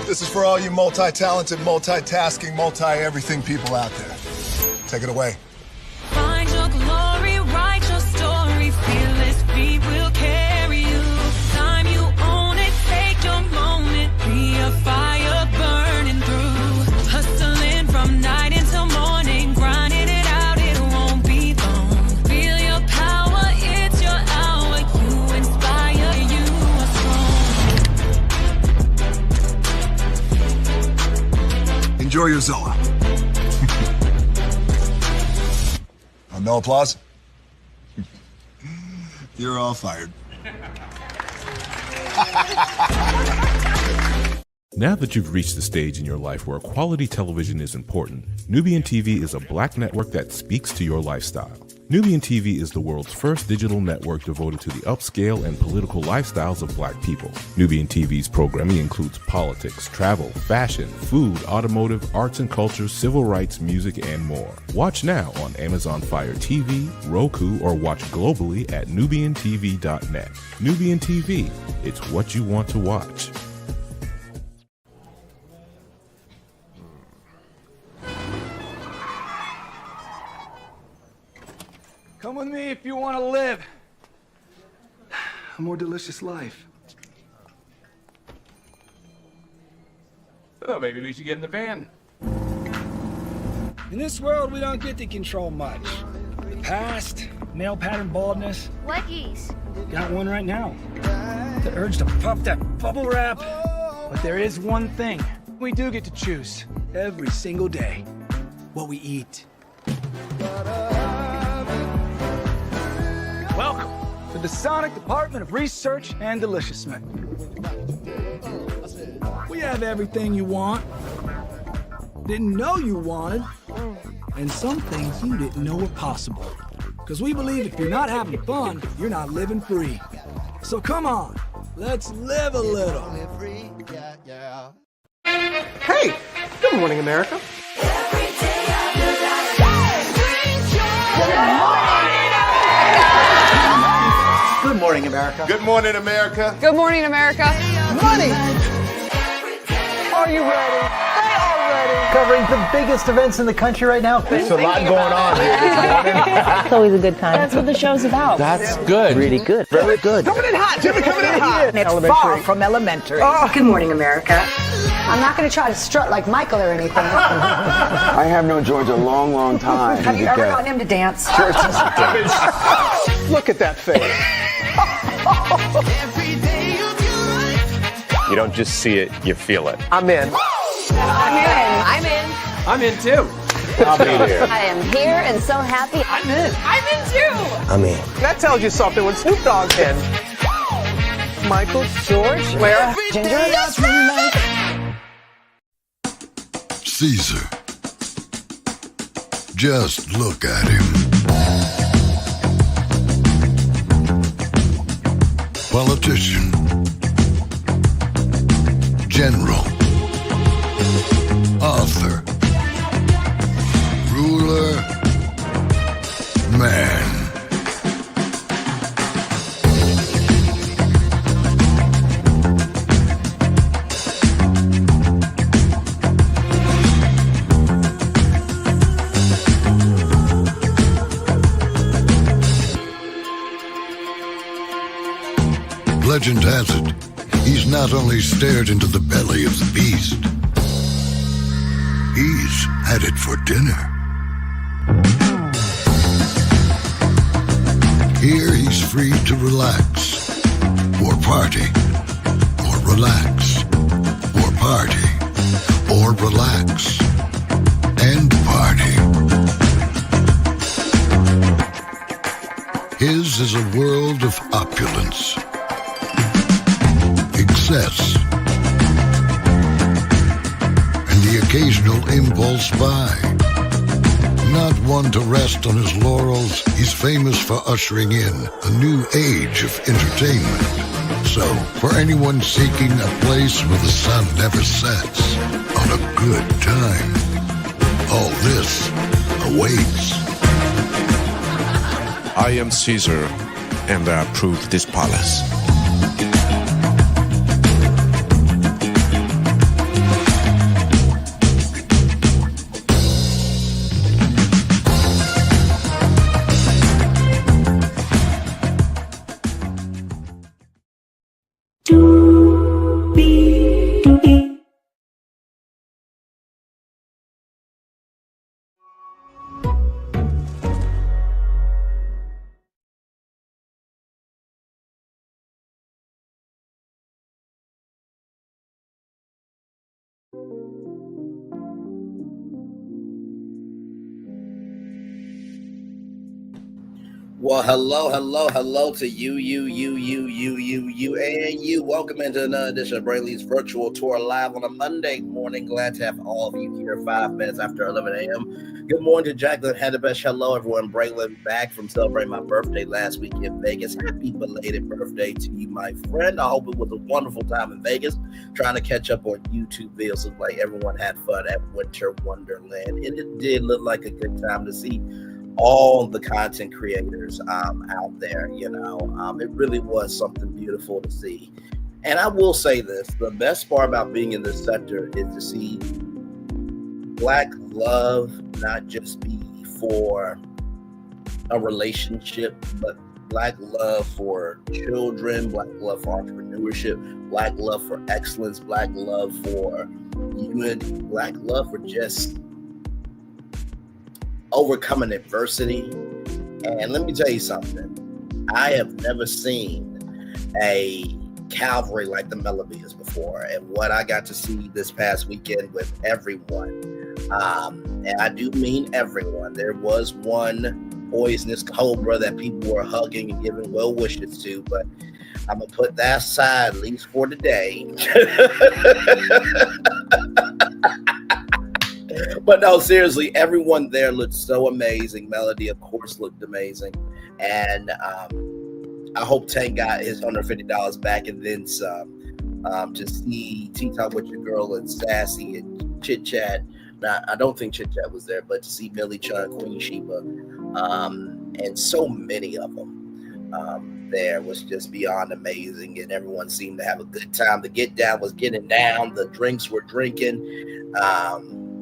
This is for all you multi-talented, multitasking, multi-everything people out there. Take it away. Find your glory, write your story, fearless feet will carry you. Time you own it, take your moment, be a fire burning through. Hustling from night until morning, grinding it out, it won't be long. Feel your power, it's your hour, you inspire, you are strong. Enjoy your Zola. No applause? You're all fired. Now that you've reached the stage in your life where quality television is important, Nubian TV is a black network that speaks to your lifestyle. Nubian TV is the world's first digital network devoted to the upscale and political lifestyles of black people. Nubian TV's programming includes politics, travel, fashion, food, automotive, arts and culture, civil rights, music, and more. Watch now on Amazon Fire TV, Roku, or watch globally at nubiantv.net. Nubian TV, it's what you want to watch. Come with me if you want to live a more delicious life. Oh, maybe we should get in the van. In this world, we don't get to control much. The past, male pattern baldness. What geese? Got one right now. The urge to pop that bubble wrap. But there is one thing we do get to choose every single day. What we eat. Welcome to the Sonic Department of Research and Deliciousment. We have everything you want, didn't know you wanted, and some things you didn't know were possible. Because we believe if you're not having fun, you're not living free. So come on, let's live a little. Hey, good morning, America. Good morning, America. Good morning, America. Good morning, America. Money! Are you ready? They are ready. Covering the biggest events in the country right now. There's a lot going on here. It's always a good time. That's what the show's about. That's good. Really good. Very good. Coming in hot, Jimmy, coming in hot. It's far from elementary. Oh. Good morning, America. I'm not going to try to strut like Michael or anything. I have known George a long, long time. Have you ever gotten him to dance? Sure. Look at that face. You don't just see it, you feel it. I'm in. I'm in. I'm in. I'm in too. I'll be there. I am here and so happy. I'm in. I'm in too. I'm in. That tells you something when Snoop Dogg's in. Michael, George, Lara, Ginger. Caesar. Just look at him. Politician. General. Author. Ruler. Man. Legend has it, he's not only stared into the belly of the beast, he's had it for dinner. Here he's free to relax, or party, or relax, or party, or relax, and party. His is a world of opulence. Excess, and the occasional impulse buy. Not one to rest on his laurels, he's famous for ushering in a new age of entertainment. So, for anyone seeking a place where the sun never sets on a good time, all this awaits. I am Caesar, and I approve this palace. Well, hello to you, and you. Welcome into another edition of Braylon's Virtual Tour live on a Monday morning. Glad to have all of you here 5 minutes after 11 a.m. Good morning to Jacqueline Hadabesh. Hello, everyone. Braylon back from celebrating my birthday last week in Vegas. Happy belated birthday to you, my friend. I hope it was a wonderful time in Vegas. Trying to catch up on YouTube videos. Looked like everyone had fun at Winter Wonderland. And it did look like a good time to see all the content creators out there. It really was something beautiful to see. And I will say this, the best part about being in this sector is to see Black love not just be for a relationship, but Black love for children, Black love for entrepreneurship, Black love for excellence, Black love for unity, Black love for just overcoming adversity. And let me tell you something, I have never seen a cavalry like the Melodies before, and what I got to see this past weekend with everyone, and I do mean everyone. There was one poisonous cobra that people were hugging and giving well wishes to, but I'm gonna put that aside, at least for today. But no, seriously, everyone there looked so amazing. Melody, of course, looked amazing. And I hope Tank got his $150 back and then some. To see Tea Talk with your girl and Sassy and Chit Chat. Now, I don't think Chit Chat was there, but to see Millie Chun, Queen Sheba, and so many of them there was just beyond amazing. And everyone seemed to have a good time. The get down was getting down. The drinks were drinking.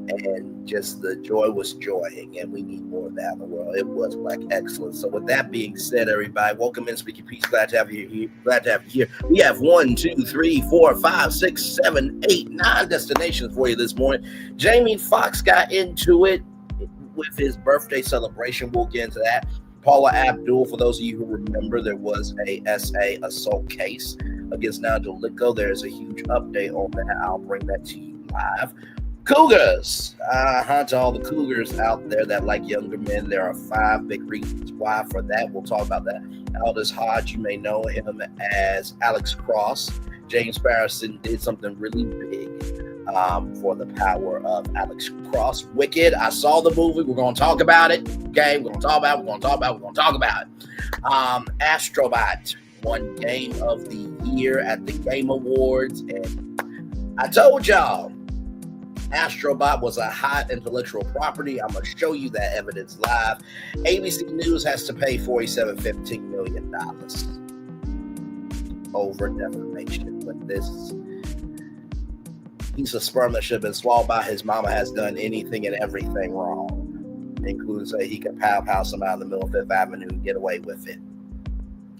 And just the joy was joying, and we need more of that in the world. It was Black excellence. So with that being said, everybody, welcome in, Speaking Peace. Glad to have you here. We have 1, 2, 3, 4, 5, 6, 7, 8, 9 destinations for you this morning. Jamie Foxx got into it with his birthday celebration. We'll get into that. Paula Abdul, for those of you who remember, there was a SA assault case against Nzinga Imani. There's a huge update on that. I'll bring that to you live. Cougars, to all the Cougars out there that like younger men, there are 5 big reasons why for that. We'll talk about that. Aldis Hodge, you may know him as Alex Cross. James Barrison did something really big for the power of Alex Cross. Wicked, I saw the movie. We're going to talk about it. Okay, we're going to talk about it. Astro Bot won Game of the Year at the Game Awards. And I told y'all, Astro Bot was a hot intellectual property. I'm going to show you that evidence live. ABC News has to pay $47.15 million over defamation. But this piece of sperm that should have been swallowed by his mama has done anything and everything wrong, including say he could pow somebody in the middle of Fifth Avenue and get away with it.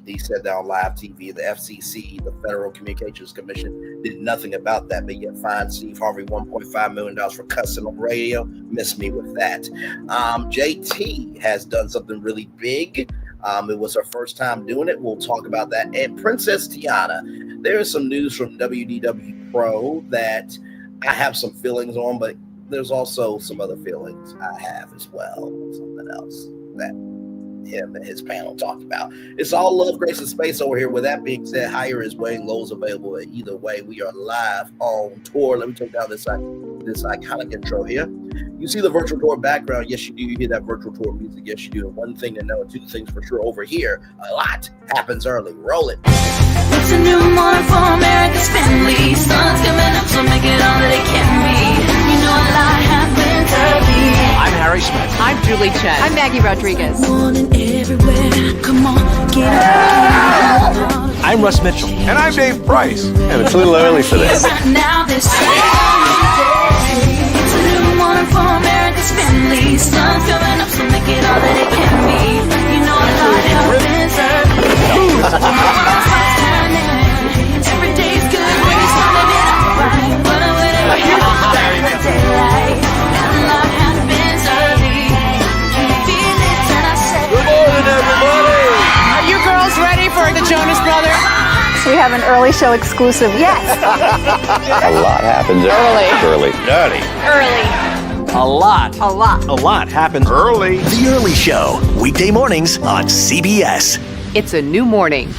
He said that on live TV. The FCC, the Federal Communications Commission, did nothing about that, but yet fined Steve Harvey $1.5 million for cussing on radio. Miss me with that. JT has done something really big. It was her first time doing it. We'll talk about that. And Princess Tiana, there is some news from WDW Pro that I have some feelings on, but there's also some other feelings I have as well. Something else that him and his panel talked about. It's all love, grace, and space over here. With that being said, higher is weighing, lows available either way. We are live on tour. Let me take down this iconic intro here. You see the virtual tour background. Yes, you do. You hear that virtual tour music. Yes, you do. And one thing to know, 2 things for sure over here, a lot happens early. Roll it. It's a new morning for America's family. Sun's coming up, so make it all that it can be. You know a lot happens early. I'm Harry Smith. I'm Julie Chen. I'm Maggie Rodriguez. Morning everywhere. Come on, get up. I'm Russ Mitchell. And I'm Dave Price. And it's a little early for this. Now this it's a new morning for America's family. Sun's coming up, so make it all that it can be. You know a lot happens early. Every day's good when you start living upright. have an early show exclusive. Yes. A lot happens early. A lot. A lot. A lot happens early. The Early Show, weekday mornings on CBS. It's a new morning.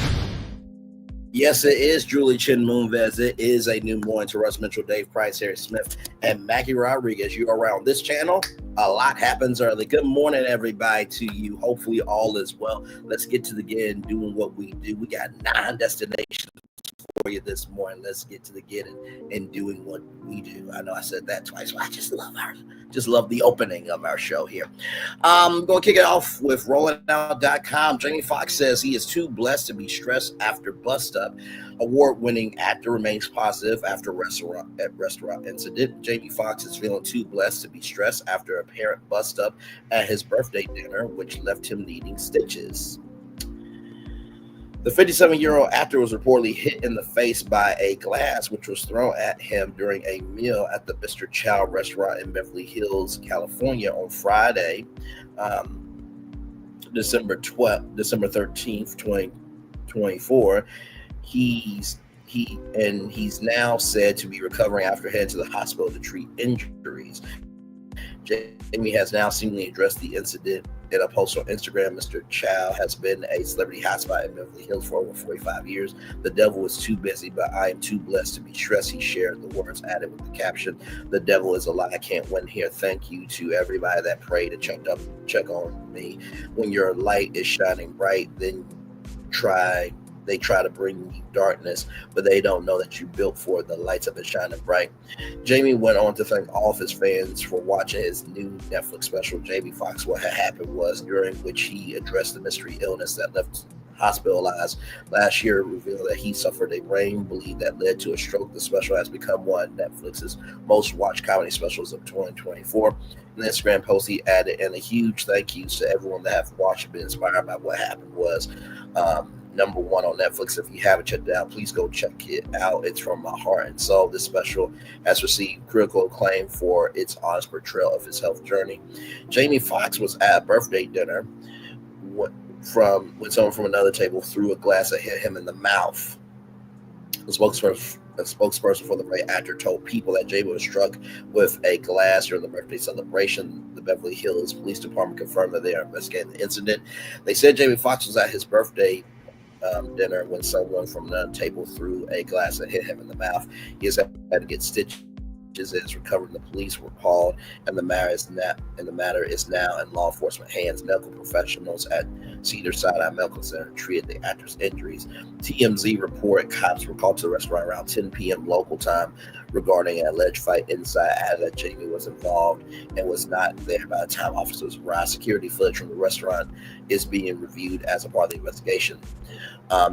Yes, it is Julie Chen Moonves. It is a new morning to Russ Mitchell, Dave Price, Harry Smith, and Maggie Rodriguez. You are around this channel. A lot happens early. Good morning, everybody, to you. Hopefully all is well. Let's get to the getting, doing what we do. We got 9 destinations for you this morning. Let's get to the getting and doing what we do. I know I said that twice, but I just love the opening of our show here. I'm going to kick it off with rollingout.com. Jamie Foxx says he is too blessed to be stressed after bust up. Award-winning actor remains positive after restaurant incident. Jamie Foxx is feeling too blessed to be stressed after apparent bust up at his birthday dinner, which left him needing stitches. The 57-year-old actor was reportedly hit in the face by a glass which was thrown at him during a meal at the Mr. Chow restaurant in Beverly Hills, California on Friday, December 13th, 2024. He's now said to be recovering after heading to the hospital to treat injuries. Jamie has now seemingly addressed the incident in a post on Instagram. Mr. Chow has been a celebrity hotspot in Beverly Hills for over 45 years. The devil is too busy, but I am too blessed to be stressed. He shared the words, added with the caption, "The devil is a lie. I can't win here. Thank you to everybody that prayed and check on me. When your light is shining bright, then they try to bring you darkness, but they don't know that you built for it. The lights have been shining bright." Jamie went on to thank all of his fans for watching his new Netflix special, Jamie Foxx. What had happened was, during which he addressed the mystery illness that left hospitalized last year, revealed that he suffered a brain bleed that led to a stroke. The special has become one of Netflix's most watched comedy specials of 2024. In the Instagram post, he added, "And a huge thank you to everyone that have watched and been inspired by what happened was number 1 on Netflix. If you haven't checked it out, please go check it out. It's from my heart and soul." This special has received critical acclaim for its honest portrayal of his health journey. Jamie Foxx was at a birthday dinner when someone from another table threw a glass that hit him in the mouth. A spokesperson for the great actor told People that Jamie was struck with a glass during the birthday celebration. The Beverly Hills Police Department confirmed that they are investigating the incident. They said Jamie Foxx was at his birthday dinner when someone from another table threw a glass that hit him in the mouth. He has had to get stitches and is recovering. The police were called, and the matter is now in law enforcement hands. Medical professionals at Cedar-Sinai Medical Center treated the actor's injuries. TMZ reported cops were called to the restaurant around 10 p.m. local time regarding an alleged fight inside, added that Jamie was involved and was not there by the time officers arrived. Security footage from the restaurant is being reviewed as a part of the investigation.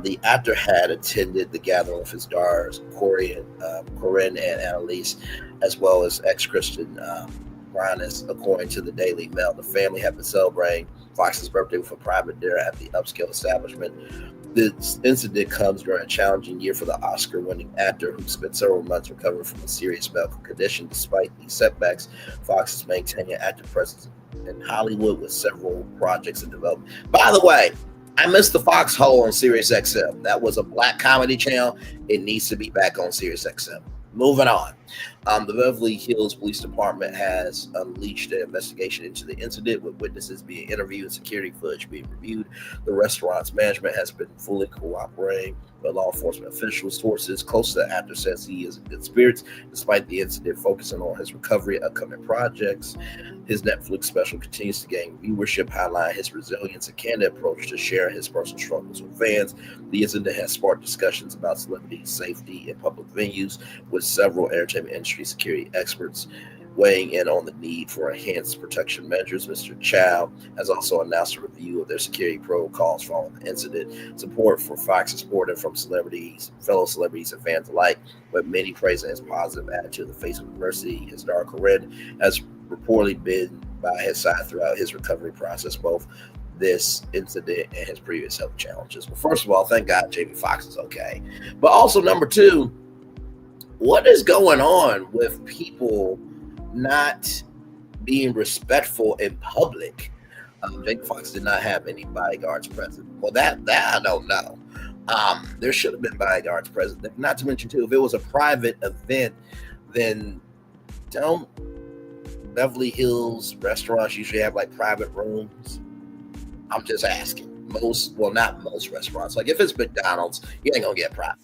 The actor had attended the gathering with his daughters, Corinne and Annalise, as well as ex-Christian Brianis, according to the Daily Mail. The family had been celebrating Fox's birthday with a private dinner at the upscale establishment. This incident comes during a challenging year for the Oscar-winning actor, who spent several months recovering from a serious medical condition. Despite these setbacks, Foxx is maintaining an active presence in Hollywood with several projects in development. By the way, I missed the Fox Hole on SiriusXM. That was a black comedy channel. It needs to be back on SiriusXM. Moving on. The Beverly Hills Police Department has unleashed an investigation into the incident, with witnesses being interviewed and security footage being reviewed. The restaurant's management has been fully cooperating with law enforcement officials. Sources close to the actor says he is in good spirits despite the incident, focusing on his recovery and upcoming projects. His Netflix special continues to gain viewership, highlighting his resilience and candid approach to sharing his personal struggles with fans. The incident has sparked discussions about celebrity safety in public venues, with several entertainment industry security experts weighing in on the need for enhanced protection measures. Mr. Chow has also announced a review of their security protocols following the incident. Support for Fox is supported from fellow celebrities and fans alike, with many praising his positive attitude in the face of adversity. His daughter Corinne has reportedly been by his side throughout his recovery process, both this incident and his previous health challenges. Well, first of all, thank God Jamie Foxx is okay. But also, number two, what is going on with people not being respectful in public? Jamie Foxx did not have any bodyguards present. Well, that I don't know. There should have been bodyguards present. Not to mention, too, if it was a private event, then don't Beverly Hills restaurants usually have like private rooms? I'm just asking. Not most restaurants. Like if it's McDonald's, you ain't gonna get private.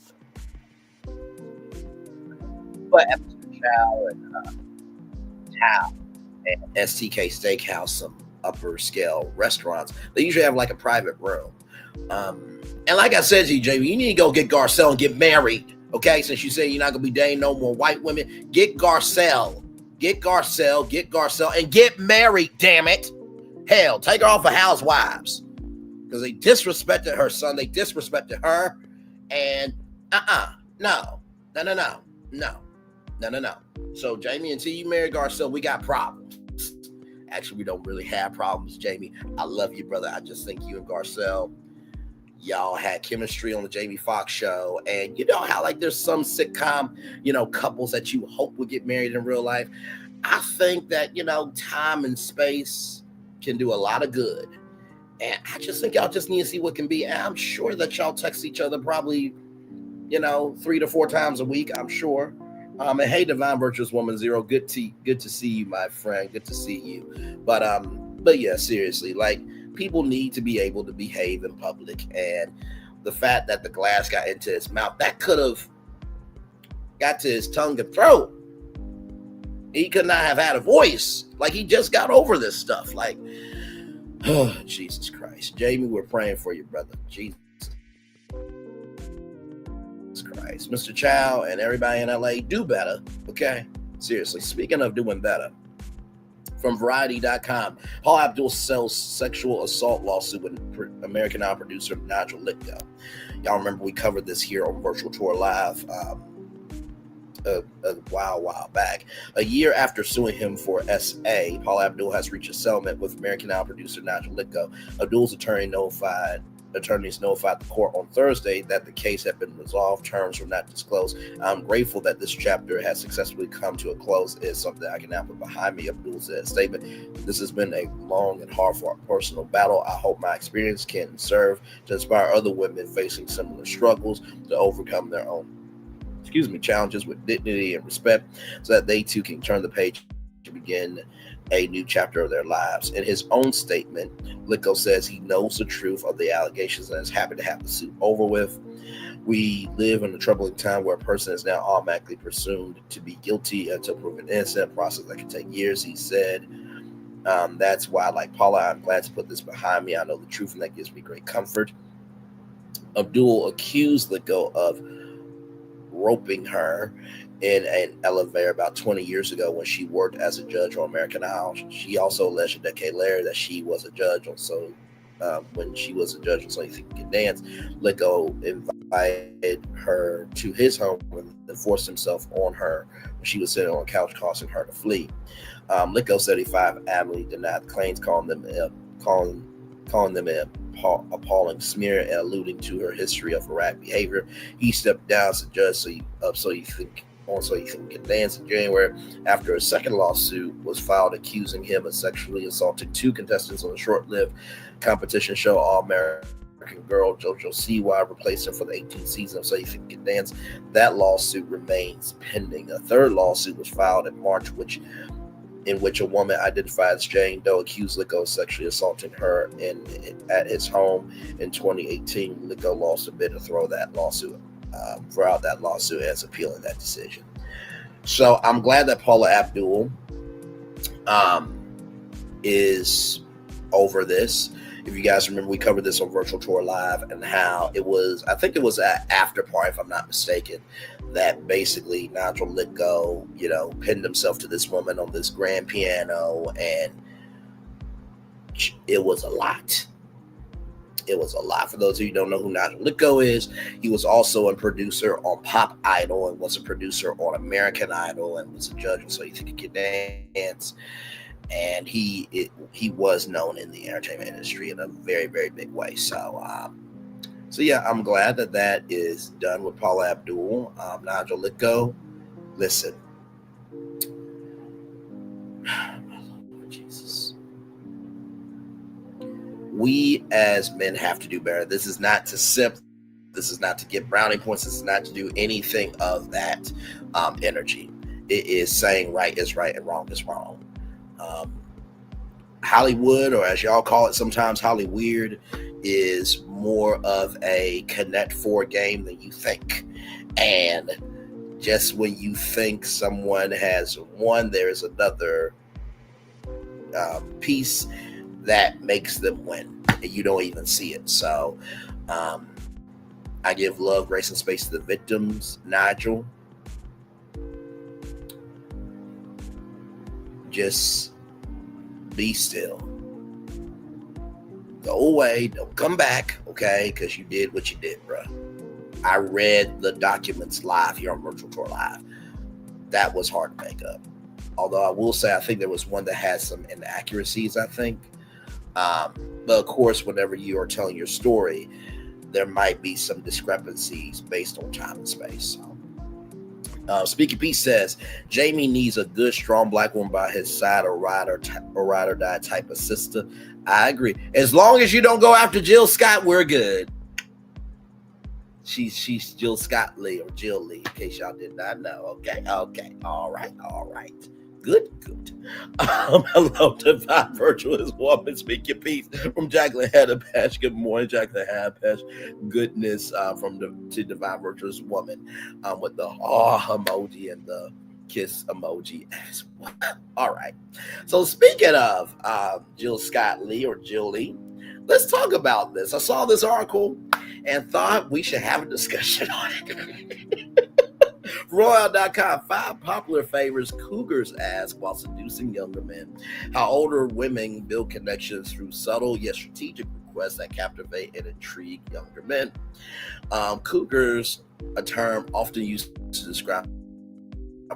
But Mr. Chow and Tao and STK Steakhouse, some upper scale restaurants, they usually have like a private room. And like I said to you, Jamie, you need to go get Garcelle and get married. Okay, since you say you're not gonna be dating no more white women, get Garcelle, and get married. Damn it! Hell, take her off of Housewives because they disrespected her son. They disrespected her, and no. So Jamie, until you marry Garcelle, we got problems. Actually, we don't really have problems, Jamie. I love you, brother. I just think you and Garcelle, y'all had chemistry on the Jamie Foxx show. And you know how like there's some sitcom, couples that you hope would get married in real life. I think that, time and space can do a lot of good. And I just think y'all just need to see what can be. And I'm sure that y'all text each other probably, 3 to 4 times a week, I'm sure. And hey, Divine Virtuous Woman Zero, good to see you, my friend. Good to see you. But yeah, seriously, like people need to be able to behave in public. And the fact that the glass got into his mouth, that could have got to his tongue and throat. He could not have had a voice. Like he just got over this stuff. Like, oh, Jesus Christ. Jamie, we're praying for you, brother. Jesus Christ. Mr. Chow and everybody in LA, do better. Okay? Seriously. Speaking of doing better, from Variety.com, Paula Abdul settles sexual assault lawsuit with American Idol producer Nigel Lithgow. Y'all remember we covered this here on Virtual Tour Live a while back. A year after suing him for SA, Paula Abdul has reached a settlement with American Idol producer Nigel Lithgow. Abdul's attorneys notified the court on Thursday that the case had been resolved. Terms were not disclosed. I'm grateful that this chapter has successfully come to a close. It's something that I can now put behind me. Abdul said in a statement, "This has been a long and hard-fought personal battle. I hope my experience can serve to inspire other women facing similar struggles to overcome their own challenges with dignity and respect so that they too can turn the page to begin a new chapter of their lives." In his own statement, Lithgow says he knows the truth of the allegations and is happy to have the suit over with. "We live in a troubling time where a person is now automatically presumed to be guilty until proven innocent, a process that can take years," he said. That's why, like Paula, I'm glad to put this behind me. I know the truth and that gives me great comfort. Abdul accused Lithgow of roping her in an elevator about 20 years ago when she worked as a judge on American Idol. She also alleged a decade later that she was a judge on when she was a judge on So You Think You Can Dance. Lithgow invited her to his home and forced himself on her when she was sitting on a couch, causing her to flee. Lithgow said he adamantly denied the claims, calling them an appalling smear and alluding to her history of erratic behavior. He stepped down as a judge So You Think You Can Dance in January after a second lawsuit was filed accusing him of sexually assaulting 2 contestants on the short-lived competition show All American Girl. JoJo Siwa replaced him for the 18th season of So You Think You Can Dance. That lawsuit remains pending. A third lawsuit was filed in March, in which a woman identified as Jane Doe accused Lithgow of sexually assaulting her at his home in 2018. Lithgow lost a bid to throw out that lawsuit as appealing that decision. So I'm glad that Paula Abdul is over this. If you guys remember, we covered this on Virtual Tour Live and how it was, I think it was an after party, if I'm not mistaken, that basically Nigel Lithgow, pinned himself to this woman on this grand piano, and it was a lot. It was a lot. For those of you who don't know who Nigel Lithgow is, he was also a producer on Pop Idol and was a producer on American Idol and was a judge on So You Think You Can Dance. And he was known in the entertainment industry in a very, very big way. So yeah, I'm glad that is done with Paula Abdul. Nigel Lithgow, listen. Jesus. We as men have to do better. This is not to simp. This is not to get brownie points. This is not to do anything of that energy. It is saying right is right and wrong is wrong. Hollywood, or as y'all call it sometimes, Hollyweird, is more of a Connect Four game than you think. And just when you think someone has won, there is another piece that makes them win, and you don't even see it. So I give love, grace, and space to the victims. Nigel, just be still. Go away. Don't come back, okay? Because you did what you did, bro. I read the documents live here on Virtual Tour Live. That was hard to make up. Although I will say, I think there was one that had some inaccuracies, I think. But of course, whenever you are telling your story, there might be some discrepancies based on time and space. Speaky Pete says, Jamie needs a good, strong black woman by his side, or ride or die type of sister. I agree. As long as you don't go after Jill Scott, we're good. She's Jill Scott Lee, or Jill Lee, in case y'all did not know. Okay. All right. Good. Hello, Divine Virtuous Woman. Speak your peace from Jacqueline Hadapash. Good morning, Jacqueline Hadapash. Goodness to Divine Virtuous Woman with the emoji and the kiss emoji as well. All right. So speaking of Jill Scott Lee, or Jill Lee, let's talk about this. I saw this article and thought we should have a discussion on it. Royal.com, 5 popular favors Cougars ask while seducing younger men. How older women build connections through subtle yet strategic requests that captivate and intrigue younger men. Cougars, a term often used to describe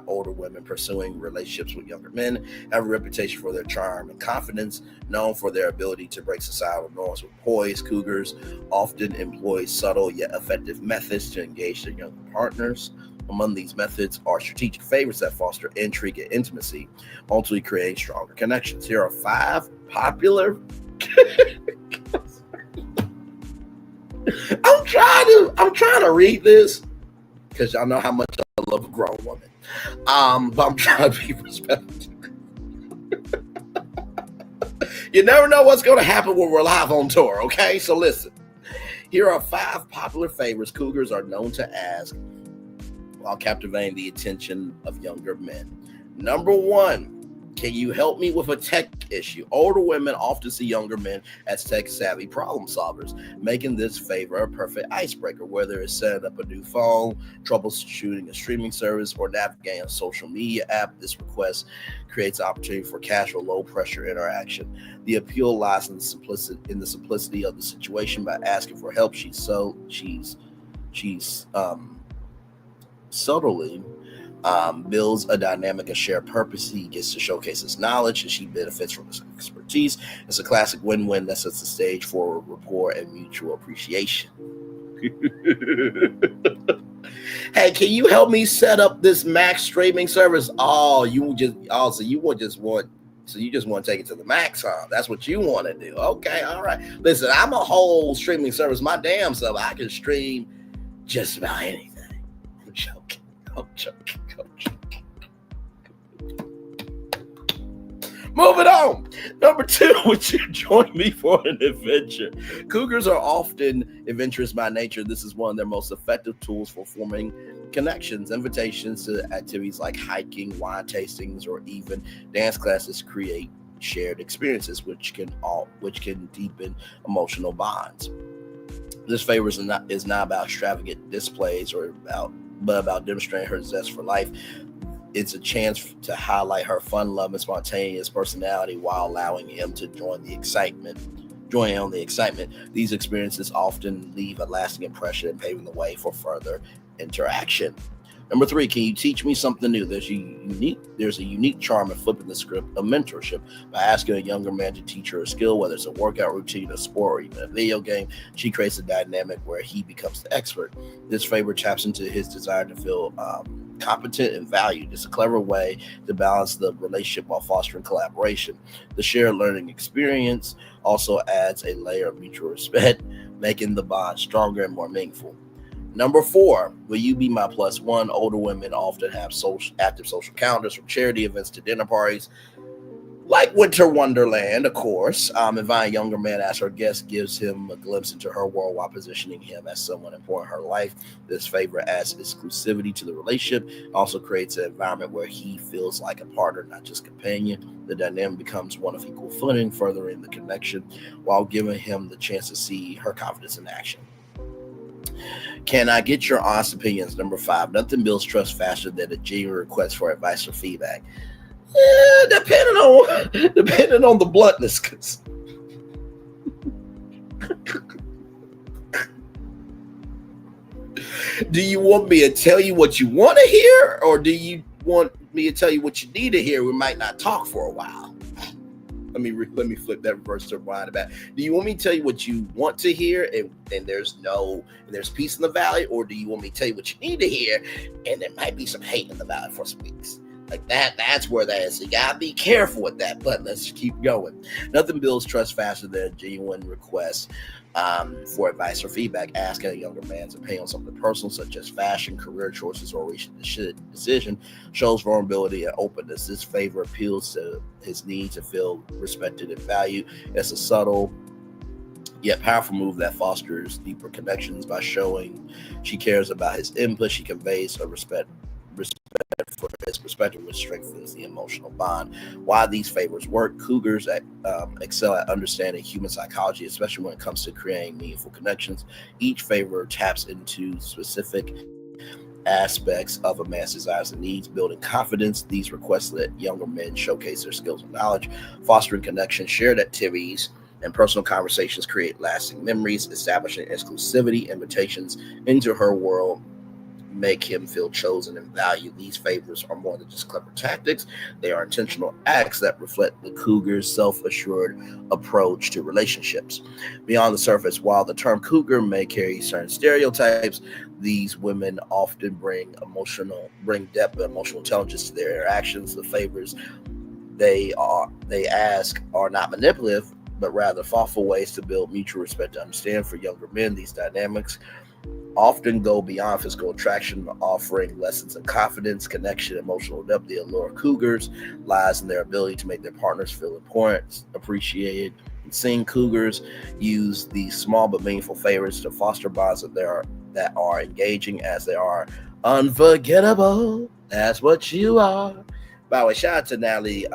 older women pursuing relationships with younger men, have a reputation for their charm and confidence, known for their ability to break societal norms with poise. Cougars often employ subtle yet effective methods to engage their younger partners. Among these methods are strategic favors that foster intrigue and intimacy, ultimately creating stronger connections. Here are 5 popular. I'm trying to read this because y'all know how much I love a grown woman. But I'm trying to be respectful. You never know what's going to happen when we're live on tour, okay? So listen. Here are 5 popular favors Cougars are known to ask while captivating the attention of younger men. Number 1, can you help me with a tech issue? Older women often see younger men as tech-savvy problem solvers, making this favor a perfect icebreaker, whether it's setting up a new phone, troubleshooting a streaming service, or navigating a social media app. This request creates an opportunity for casual, low-pressure interaction. The appeal lies in the simplicity of the situation. By asking for help, she's subtly builds a dynamic of shared purpose. He gets to showcase his knowledge and she benefits from his expertise. It's a classic win-win that sets the stage for rapport and mutual appreciation. Hey, can you help me set up this Max streaming service? So you just want to take it to the max, huh? That's what you want to do. Okay, all right. Listen, I'm a whole streaming service my damn self. I can stream just about anything. I'm joking. Moving on. Number 2, would you join me for an adventure? Cougars are often adventurous by nature. This is one of their most effective tools for forming connections. Invitations to activities like hiking, wine tastings, or even dance classes create shared experiences, which can deepen emotional bonds. This favor is not about extravagant displays but about demonstrating her zest for life. It's a chance to highlight her fun, love, and spontaneous personality while allowing him to join on the excitement. These experiences often leave a lasting impression and paving the way for further interaction. Number 3, can you teach me something new? There's a unique charm in flipping the script of mentorship. By asking a younger man to teach her a skill, whether it's a workout routine, a sport, or even a video game, she creates a dynamic where he becomes the expert. This favor taps into his desire to feel competent and valued. It's a clever way to balance the relationship while fostering collaboration. The shared learning experience also adds a layer of mutual respect, making the bond stronger and more meaningful. Number 4, will you be my plus one? Older women often have active social calendars, from charity events to dinner parties, like Winter Wonderland, of course. Inviting younger men as her guest gives him a glimpse into her world while positioning him as someone important in her life. This favor adds exclusivity to the relationship, also creates an environment where he feels like a partner, not just companion. The dynamic becomes one of equal footing, furthering the connection while giving him the chance to see her confidence in action. Can I get your honest opinions? Number 5, nothing builds trust faster than a genuine request for advice or feedback. Depending on the bluntness. Do you want me to tell you what you want to hear, or do you want me to tell you what you need to hear? We might not talk for a while. Let me flip that reverse to wind about. Do you want me to tell you what you want to hear, and there's peace in the valley, or do you want me to tell you what you need to hear, and there might be some hate in the valley for some weeks? Like that's where that is. You gotta be careful with that, but let's keep going. Nothing builds trust faster than a genuine request for advice or feedback. Asking a younger man's opinion on something personal, such as fashion, career choices, or reaching a decision, shows vulnerability and openness. This favor appeals to his need to feel respected and valued. It's a subtle yet powerful move that fosters deeper connections. By showing she cares about his input, she conveys a respect for his perspective, which strengthens the emotional bond. Why these favors work? Cougars excel at understanding human psychology, especially when it comes to creating meaningful connections. Each favor taps into specific aspects of a man's desires and needs, building confidence. These requests let younger men showcase their skills and knowledge, fostering connection. Shared activities and personal conversations create lasting memories, establishing exclusivity. Invitations into her world make him feel chosen and valued. These favors are more than just clever tactics. They are intentional acts that reflect the Cougar's self-assured approach to relationships. Beyond the surface, while the term cougar may carry certain stereotypes, these women often bring depth and emotional intelligence to their interactions. The favors they ask are not manipulative, but rather thoughtful ways to build mutual respect and understand. For younger men, these dynamics often go beyond physical attraction, offering lessons in confidence, connection, emotional depth. The allure of Cougars lies in their ability to make their partners feel important, appreciated, and seen. Cougars use these small but meaningful favors to foster bonds that are engaging as they are unforgettable. That's what you are. By the way, shout out to Natalie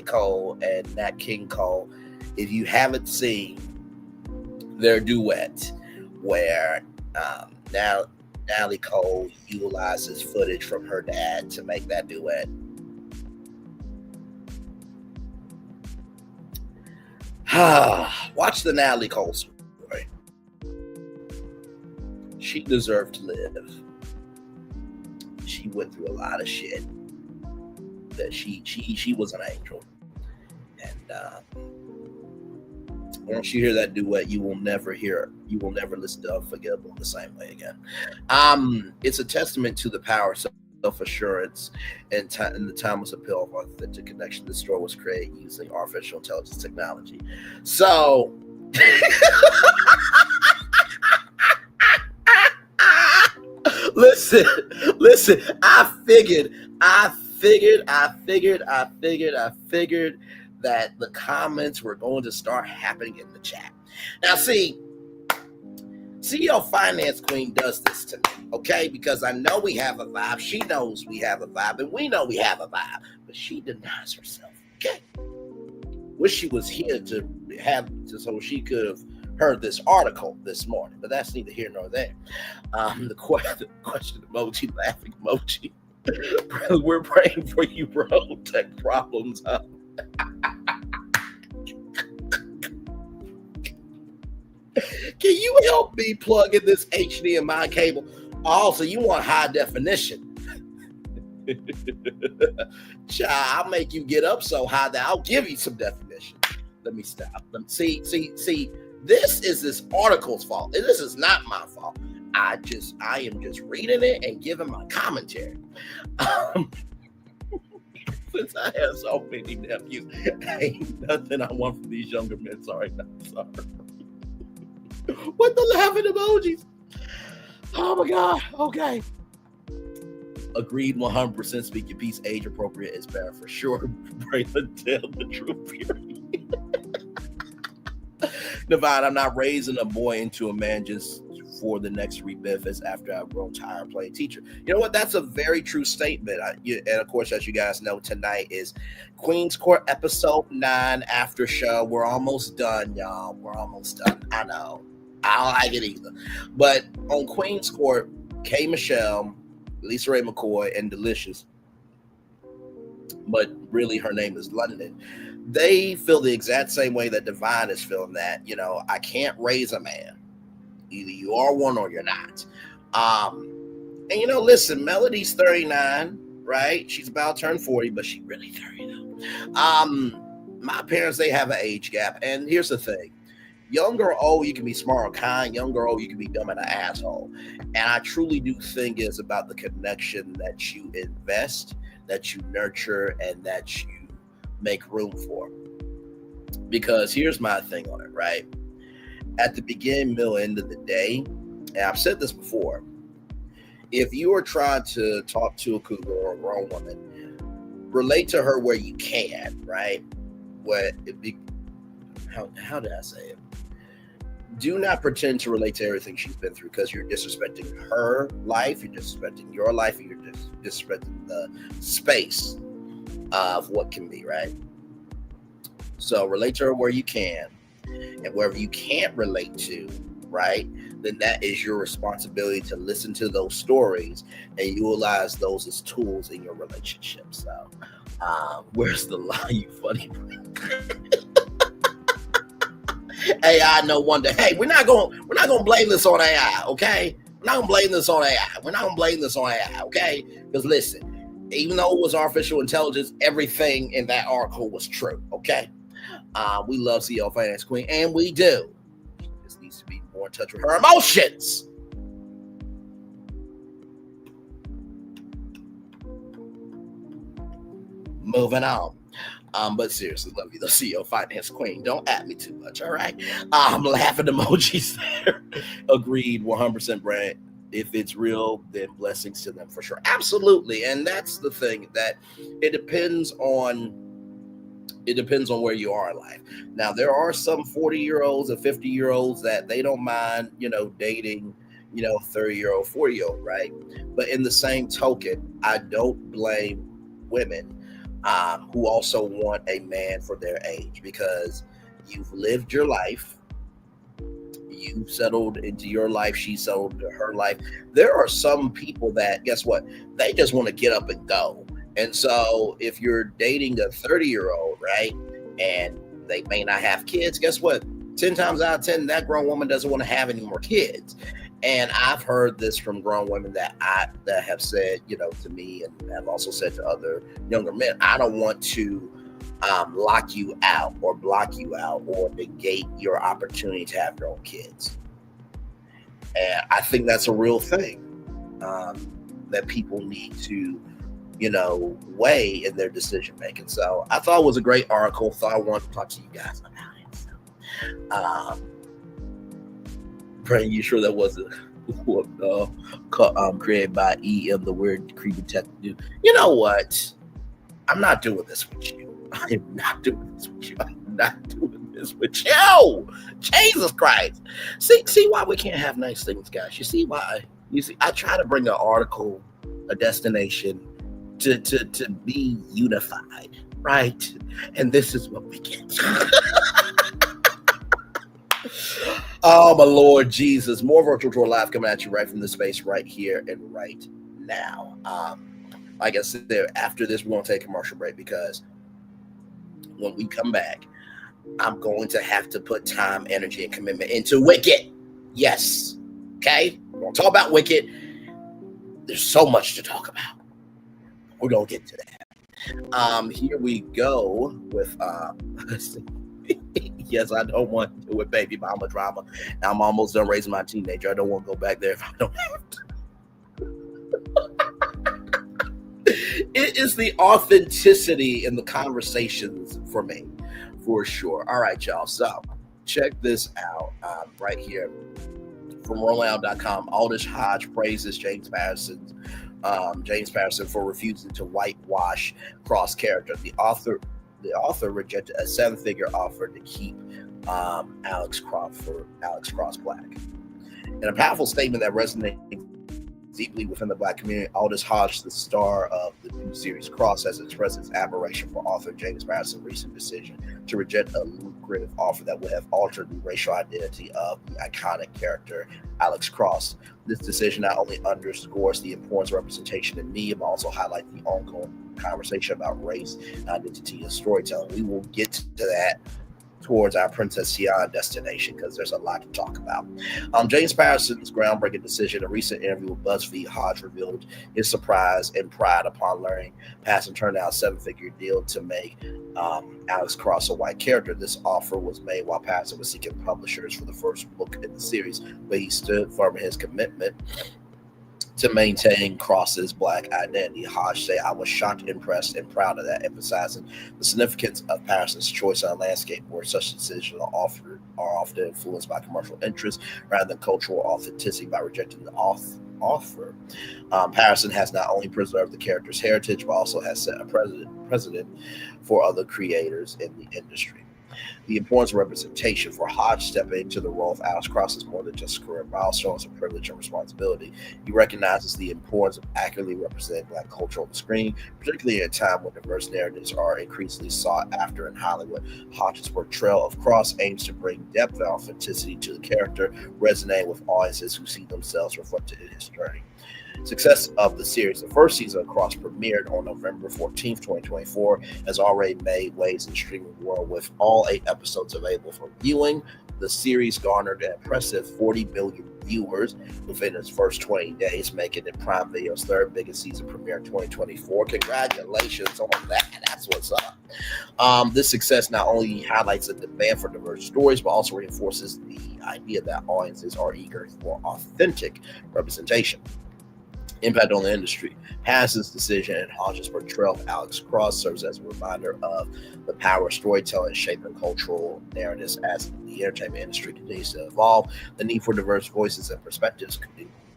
Cole and Nat King Cole. If you haven't seen their duet, where Natalie Cole utilizes footage from her dad to make that duet. Watch the Natalie Cole story. She deserved to live. She went through a lot of shit. That she was an angel. And once you hear that duet, you will never listen to Unforgettable the same way again. It's a testament to the power of self-assurance and the timeless appeal of authentic connection. This story was created using artificial intelligence technology. So listen, I figured that the comments were going to start happening in the chat. Now, see, CEO Finance Queen does this to me, okay? Because I know we have a vibe. She knows we have a vibe, and we know we have a vibe. But she denies herself, okay? Wish she was here so she could have heard this article this morning. But that's neither here nor there. The question emoji, laughing emoji. We're praying for you, bro. Tech problems, huh? Can you help me plug in this HDMI cable? Also, you want high definition. Child, I'll make you get up so high that I'll give you some definition. Let me stop. See, this is this article's fault. This is not my fault. I am just reading it and giving my commentary. Since I have so many nephews, ain't nothing I want from these younger men. Sorry. What the laughing emojis? Oh my God. Okay. Agreed 100%. Speak your piece. Age appropriate is better for sure. Braylon, tell the truth. Divine, I'm not raising a boy into a man just for the next 3 benefits after I've grown tired of playing teacher. You know what? That's a very true statement. And of course, as you guys know, tonight is Queen's Court episode 9 after show. We're almost done, y'all. We're almost done. I know. I don't like it either. But on Queen's Court, K. Michelle, Lisa Ray McCoy, and Delicious, but really her name is London, they feel the exact same way that Divine is feeling, that, you know, I can't raise a man. Either you are one or you're not. And, you know, listen, Melody's 39, right? She's about to turn 40, but she really 30, though. My parents, they have an age gap. And here's the thing. Young or old, you can be smart or kind. Young or old, you can be dumb and an asshole. And I truly do think it's about the connection that you invest, that you nurture, and that you make room for. Because here's my thing on it, right? At the beginning, middle, end of the day, and I've said this before, if you are trying to talk to a cougar or a grown woman, relate to her where you can, right? How did I say it? Do not pretend to relate to everything she's been through, because you're disrespecting her life, you're disrespecting your life, and you're disrespecting the space of what can be, right? So relate to her where you can, and wherever you can't relate to, right, then that is your responsibility to listen to those stories and utilize those as tools in your relationship. So where's the line, you funny? AI, no wonder. Hey, we're not gonna blame this on AI, okay? We're not gonna blame this on AI. Okay? Because listen, even though it was artificial intelligence, everything in that article was true. Okay? We love CEO Finance Queen, and we do. She just needs to be more in touch with her emotions. Moving on. But seriously, love you, the CEO Finance Queen. Don't at me too much, all right? Laughing emojis there. Agreed, 100%, Brad. If it's real, then blessings to them for sure. Absolutely. And that's the thing, that it depends on where you are in life. Now, there are some 40-year-olds and 50-year-olds that they don't mind, you know, dating, you know, 30-year-old, 40-year-old, right? But in the same token, I don't blame women who also want a man for their age, because you've lived your life, you've settled into your life, she settled into her life. There are some people that, guess what, they just want to get up and go. And so if you're dating a 30-year-old, right, and they may not have kids, guess what, 10 times out of 10, that grown woman doesn't want to have any more kids. And I've heard this from grown women that have said, you know, to me, and have also said to other younger men, I don't want to lock you out or block you out or negate your opportunity to have your own kids. And I think that's a real thing that people need to, you know, weigh in their decision making. So I thought it was a great article. Thought I wanted to talk to you guys about it. So, Brandon, you sure that wasn't created by EM, the weird creepy detective? You know what? I'm not doing this with you. I am not doing this with you. I'm not doing this with you. Jesus Christ. See why we can't have nice things, guys. You see why? You see, I try to bring an article, a destination to be unified, right? And this is what we get. Oh, my Lord Jesus. More Virtual Tour Live coming at you right from the space right here and right now. Like I said, after this, we're going to take a commercial break, because when we come back, I'm going to have to put time, energy, and commitment into Wicked. Yes. Okay? We're going to talk about Wicked. There's so much to talk about. We're going to get to that. Here we go with... Yes, I don't want to do it, baby mama drama. Now I'm almost done raising my teenager. I don't want to go back there if I don't have to. It is the authenticity in the conversations for me, for sure. All right, y'all. So check this out right here. From Rollout.com, Aldis Hodge praises James Patterson for refusing to whitewash Cross character. The author rejected a 7-figure offer to keep Alex Cross black. In a powerful statement that resonates deeply within the black community, Aldis Hodge, the star of the new series Cross, has expressed his admiration for author James Patterson's recent decision to reject a lucrative offer that would have altered the racial identity of the iconic character Alex Cross. This decision not only underscores the importance of representation in media, but also highlights the ongoing conversation about race, identity, and storytelling. We will get to that towards our Princess Tiana destination because there's a lot to talk about. James Patterson's groundbreaking decision. A recent interview with BuzzFeed, Hodge revealed his surprise and pride upon learning Patterson turned down a 7-figure deal to make Alex Cross a white character. This offer was made while Patterson was seeking publishers for the first book in the series, but he stood firm in his commitment to maintain Cross's black identity. Hodge said, "I was shocked, impressed, and proud of that," emphasizing the significance of Patterson's choice on a landscape where such decisions are often influenced by commercial interests rather than cultural authenticity. By rejecting the offer, Patterson has not only preserved the character's heritage, but also has set a precedent for other creators in the industry. The importance of representation. For Hodge, stepping into the role of Alex Cross is more than just a career milestone, it's a privilege and responsibility. He recognizes the importance of accurately representing black culture on the screen, particularly at a time when diverse narratives are increasingly sought after in Hollywood. Hodge's portrayal of Cross aims to bring depth and authenticity to the character, resonating with audiences who see themselves reflected in his journey. Success of the series. The first season of Cross premiered on November 14th, 2024, has already made waves in the streaming world, with all 8 episodes available for viewing. The series garnered an impressive 40 billion viewers within its first 20 days, making it Prime Video's 3rd biggest season premiere in 2024. Congratulations on that. That's what's up. This success not only highlights the demand for diverse stories, but also reinforces the idea that audiences are eager for authentic representation. Impact on the industry. Patterson's decision and Hodge's portrayal of Alex Cross serves as a reminder of the power of storytelling shaping cultural narratives as the entertainment industry continues to evolve. The need for diverse voices and perspectives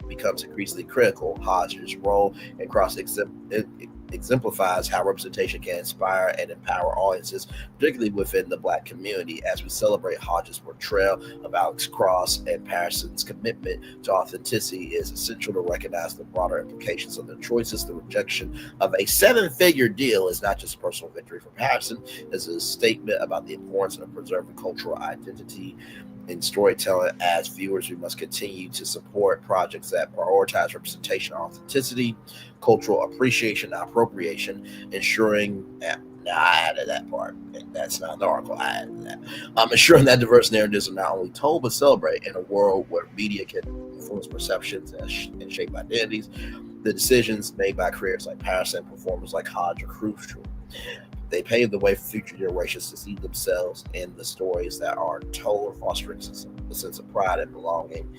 becomes increasingly critical. Hodge's role in Cross exemplifies how representation can inspire and empower audiences, particularly within the black community. As we celebrate Hodge's portrayal of Alex Cross, and Patterson's commitment to authenticity, is essential to recognize the broader implications of their choices. The rejection of a 7-figure deal is not just a personal victory for Patterson, it's a statement about the importance of preserving cultural identity in storytelling. As viewers, we must continue to support projects that prioritize representation and authenticity, cultural appreciation, not appropriation, ensuring that I added that part. That's not the article. I added that. Ensuring that diverse narratives are not only told but celebrated. In a world where media can influence perceptions and shape identities, the decisions made by creators like Patterson and performers like Hodge are crucial. They pave the way for future generations to see themselves in the stories that are told, fostering a sense of pride and belonging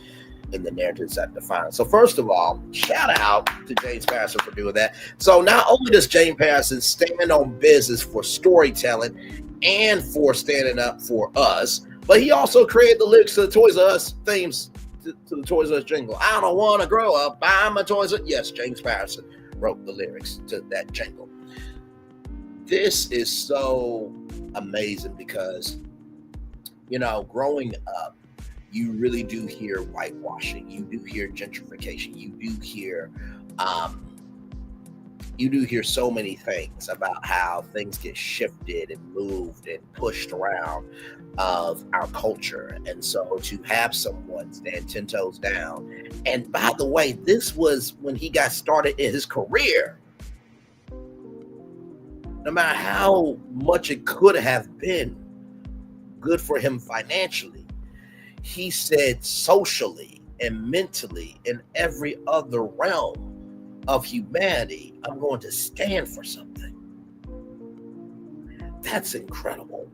in the narratives that define it. So first of all, shout out to James Patterson for doing that. So not only does James Patterson stand on business for storytelling and for standing up for us, but he also created the lyrics to the Toys R Us themes, to the Toys R Us jingle. I don't want to grow up, buy my Toys R Us. Yes, James Patterson wrote the lyrics to that jingle. This is so amazing because, growing up, you really do hear whitewashing. You do hear gentrification. You do hear so many things about how things get shifted and moved and pushed around of our culture. And so to have someone stand 10 toes down, and by the way, this was when he got started in his career. No matter how much it could have been good for him financially, he said socially and mentally in every other realm of humanity, I'm going to stand for something. That's incredible.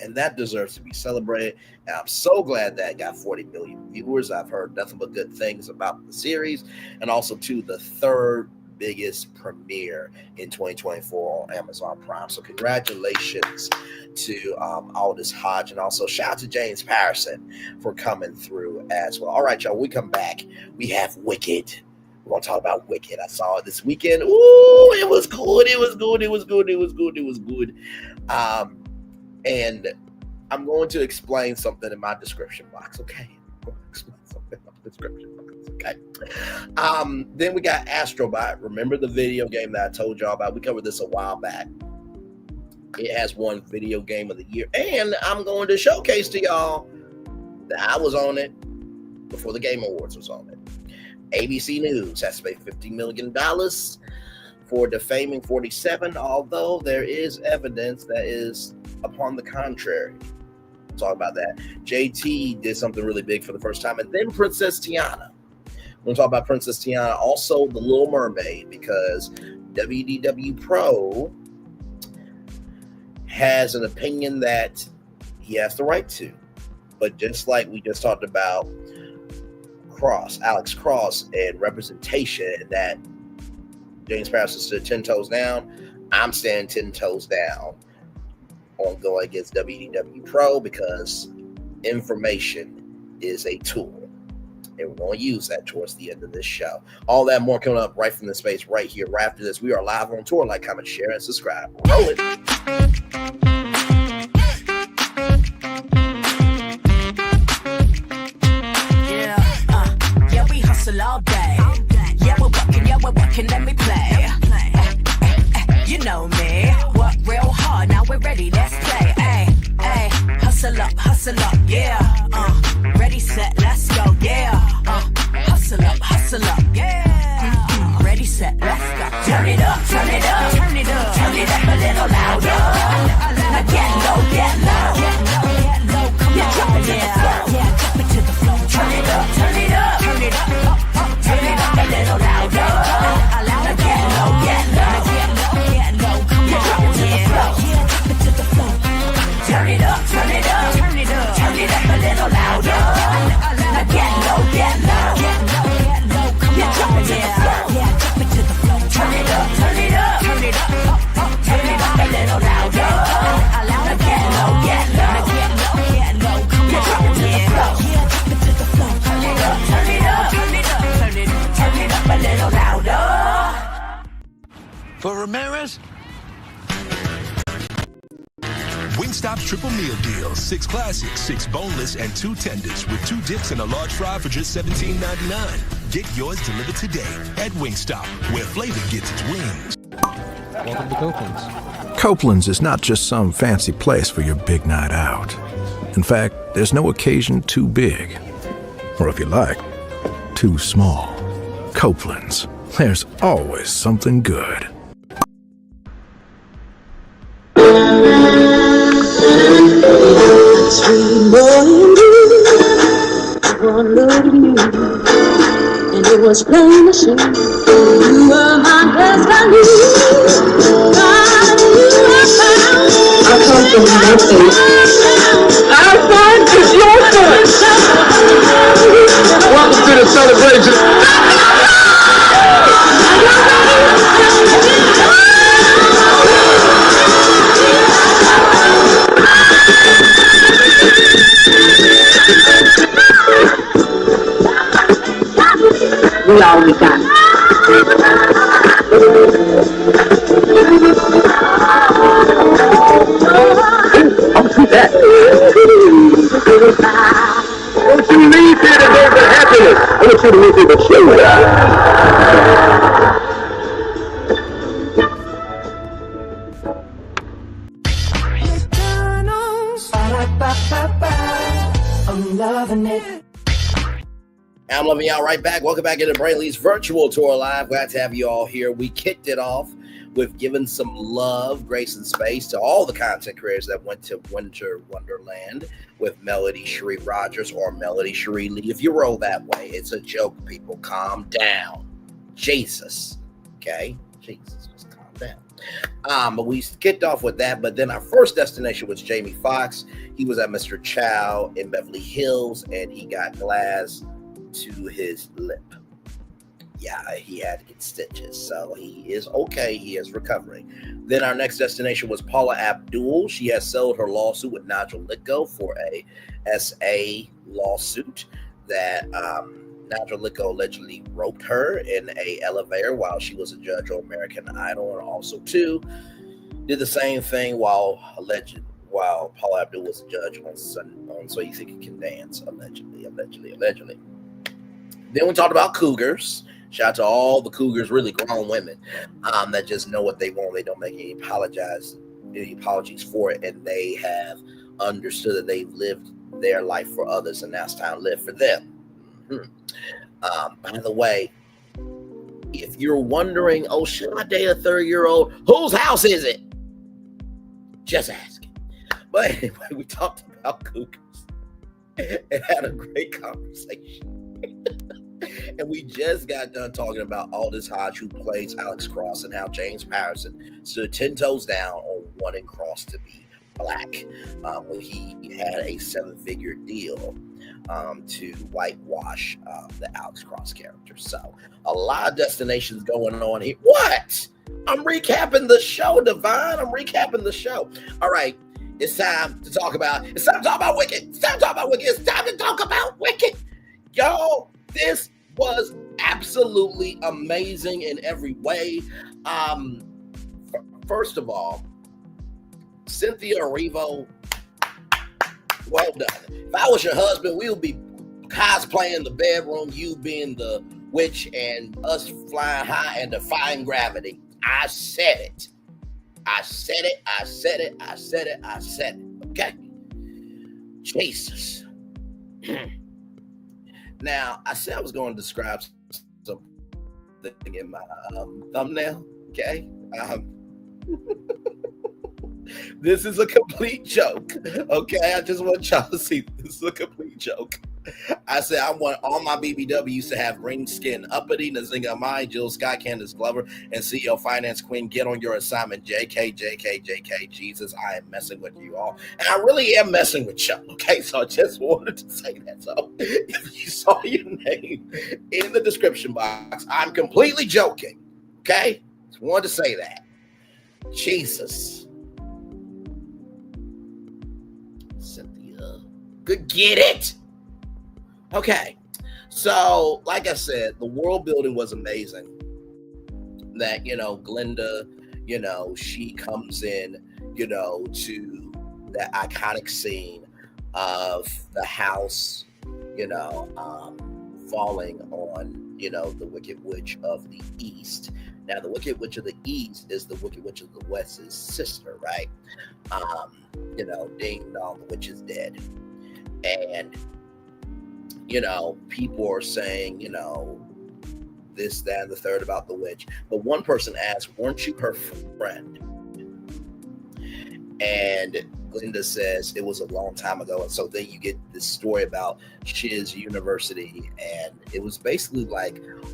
And that deserves to be celebrated. And I'm so glad that got 40 million viewers. I've heard nothing but good things about the series. And also, too, the 3rd biggest premiere in 2024 on Amazon Prime. So congratulations to Aldis Hodge, and also shout out to James Patterson for coming through as well. All right, y'all, we come back. We have Wicked. We're going to talk about Wicked. I saw it this weekend. Ooh, it was good. It was good. It was good. It was good. It was good. And I'm going to explain something in my description box, okay? Okay. Then we got Astro Bot. Remember the video game that I told y'all about? We covered this a while back. It has won Video Game of the Year. And I'm going to showcase to y'all that I was on it before the Game Awards was on it. ABC News has to pay $50 million for defaming 47, although there is evidence that is upon the contrary. We'll talk about that. JT did something really big for the first time. And then Princess Tiana. We'll talk about Princess Tiana. Also, The Little Mermaid, because WDW Pro has an opinion that he has the right to. But just like we just talked about Alex Cross, and representation, that James Patterson stood 10 toes down, I'm standing 10 toes down on going against WDW Pro, because information is a tool. And we're going to use that towards the end of this show. All that more coming up right from the space right here. Right after this, we are live on tour. Like, comment, share, and subscribe. Roll it. Yeah, we hustle all day. Yeah, we're working, let me play. You know me. Work real hard, now we're ready, let's play. Hustle up, yeah. Ready, set, let's go, yeah. Hustle up, yeah. Ready, set, let's go. Turn it up, turn it up, turn it up, turn it up a little louder. Now get low, get low, come on, drop it to the floor, yeah, drop it to the floor. Turn it up, turn it up, turn it up, turn it up a little louder. Now get low, come on, drop it to the floor, yeah, drop it to the floor. Turn it up, turn it up, turn it up, turn it up a little louder. Now get low, come on, drop it to the floor, yeah, drop it to the floor. Turn it up, turn it up, turn it up, turn it up a little louder. Now get low, come on, drop it to the floor, yeah, drop it to the floor. Turn it up, turn it up, turn it up, turn it up a little louder. For Ramirez? Wingstop's triple meal deal. 6 classics, 6 boneless, and 2 tenders with 2 dips and a large fry for just $17.99. Get yours delivered today at Wingstop, where flavor gets its wings. Welcome to Copeland's. Copeland's is not just some fancy place for your big night out. In fact, there's no occasion too big. Or if you like, too small. Copeland's. There's always something good. Sweet morning dew, one look at you, and it was plain to see you were my destiny. God, you were found. I come from nothing. Our son is your son. Welcome to the celebration. We all we got. I'll see that. Don't you leave here to go for happiness. I want you to leave here to show I'm loving it. I'm loving y'all right back. Welcome back into Braylon's virtual tour live. Glad to have you all here. We kicked it off with giving some love, grace, and space to all the content creators that went to Winter Wonderland with Melody Cherie Rogers or Melody Cherie Lee. If you roll that way, it's a joke, people. Calm down. Jesus. Okay? Jesus, just calm down. But we kicked off with that. But then our first destination was Jamie Foxx. He was at Mr. Chow in Beverly Hills, and he got glass to his lip. yeah, he had to get stitches. So he is okay. He is recovering. Then our next destination was Paula Abdul. She has settled her lawsuit with Nigel Litko for a SA lawsuit that Nigel Litko allegedly roped her in a elevator while she was a judge on American Idol, and also too did the same thing while Paula Abdul was a judge on So You Think You Can Dance, allegedly. Then we talked about Cougars. Shout out to all the Cougars, really grown women that just know what they want. They don't make any apologies for it, and they have understood that they've lived their life for others, and now it's time to live for them. By the way, if you're wondering, oh, should I date a 30-year-old? Whose house is it? Just asking. But anyway, we talked about Cougars and had a great conversation. And we just got done talking about Aldis Hodge, who plays Alex Cross, and how James Patterson stood 10 toes down on wanting Cross to be black when he had a 7-figure deal to whitewash the Alex Cross character. So a lot of destinations going on here. What? I'm recapping the show, Divine. I'm recapping the show. All right. It's time to talk about Wicked. It's time to talk about Wicked. Y'all, this was absolutely amazing in every way. First of all, Cynthia Erivo, well done. If I was your husband, we would be cosplaying the bedroom, you being the witch, and us flying high and defying gravity. I said it. Okay? Jesus. Now, I said I was going to describe something in my thumbnail. Okay? This is a complete joke. Okay? I just want y'all to see this is a complete joke. I said I want all my BBWs to have green skin. Uppity, Nzinga Imani, Jill Scott, Candace Glover, and CEO Finance Queen. Get on your assignment. JK. Jesus, I am messing with you all. And I really am messing with y'all. Okay, so I just wanted to say that. So if you saw your name in the description box, I'm completely joking. Okay? Just wanted to say that. Jesus. Cynthia. Good, get it. Okay, so like I said, the world building was amazing. That, Glenda, she comes in, to that iconic scene of the house, falling on, the Wicked Witch of the East. Now, the Wicked Witch of the East is the Wicked Witch of the West's sister, right? Ding dong, the witch is dead. And people are saying, this, that, and the third about the witch. But one person asked, weren't you her friend? And Glenda says it was a long time ago. And so then you get this story about Shiz University. And it was basically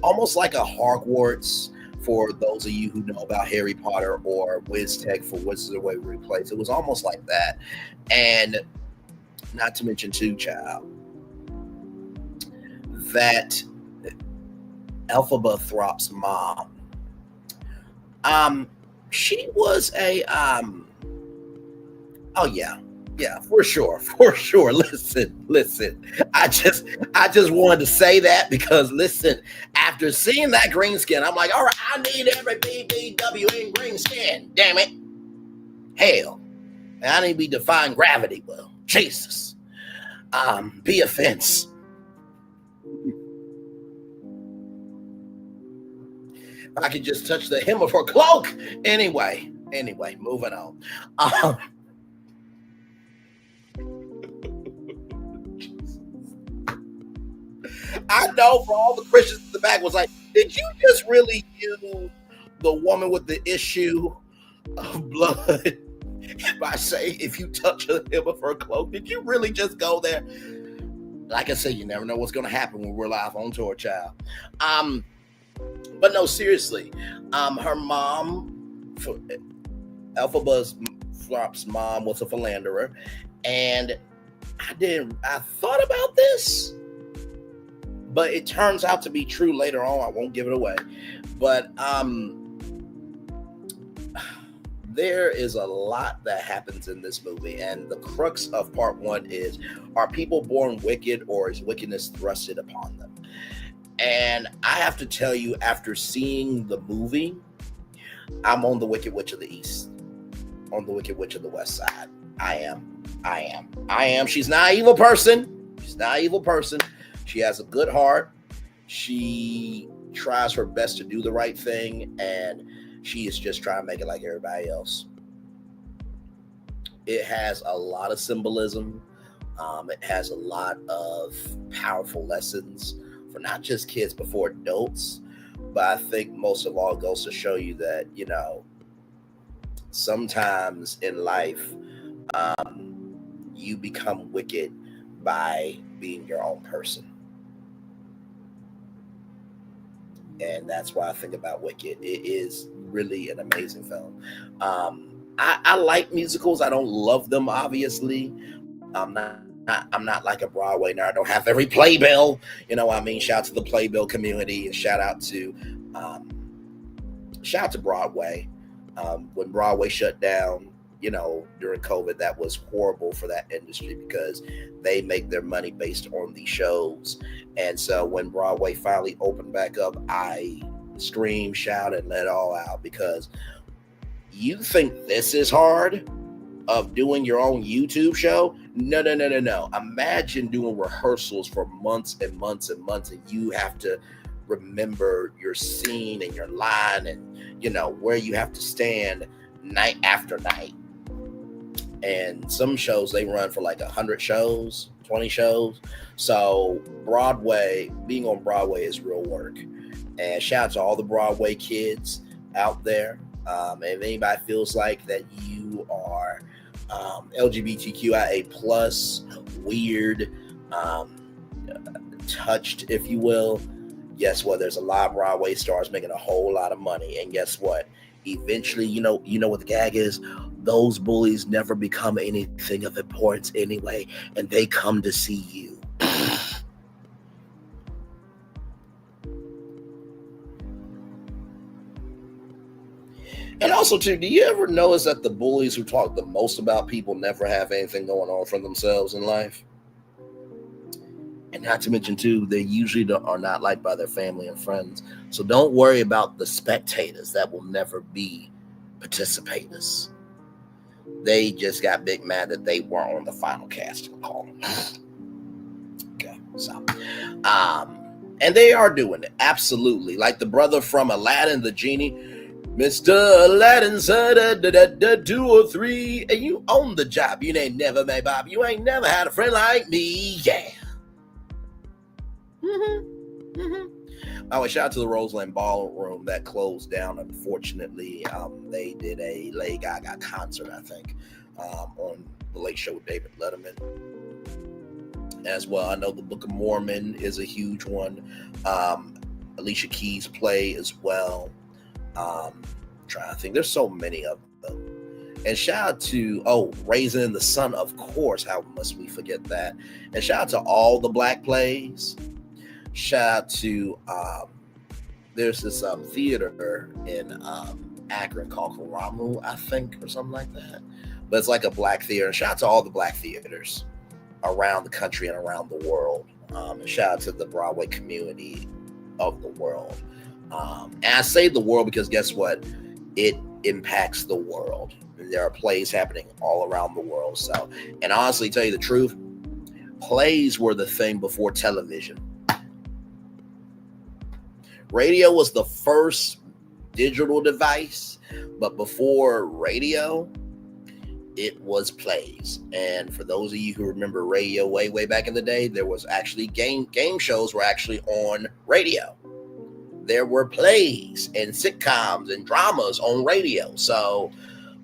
almost like a Hogwarts for those of you who know about Harry Potter, or WizTech for Wizards of the Waverly Place. It was almost like that. And not to mention too, child, that Elphaba Throp's mom, she was a for sure. Listen. I just wanted to say that because listen, after seeing that green skin, I'm like, all right, I need every BBW in green skin. Damn it, hell, and I need to be defying gravity. Well, Jesus, be offense. I could just touch the hem of her cloak. Anyway, moving on. I know for all the Christians in the back was like, did you just really use the woman with the issue of blood by saying if you touch the hem of her cloak? Did you really just go there? Like I said, you never know what's going to happen when we're live on tour, child. But no, seriously, her mom, Elphaba Throp's mom, was a philanderer, and I thought about this, but it turns out to be true later on. I won't give it away, but there is a lot that happens in this movie, and the crux of part one is, are people born wicked, or is wickedness thrusted upon them? And I have to tell you, after seeing the movie, I'm on the Wicked Witch of the East, on the Wicked Witch of the West Side. I am. She's not an evil person. She has a good heart. She tries her best to do the right thing, and she is just trying to make it like everybody else. It has a lot of symbolism. It has a lot of powerful lessons for not just kids, but for adults. But I think most of all, it goes to show you that, you know, sometimes in life, you become wicked by being your own person. And that's why I think about Wicked. It is really an amazing film. I like musicals. I don't love them, obviously. I'm not like a Broadway nerd. I don't have every playbill. You know what I mean? Shout out to the playbill community, and shout out to Broadway. When Broadway shut down, you know, during COVID, that was horrible for that industry because they make their money based on these shows. And so when Broadway finally opened back up, I screamed, shouted, and let it all out, because you think this is hard, of doing your own YouTube show? No. Imagine doing rehearsals for months and months and months, and you have to remember your scene and your line and, you know, where you have to stand night after night. And some shows, they run for like 100 shows, 20 shows. So Broadway, being on Broadway is real work. And shout out to all the Broadway kids out there. And if anybody feels like that you are LGBTQIA plus, weird, touched, if you will, guess what? There's a lot of Broadway stars making a whole lot of money. And guess what? Eventually, you know what the gag is? Those bullies never become anything of importance anyway, and they come to see you. And also, too, do you ever notice that the bullies who talk the most about people never have anything going on for themselves in life? And not to mention, too, they usually are not liked by their family and friends. So don't worry about the spectators that will never be participators. They just got big mad that they weren't on the final casting call. Okay, so, and they are doing it, absolutely. Like the brother from Aladdin, the genie, Mr. Aladdin said, 2 or 3, and you own the job. You ain't never made Bob. You ain't never had a friend like me, yeah. By the way, shout out to the Roseland Ballroom that closed down, unfortunately. They did a Lady Gaga concert, I think, on The Late Show with David Letterman as well. I know the Book of Mormon is a huge one. Alicia Keys' play as well. Trying to think. There's so many of them. And shout out to, Raising the Sun, of course. How must we forget that? And shout out to all the Black plays. Shout out to, there's this theater in Akron called Karamu, I think, or something like that. But it's like a Black theater. And shout out to all the Black theaters around the country and around the world. And shout out to the Broadway community of the world. And I say the world because guess what? It impacts the world. There are plays happening all around the world. So, and honestly, tell you the truth, plays were the thing before television. Radio was the first digital device, but before radio, it was plays. And for those of you who remember radio way back in the day, there was actually game shows were actually on radio. There were plays and sitcoms and dramas on radio. So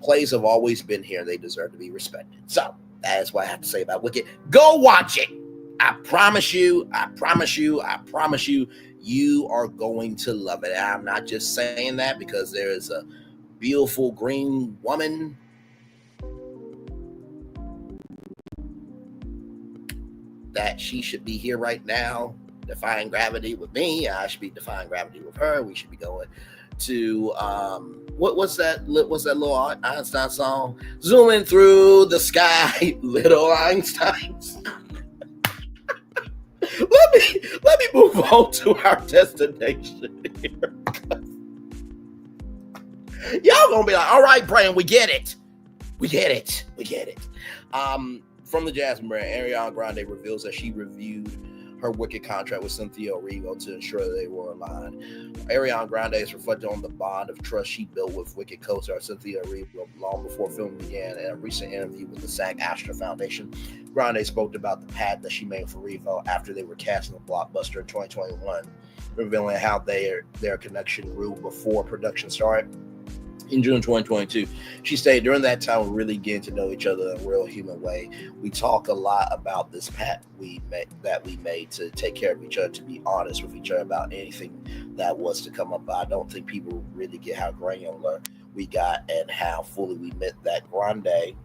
plays have always been here. They deserve to be respected. So that is what I have to say about Wicked. Go watch it. I promise you, you are going to love it. I'm not just saying that because there is a beautiful green woman that she should be here right now defying gravity with me. I should be defying gravity with her. We should be going to what's that little Einstein song? Zooming through the sky, little Einsteins. let me move on to our destination here. Y'all gonna be like, all right, Brian, we get it. From the Jasmine brand, Ariana Grande reveals that she reviewed her Wicked contract with Cynthia Erivo to ensure that they were aligned. Ariana Grande is reflecting on the bond of trust she built with Wicked co-star Cynthia Erivo long before filming began. In a recent interview with the SAG-AFTRA Foundation, Grande spoke about the pact that she made for Erivo after they were cast in the blockbuster in 2021, revealing how their connection grew before production started. In June 2022, she stated, during that time, we really getting to know each other in a real human way. We talk a lot about this pact we made to take care of each other, to be honest with each other about anything that was to come up. But I don't think people really get how granular we got and how fully we meant that. Grande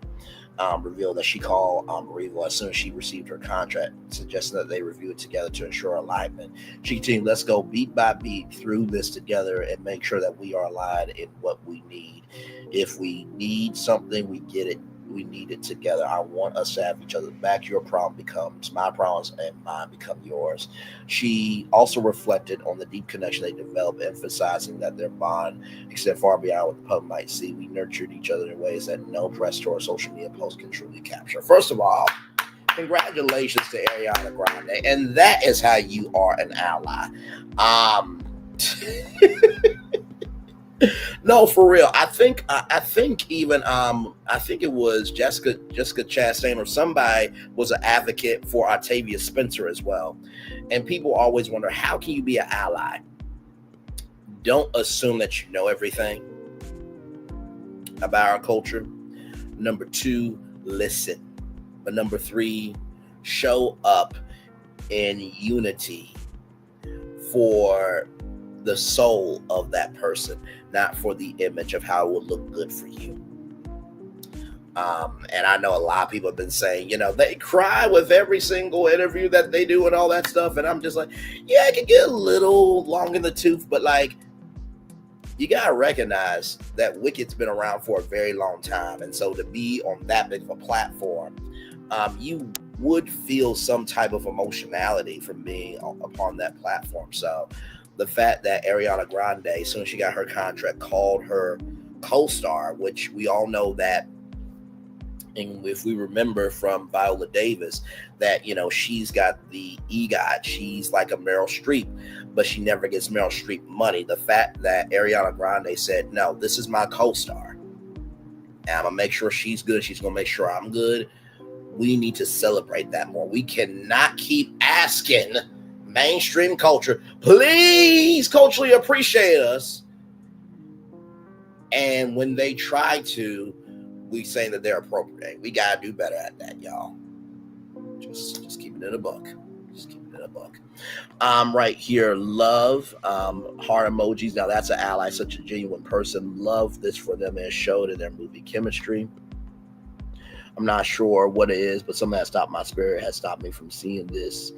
revealed that she called Erivo as soon as she received her contract, suggesting that they review it together to ensure alignment. She continued, let's go beat by beat through this together and make sure that we are aligned in what we need. If we need something, we get it. We need it together. I want us to have each other back. Your problem becomes my problems and mine become yours. She also reflected on the deep connection they developed, emphasizing that their bond extended far beyond what the public might see. We nurtured each other in ways that no press tour or social media post can truly capture. First of all, congratulations to Ariana Grande. And that is how you are an ally. No, for real. I think even I think it was Jessica Chastain or somebody was an advocate for Octavia Spencer as well. And people always wonder, how can you be an ally? Don't assume that you know everything about our culture. Number 2, listen. But number 3, show up in unity for the soul of that person, not for the image of how it would look good for you. And I know a lot of people have been saying, they cry with every single interview that they do and all that stuff. And I'm just like, yeah, it can get a little long in the tooth, but you got to recognize that Wicked's been around for a very long time. And so to be on that big of a platform, you would feel some type of emotionality from being upon that platform. So the fact that Ariana Grande, as soon as she got her contract, called her co-star, which we all know that, and if we remember from Viola Davis, that, she's got the EGOT. She's like a Meryl Streep, but she never gets Meryl Streep money. The fact that Ariana Grande said, no, this is my co-star, and I'm going to make sure she's good. She's going to make sure I'm good. We need to celebrate that more. We cannot keep asking mainstream culture, please culturally appreciate us. And when they try to, we say that they're appropriating. We got to do better at that, y'all. Just keep it in a book. Just keep it in a book. Right here, love, heart emojis. Now that's an ally, such a genuine person. Love this for them and showed in their movie chemistry. I'm not sure what it is, but something that stopped my spirit, has stopped me from seeing this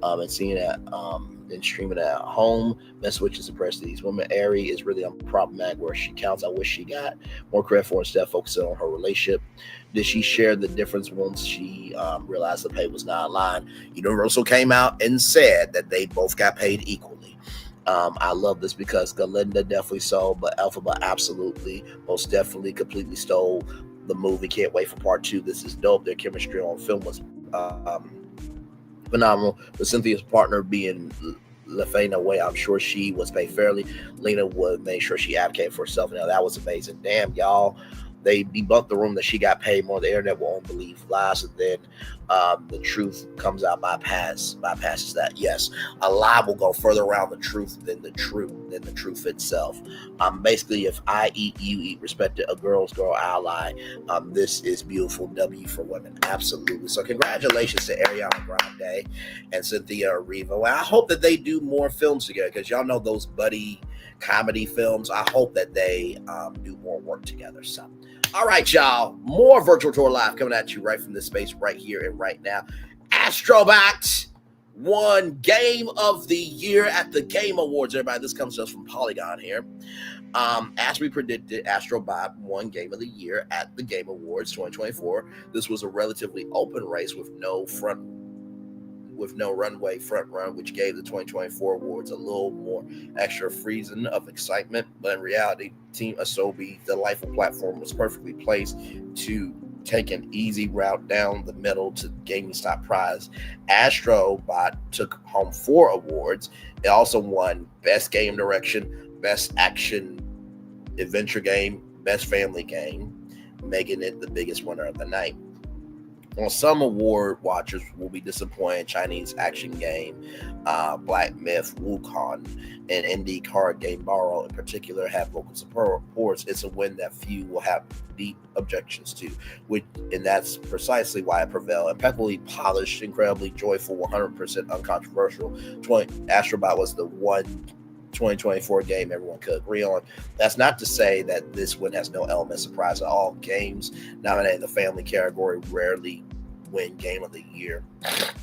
and seeing it and streaming it at home. Best wishes and press to these women. Ari is really problematic where she counts. I wish she got more credit for instead of focusing on her relationship. Did she share the difference once she realized the pay was not aligned? Universal came out and said that they both got paid equally. I love this because Glenda definitely sold, but Alphaba absolutely, most definitely, completely stole the movie. Can't wait for part 2. This is dope. Their chemistry on film was phenomenal. With Cynthia's partner being Lefena Way, I'm sure she was paid fairly. Lena would make sure she advocated for herself. Now that was amazing. Damn, y'all. They debunked the room that she got paid more. The internet won't believe lies, and then the truth comes out, bypasses that. Yes, a lie will go further around the truth than the truth itself. Basically, if I eat, you eat. Respected, a girl's girl ally. This is beautiful. W for women, absolutely. So congratulations to Ariana Grande and Cynthia Erivo. And I hope that they do more films together, because y'all know those buddy comedy films. I hope that they do more work together. So, all right, y'all. More Virtual Tour Live coming at you right from this space right here and right now. Astro Bot, won Game of the Year at the Game Awards. Everybody, this comes to us from Polygon here. As we predicted, Astro Bot won Game of the Year at the Game Awards 2024. This was a relatively open race with no runway front run, which gave the 2024 awards a little more extra freezing of excitement. But in reality, Team Asobi's delightful platform was perfectly placed to take an easy route down the middle to gaming's top prize. Astro Bot took home 4 awards. It also won Best Game Direction, Best Action Adventure Game, Best Family Game, making it the biggest winner of the night. Well, some award watchers will be disappointed. Chinese action game, Black Myth, Wukong, and indie card game Borrow in particular have vocal supports. It's a win that few will have deep objections to, and that's precisely why it prevailed. Impeccably polished, incredibly joyful, 100% uncontroversial. Astrobot was the one 2024 game everyone could agree on. That's not to say that this one has no element of surprise at all. Games nominated in the family category rarely win Game of the Year.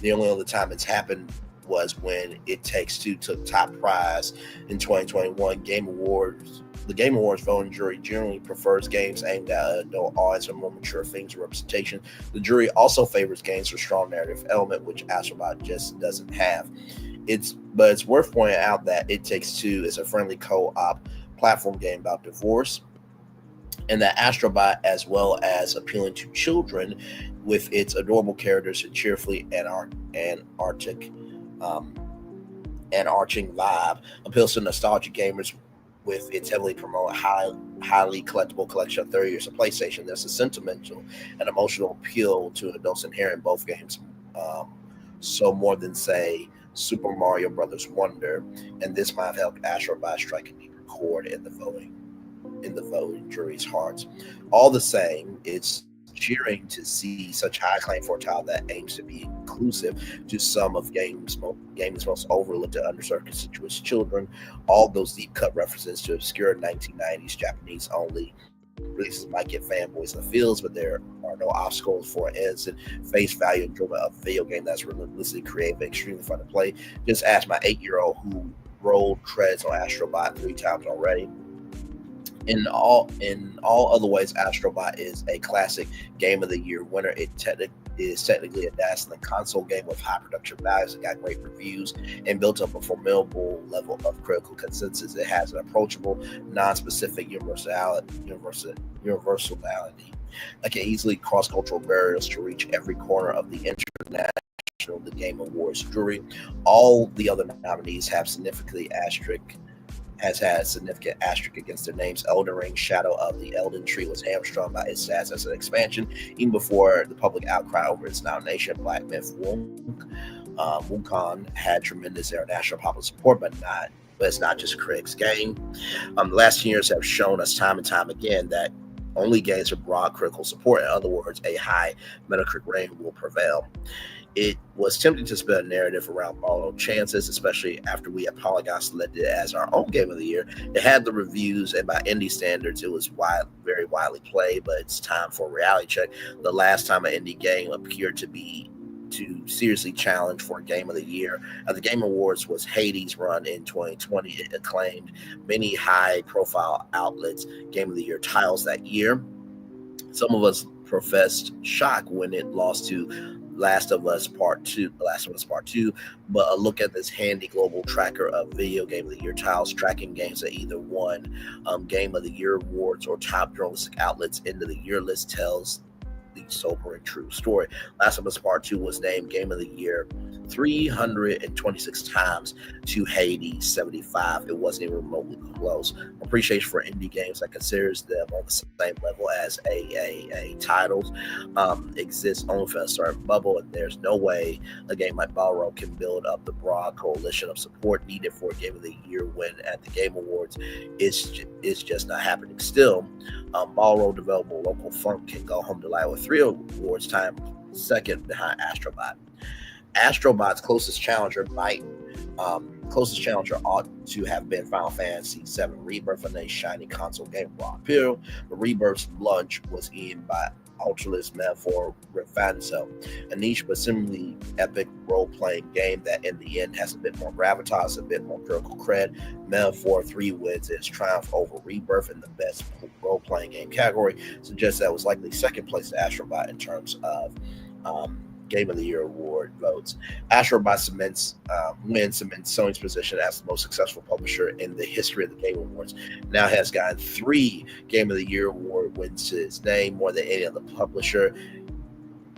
The only other time it's happened was when It Takes Two took top prize in 2021. The Game Awards voting jury generally prefers games aimed at adult audience or more mature themes and representation. The jury also favors games with strong narrative element, which Astrobot just doesn't have. It's worth pointing out that It Takes Two is a friendly co-op platform game about divorce, and that Astrobot, as well as appealing to children with its adorable characters and cheerfully anarching vibe, appeals to nostalgic gamers with its heavily promoted highly collectible collection of 30 years of PlayStation. There's a sentimental and emotional appeal to adults inherent in both games. So more than, say, Super Mario Brothers Wonder, and this might have helped Astrobot strike a deeper chord in the voting jury's hearts. All the same, it's cheering to see such high acclaim for a title that aims to be inclusive to some of gaming's most overlooked and underserved constituents, children. All those deep cut references to obscure 1990s Japanese only releases might get fanboys in the fields, but there are no obstacles for an instant face value enjoyment of a video game that's relentlessly creative and extremely fun to play. Just ask my 8-year-old who rolled credits on Astrobot 3 times already. In all other ways, Astrobot is a classic Game of the Year winner. It is technically a dazzling console game with high production values. It got great reviews and built up a formidable level of critical consensus. It has an approachable, non-specific universality that can easily cross cultural barriers to reach every corner of the The Game Awards jury. All the other nominees have significant asterisk against their names. Elden Ring: Shadow of the Elden Tree was hamstrung by its status as an expansion even before the public outcry over its nomination. Black Myth Wukong had tremendous international popular support, but it's not just a critics' game. The last 10 years have shown us time and time again that only games with broad critical support, in other words, a high Metacritic rating, will prevail. It was tempting to spin a narrative around borrowed chances, especially after we at Polygon selected it as our own Game of the Year. It had the reviews, and by indie standards, it was very widely played, but it's time for a reality check. The last time an indie game appeared to seriously challenge for a Game of the Year at the Game Awards was Hades' run in 2020. It acclaimed many high-profile outlets' Game of the Year titles that year. Some of us professed shock when it lost to Last of Us Part 2, but a look at this handy global tracker of video Game of the Year titles, tracking games that either won Game of the Year awards or top journalistic outlets into the year list tells the sobering true story. Last of Us Part 2 was named Game of the Year 326 times to Hades 75. It wasn't even remotely close. Appreciation for indie games that considers them on the same level as AAA titles exists only for a certain bubble, and there's no way a game like Balrog can build up the broad coalition of support needed for a Game of the Year win at the Game Awards. It's just not happening. Still, Balrog developer Local Funk can go home delight with 3 awards, time second behind Astrobot. Astrobot's closest challenger ought to have been Final Fantasy VII Rebirth, a nice shiny console game raw appeal. The Rebirth's launch was Ultralist metaphor Refanso, a niche but similarly epic role-playing game that in the end has a bit more gravitas, a bit more critical cred. Metaphor 3 wins its triumph over Rebirth in the best role-playing game category, suggests that it was likely second place to Astro Bot in terms of Game of the Year award votes. Astro Bot cements Sony's position as the most successful publisher in the history of the Game Awards. Now has gotten 3 Game of the Year award wins to its name, more than any other publisher.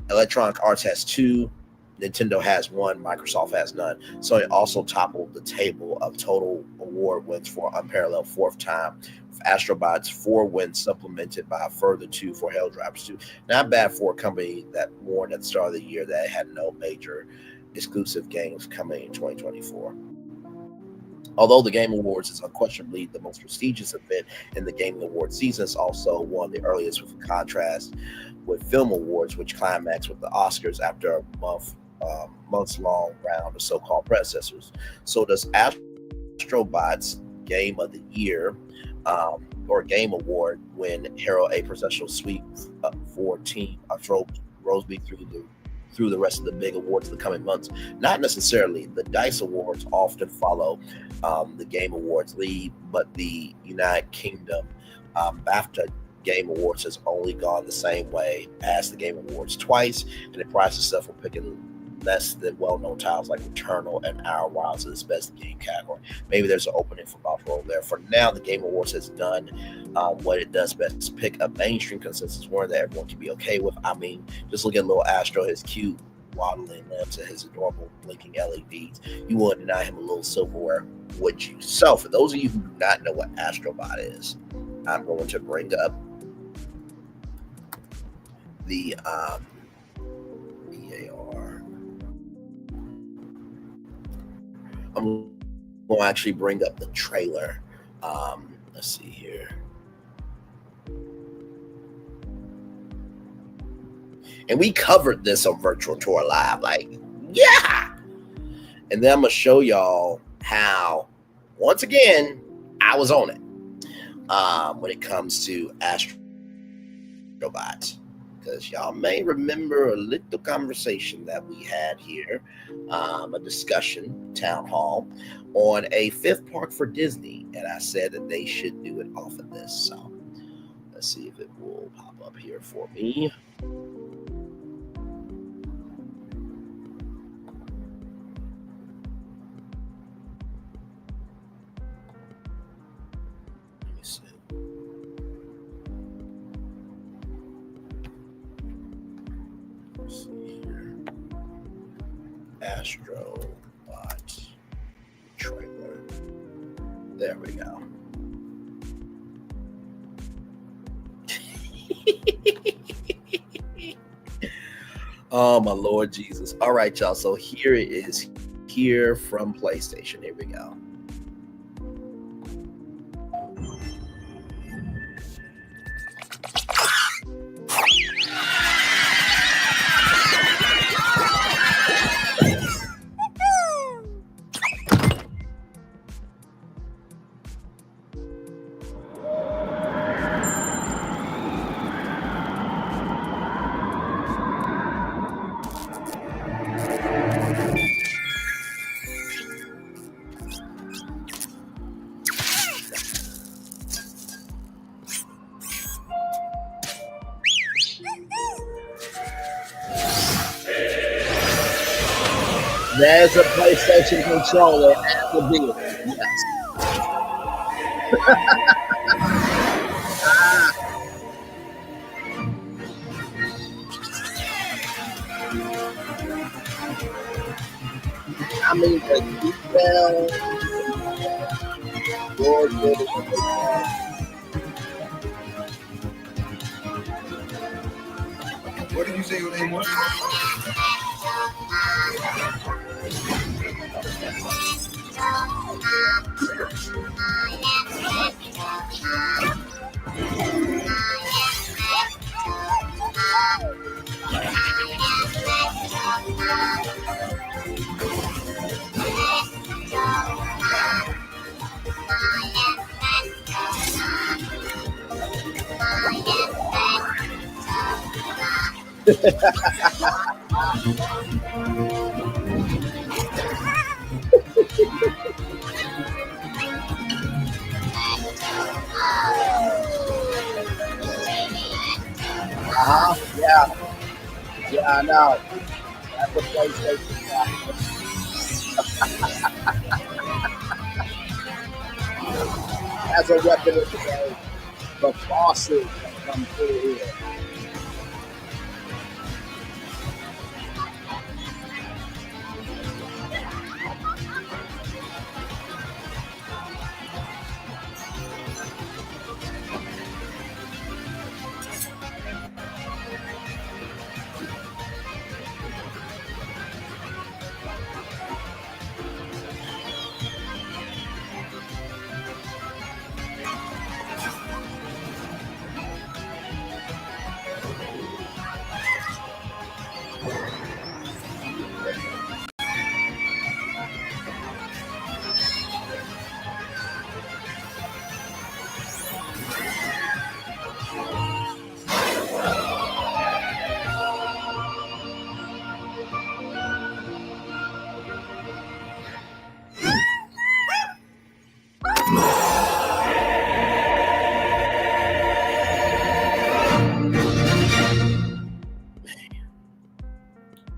Electronic Arts has 2, Nintendo has 1, Microsoft has none. Sony also toppled the table of total award wins for unparalleled 4th time, with Astro Bot's 4 wins supplemented by a further 2 for Helldivers 2. Not bad for a company that warned at the start of the year that it had no major exclusive games coming in 2024. Although the Game Awards is unquestionably the most prestigious event in the Game Awards season, it's also one of the earliest, with a contrast with Film Awards, which climax with the Oscars after a months-long round of so-called predecessors. So does Astro Bot's Game of the Year or Game Award win herald a processional sweep for Team Roseby through the rest of the big awards in the coming months? Not necessarily. The DICE Awards often follow the Game Awards lead, but the United Kingdom BAFTA Game Awards has only gone the same way as the Game Awards twice, and it prides itself on picking less than well-known titles like Returnal and Outer Wilds in its best game category. Maybe there's an opening for Bob Roll there. For now, the Game Awards has done what it does best, is pick a mainstream consensus winner that everyone can be okay with. I mean, just look at little Astro, his cute waddling limbs and his adorable blinking LEDs. You wouldn't deny him a little silverware, would you? So, for those of you who do not know what Astro Bot is, I'm going to bring up the EAR. I'm going to actually bring up the trailer. Let's see here. And we covered this on Virtual Tour Live. Like, yeah! And then I'm going to show y'all how, once again, I was on it when it comes to Astro Bot. Because y'all may remember a little conversation that we had here, a discussion, town hall, on a 5th park for Disney. And I said that they should do it off of this. So let's see if it will pop up here for me. Let me see. Astro Bot trailer. There we go. Oh my Lord Jesus. All right, y'all. So here it is, here from PlayStation. Here we go. There's a PlayStation controller at the vehicle. Yes. I mean, the detail, gorgeous. What did you say your name was? Yeah. Yeah, I know. That's a PlayStation. That's a weapon of the day. The bosses that come through here.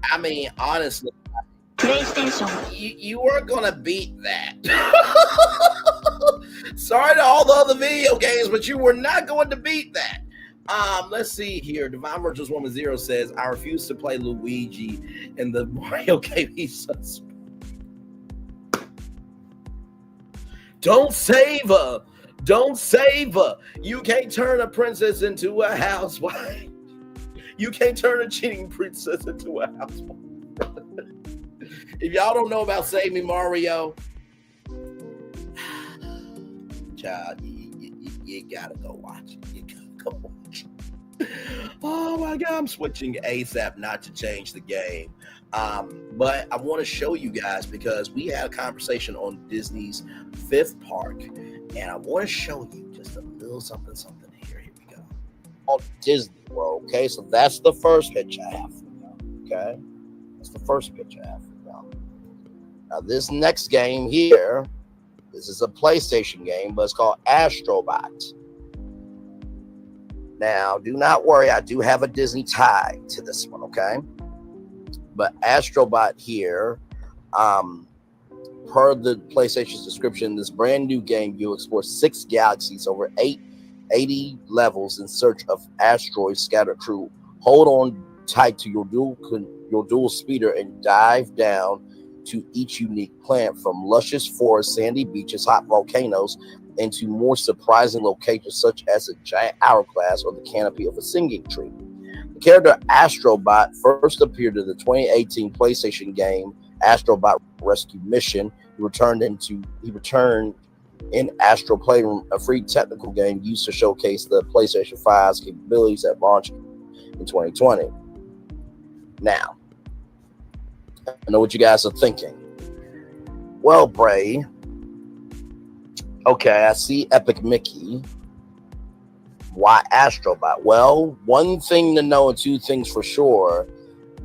I mean, honestly, you weren't gonna beat that. Sorry to all the other video games, but you were not going to beat that. Let's see here. Divine Virtuous Woman 0 says, I refuse to play Luigi in the Mario game. He's sus. Don't save her. Don't save her. You can't turn a princess into a housewife. You can't turn a cheating princess into a housewife. If y'all don't know about Save Me Mario, child, you gotta go watch it. You gotta go watch it. Oh my God, I'm switching ASAP not to change the game. But I want to show you guys because we had a conversation on Disney's 5th park, and I want to show you just a little something here. Here we go. On Disney World, okay? So that's the first picture I have for you, okay? That's the first picture I have for you. Now, this next game here, this is a PlayStation game, but it's called Astro Bot. Now, do not worry, I do have a Disney tie to this one, okay? But Astro Bot here, per the PlayStation's description, this brand new game, you'll explore 6 galaxies over 80 levels in search of asteroids scattered through. Hold on tight to your dual speeder and dive down to each unique planet, from luscious forests, sandy beaches, hot volcanoes, and to more surprising locations such as a giant hourglass or the canopy of a singing tree. The character Astro Bot first appeared in the 2018 PlayStation game Astro Bot Rescue Mission. He returned in Astro Playroom, a free technical game used to showcase the PlayStation 5's capabilities at launch in 2020. Now, I know what you guys are thinking. Well, Bray, okay, I see Epic Mickey. Why Astro Bot? Well, one thing to know and 2 things for sure.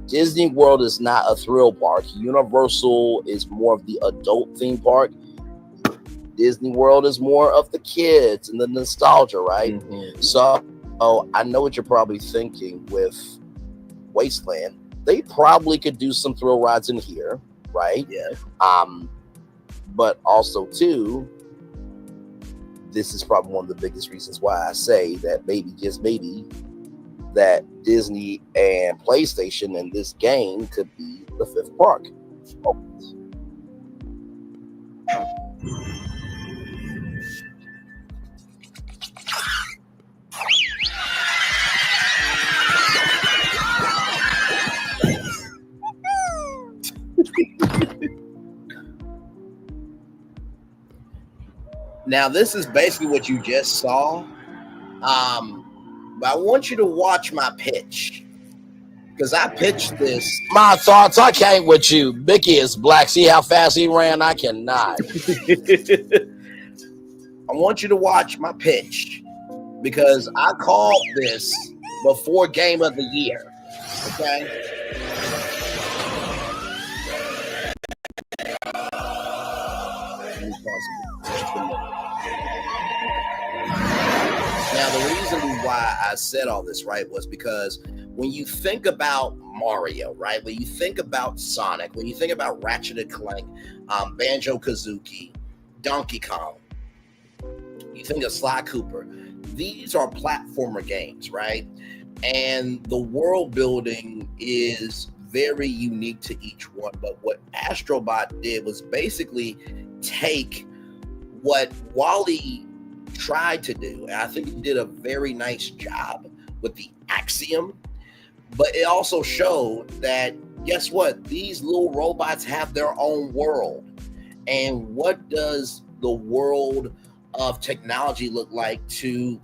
Disney World is not a thrill park. Universal is more of the adult theme park. Disney World is more of the kids and the nostalgia, right? Mm-hmm. So, I know what you're probably thinking with Wasteland. They probably could do some thrill rides in here, right? Yeah. But also, too, this is probably one of the biggest reasons why I say that maybe, just maybe, that Disney and PlayStation and this game could be the 5th park. Now, this is basically what you just saw. But I want you to watch my pitch, because I pitched this. My thoughts, I can't with you. Mickey is black. See how fast he ran? I cannot. I want you to watch my pitch, because I called this before Game of the Year. Okay. Now, the reason why I said all this, right, was because when you think about Mario, right, when you think about Sonic, when you think about Ratchet and Clank, Banjo-Kazooie, Donkey Kong, you think of Sly Cooper, these are platformer games, right? And the world building is very unique to each one. But what Astro Bot did was basically take what Wally tried to do, and I think he did a very nice job with the Axiom, but it also showed that, guess what, these little robots have their own world. And what does the world of technology look like to,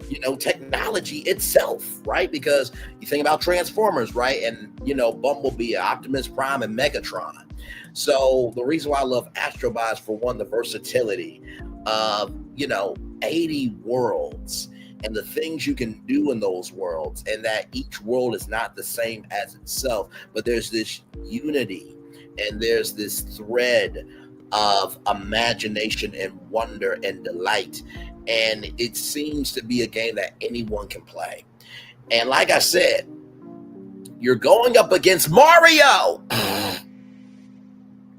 you know, technology itself, right? Because you think about Transformers, right? And, you know, Bumblebee, Optimus Prime, and Megatron. So the reason why I love Astro Bot is, for one, the versatility of, you know, 80 worlds and the things you can do in those worlds, and that each world is not the same as itself, but there's this unity and there's this thread of imagination and wonder and delight. And it seems to be a game that anyone can play. And like I said, you're going up against Mario.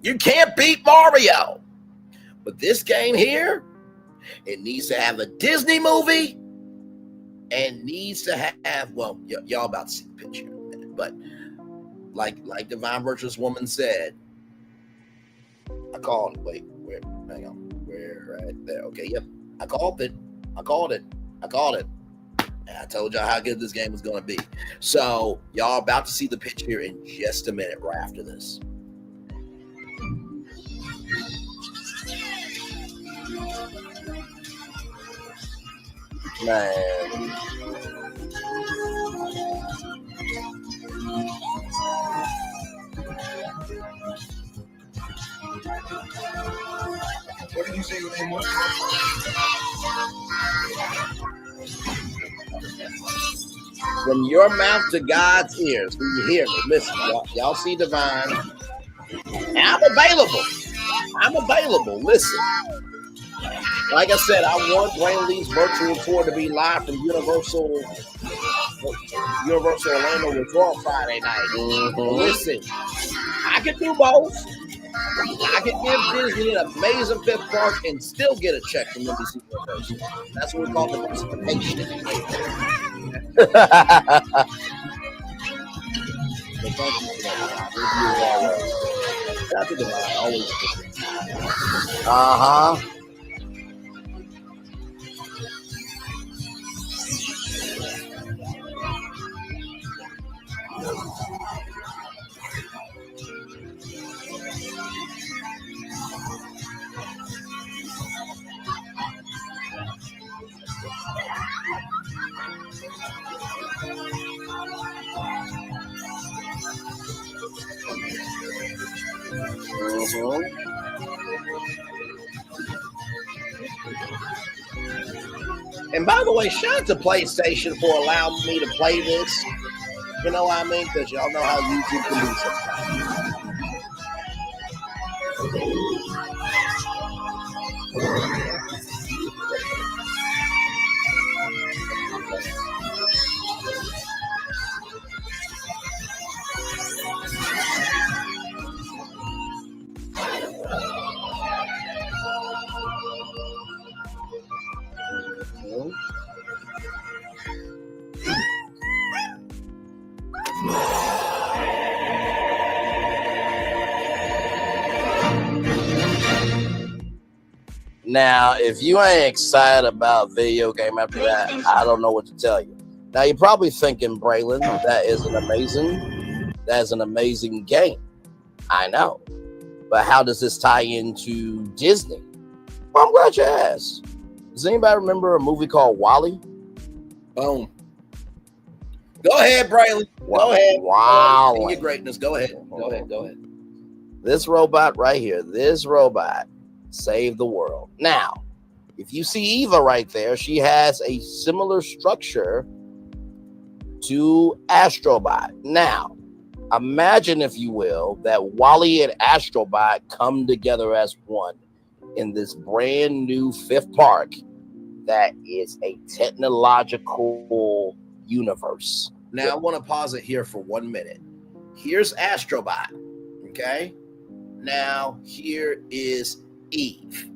You can't beat Mario. But this game here, it needs to have a Disney movie and needs to have, well, y'all about to see the picture in a minute, but like Divine Virtuous Woman said, I called it. Wait, where? Hang on. Where? Right there. Okay, yep. I called it. And I told y'all how good this game was going to be. So y'all about to see the pitch here in just a minute right after this. Man. What did you say your name was? From your mouth to God's ears. Do you hear me? Listen, y'all see Divine. And I'm available. Listen. Like I said, I want Braylon Lee's virtual tour to be live from Universal Orlando Resort Friday night. Listen, I can do both. I can give Disney an amazing fifth park and still get a check from NBC Universal. That's what we call diversification. Uh-huh. And by the way, shout out to PlayStation for allowing me to play this. You know what I mean? Because y'all know how YouTube can be Now, if you ain't excited about video game after that, I don't know what to tell you. Now, you're probably thinking, Braylon, that is an amazing game. I know. But how does this tie into Disney? Well, I'm glad you asked. Does anybody remember a movie called WALL-E? Boom. Go ahead, Braylon. Go ahead. Wow. Your greatness. Go ahead. Go ahead. This robot right here, saved the world. Now, if you see Eva right there, she has a similar structure to Astro Bot. Now, imagine, if you will, that Wally and Astro Bot come together as one in this brand new fifth park that is a technological universe. Now, I want to pause it here for 1 minute. Here's Astro Bot, okay? Now, here is Eve.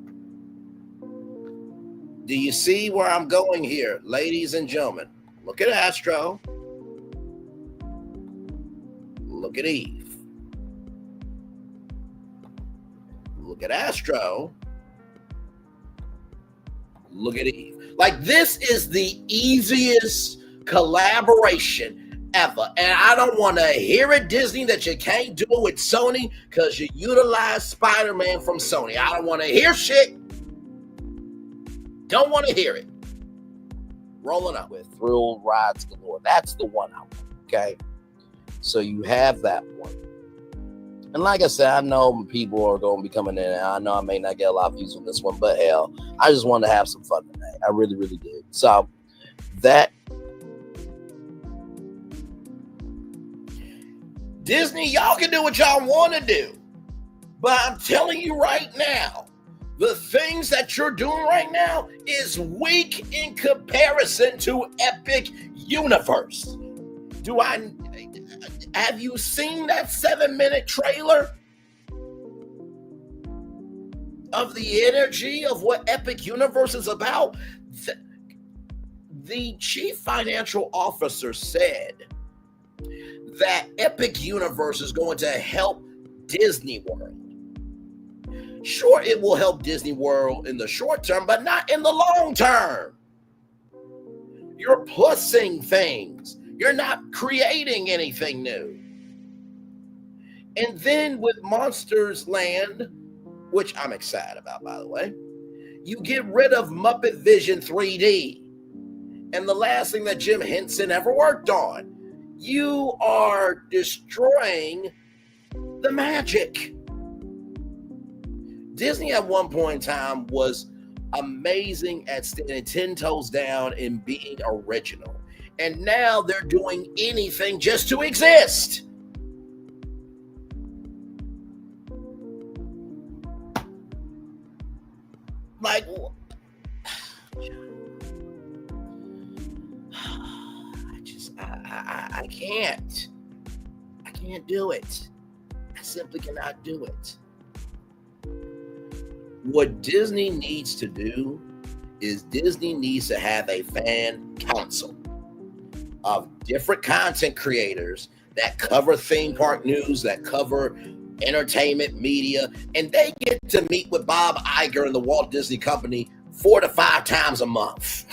Do you see where I'm going here, ladies and gentlemen? Look at Astro. Look at Eve. Look at Astro. Look at Eve. Like, this is the easiest collaboration ever. And I don't want to hear it, Disney, that you can't do it with Sony because you utilize Spider-Man from Sony. I don't want to hear shit. Don't want to hear it. Rolling up with Thrill Rides Galore. That's the one I want, okay? So you have that one. And like I said, I know people are going to be coming in, and I know I may not get a lot of views on this one, but hell, I just wanted to have some fun today. I really, really did. So that Disney, y'all can do what y'all want to do. But I'm telling you right now, the things that you're doing right now is weak in comparison to Epic Universe. Have you seen that 7-minute trailer of the energy of what Epic Universe is about? The chief financial officer said that Epic Universe is going to help Disney World. Sure, it will help Disney World in the short term, but not in the long term. You're plussing things. You're not creating anything new. And then with Monsters Land, which I'm excited about, by the way, you get rid of Muppet Vision 3D. And the last thing that Jim Henson ever worked on. You are destroying the magic. Disney at one point in time was amazing at standing 10 toes down and being original. And now they're doing anything just to exist. Like, I can't. I can't do it. I simply cannot do it. What Disney needs to do is Disney needs to have a fan council of different content creators that cover theme park news, that cover entertainment media, and they get to meet with Bob Iger and the Walt Disney Company 4 to 5 times a month.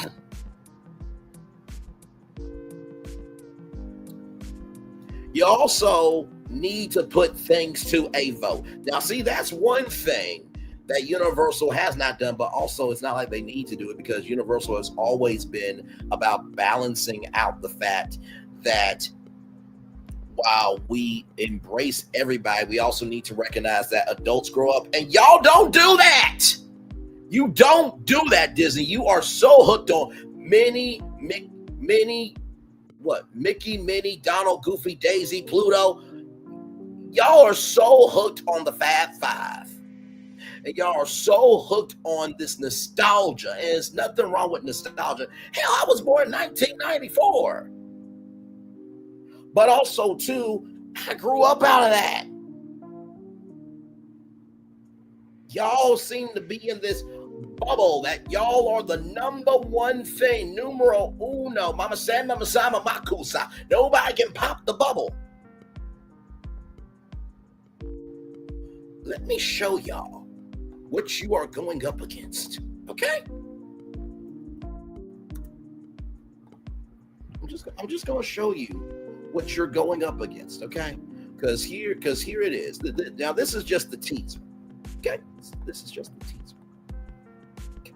You also need to put things to a vote. Now, see, that's one thing that Universal has not done, but also it's not like they need to do it because Universal has always been about balancing out the fact that while we embrace everybody, we also need to recognize that adults grow up, and y'all don't do that. You don't do that, Disney. You are so hooked on Mickey, Minnie, Donald, Goofy, Daisy, Pluto. Y'all are so hooked on the Fab Five. And y'all are so hooked on this nostalgia. And there's nothing wrong with nostalgia. Hell, I was born in 1994. But also, too, I grew up out of that. Y'all seem to be in this bubble that y'all are the number one thing, numero uno, mama san, mama sama, makusa. Nobody can pop the bubble. Let me show y'all what you are going up against, okay? I'm just going to show you what you're going up against, okay? Because here it is. Now this is just the teaser, okay? This is just the teaser. Okay.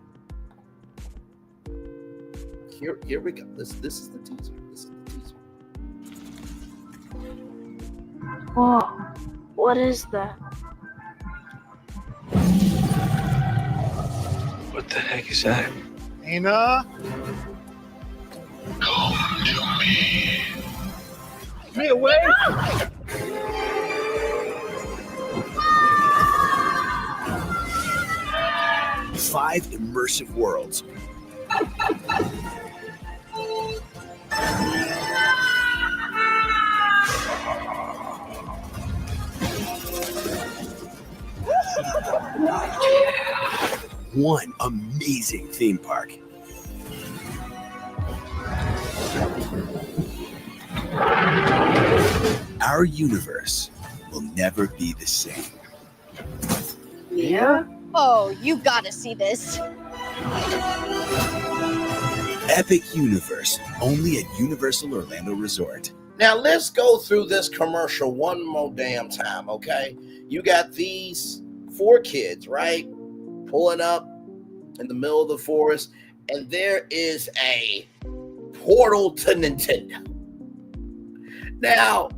Here we go. This is the teaser. This is the teaser. Whoa, what is that? What the heck is that? Nina? Oh, Me away. 5 immersive worlds. One amazing theme park. Our universe will never be the same. Yeah? Oh, you gotta see this. Epic Universe, only at Universal Orlando Resort. Now let's go through this commercial one more damn time, okay? You got these 4 kids, right? Pulling up in the middle of the forest, and there is a portal to Nintendo. Now,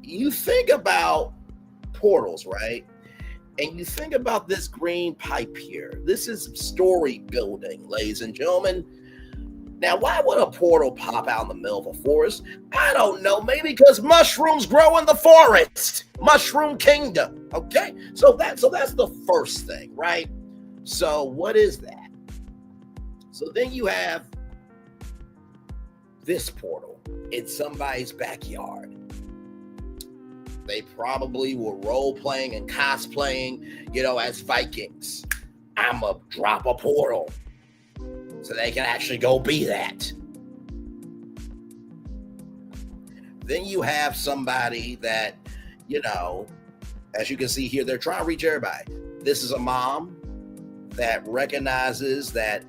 you think about portals, right? And you think about this green pipe here. This is story building, ladies and gentlemen. Now, why would a portal pop out in the middle of a forest? I don't know. Maybe because mushrooms grow in the forest. Mushroom Kingdom. Okay? So that's the first thing, right? So what is that? So then you have this portal in somebody's backyard. They probably were role-playing and cosplaying, as Vikings. I'ma drop a portal so they can actually go be that. Then you have somebody that, as you can see here, they're trying to reach everybody. This is a mom that recognizes that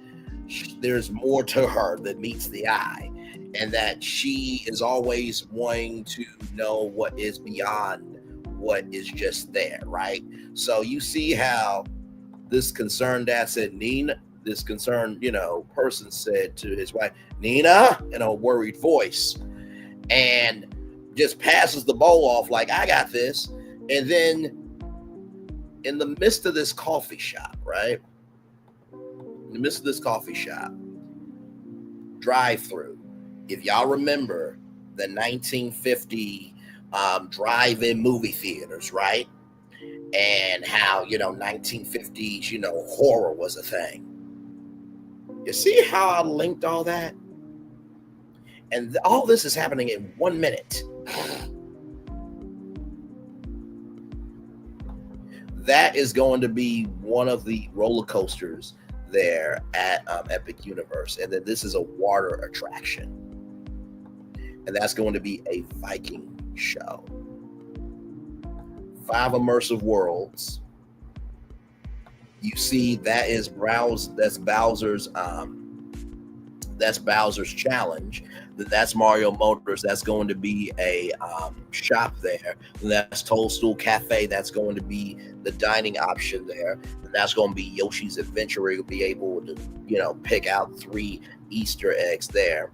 there's more to her than meets the eye, and that she is always wanting to know what is beyond what is just there, right? So you see how this concerned dad said, Nina, this concerned, person said to his wife, Nina, in a worried voice, and just passes the bowl off like, I got this. And then in the midst of this coffee shop, right? In the midst of this coffee shop, drive-through. If y'all remember the 1950 drive-in movie theaters, right? And how, 1950s, horror was a thing. You see how I linked all that? And all this is happening in 1 minute. That is going to be one of the roller coasters there at Epic Universe. And then this is a water attraction. And that's going to be a Viking show. 5 immersive worlds. You see, that's Bowser's challenge. That's Mario Motors. That's going to be a shop there. And that's Toadstool Cafe. That's going to be the dining option there. And that's going to be Yoshi's Adventure, where you'll be able to, pick out 3 Easter eggs there.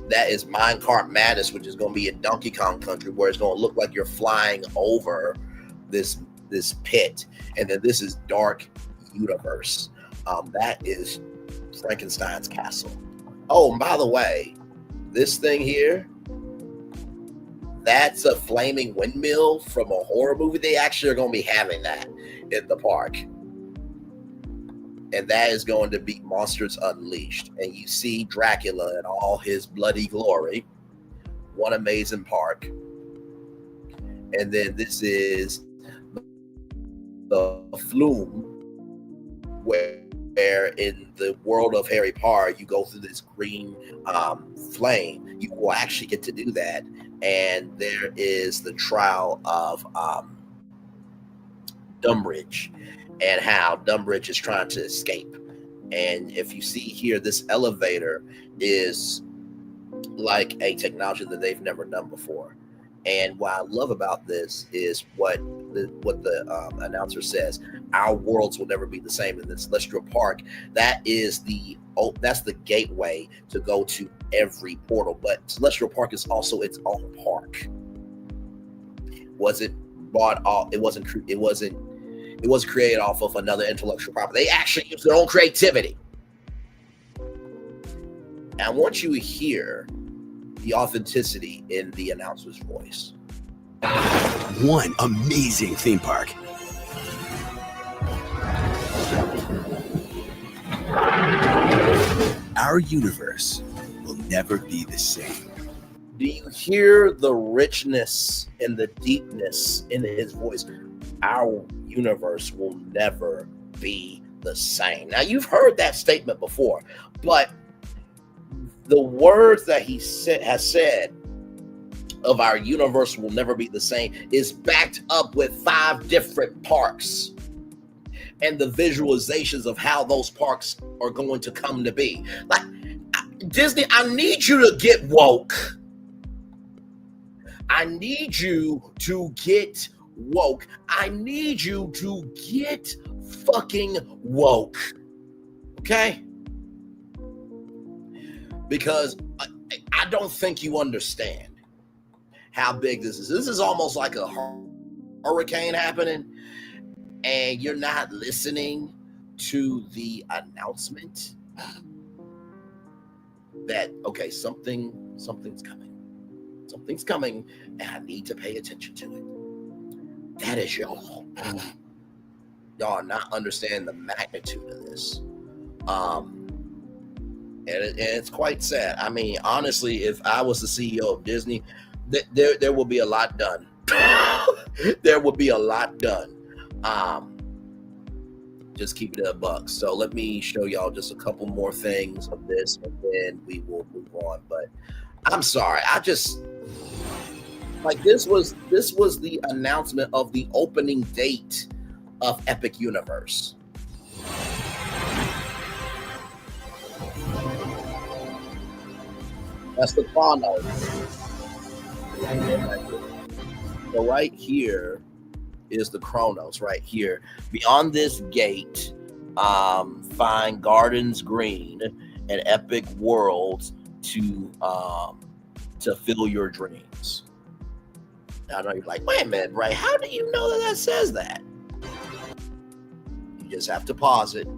That is Minecart Madness, which is going to be in Donkey Kong Country, where it's going to look like you're flying over this pit. And then this is Dark Universe. That is Frankenstein's Castle. Oh, and by the way, this thing here, that's a flaming windmill from a horror movie. They actually are going to be having that in the park. And that is going to be Monsters Unleashed. And you see Dracula in all his bloody glory. One amazing park. And then this is the Flume, where in the world of Harry Potter, you go through this green flame. You will actually get to do that. And there is the trial of Dumbridge, and how Dumbridge is trying to escape. And if you see here, this elevator is like a technology that they've never done before. And what I love about this is what the announcer says: our worlds will never be the same in this Celestial Park. That's the gateway to go to every portal. But Celestial Park is also its own park. It wasn't created off of another intellectual property. They actually use their own creativity. And I want you to hear the authenticity in the announcer's voice. One amazing theme park. Our universe will never be the same. Do you hear the richness and the deepness in his voice? Our universe will never be the same. Now, you've heard that statement before, but the words that he has said of our universe will never be the same is backed up with 5 different parks and the visualizations of how those parks are going to come to be. Like, Disney, I need you to get woke. I need you to get woke. I need you to get fucking woke. Okay? Because I don't think you understand how big this is. This is almost like a hurricane happening, and you're not listening to the announcement that, okay, something's coming. Something's coming, and I need to pay attention to it. That is y'all. Y'all not understand the magnitude of this. And it's quite sad. I mean, honestly, if I was the CEO of Disney, there will be a lot done. There will be a lot done. Just keep it a buck. So let me show y'all just a couple more things of this, and then we will move on. But I'm sorry, I just like this was the announcement of the opening date of Epic Universe. That's the chrono. So right here is the Chronos right here. Beyond this gate, find Gardens Green and Epic Worlds to fill your dreams. I know you're like, wait a minute, Bray, how do you know that says that? You just have to pause it.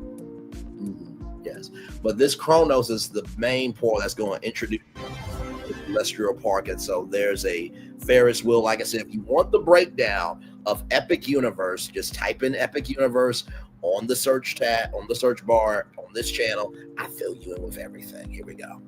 Yes, but this Chronos is the main portal that's going to introduce the Celestial Park, and so there's a Ferris wheel. Like I said, if you want the breakdown of Epic Universe, just type in Epic Universe on the search tab, on the search bar, on this channel. I fill you in with everything. Here we go.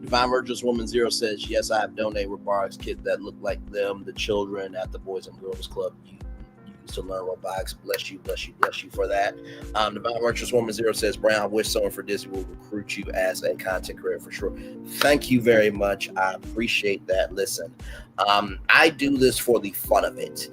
Divine Virtuous Woman Zero says, yes, I have donated robotics kits that look like them, the children at the Boys and Girls Club used to learn robotics. Bless you, bless you, bless you for that. Divine Virtuous Woman Zero says, Brown, I wish someone for Disney will recruit you as a content creator for sure. Thank you very much. I appreciate that. Listen, I do this for the fun of it.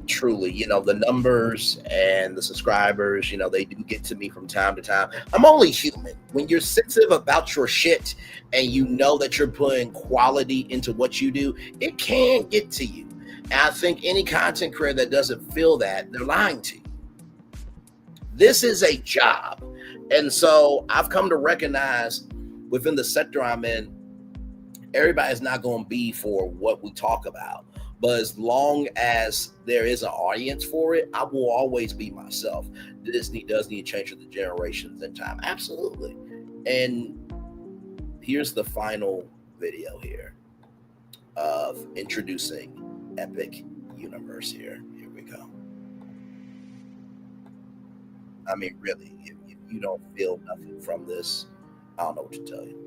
Truly, you know, the numbers and the subscribers, you know, they do get to me from time to time. I'm only human. When you're sensitive about your shit and you know that you're putting quality into what you do, it can get to you. And I think any content creator that doesn't feel that, they're lying to you. This is a job. And so I've come to recognize within the sector I'm in, everybody's not going to be for what we talk about. But as long as there is an audience for it, I will always be myself. Disney does need to change with the generations in time. Absolutely. And here's the final video here of introducing Epic Universe here. Here we go. I mean, really, if you don't feel nothing from this, I don't know what to tell you.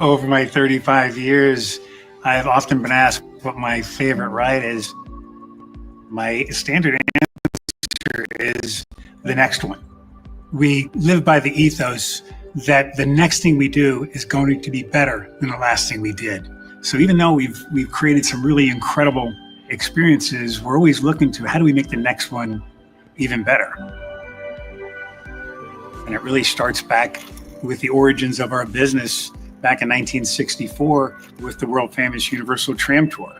Over my 35 years, I've often been asked what my favorite ride is. My standard answer is the next one. We live by the ethos that the next thing we do is going to be better than the last thing we did. So even though we've created some really incredible experiences, we're always looking to how do we make the next one even better? And it really starts back with the origins of our business back in 1964 with the world famous Universal Tram Tour.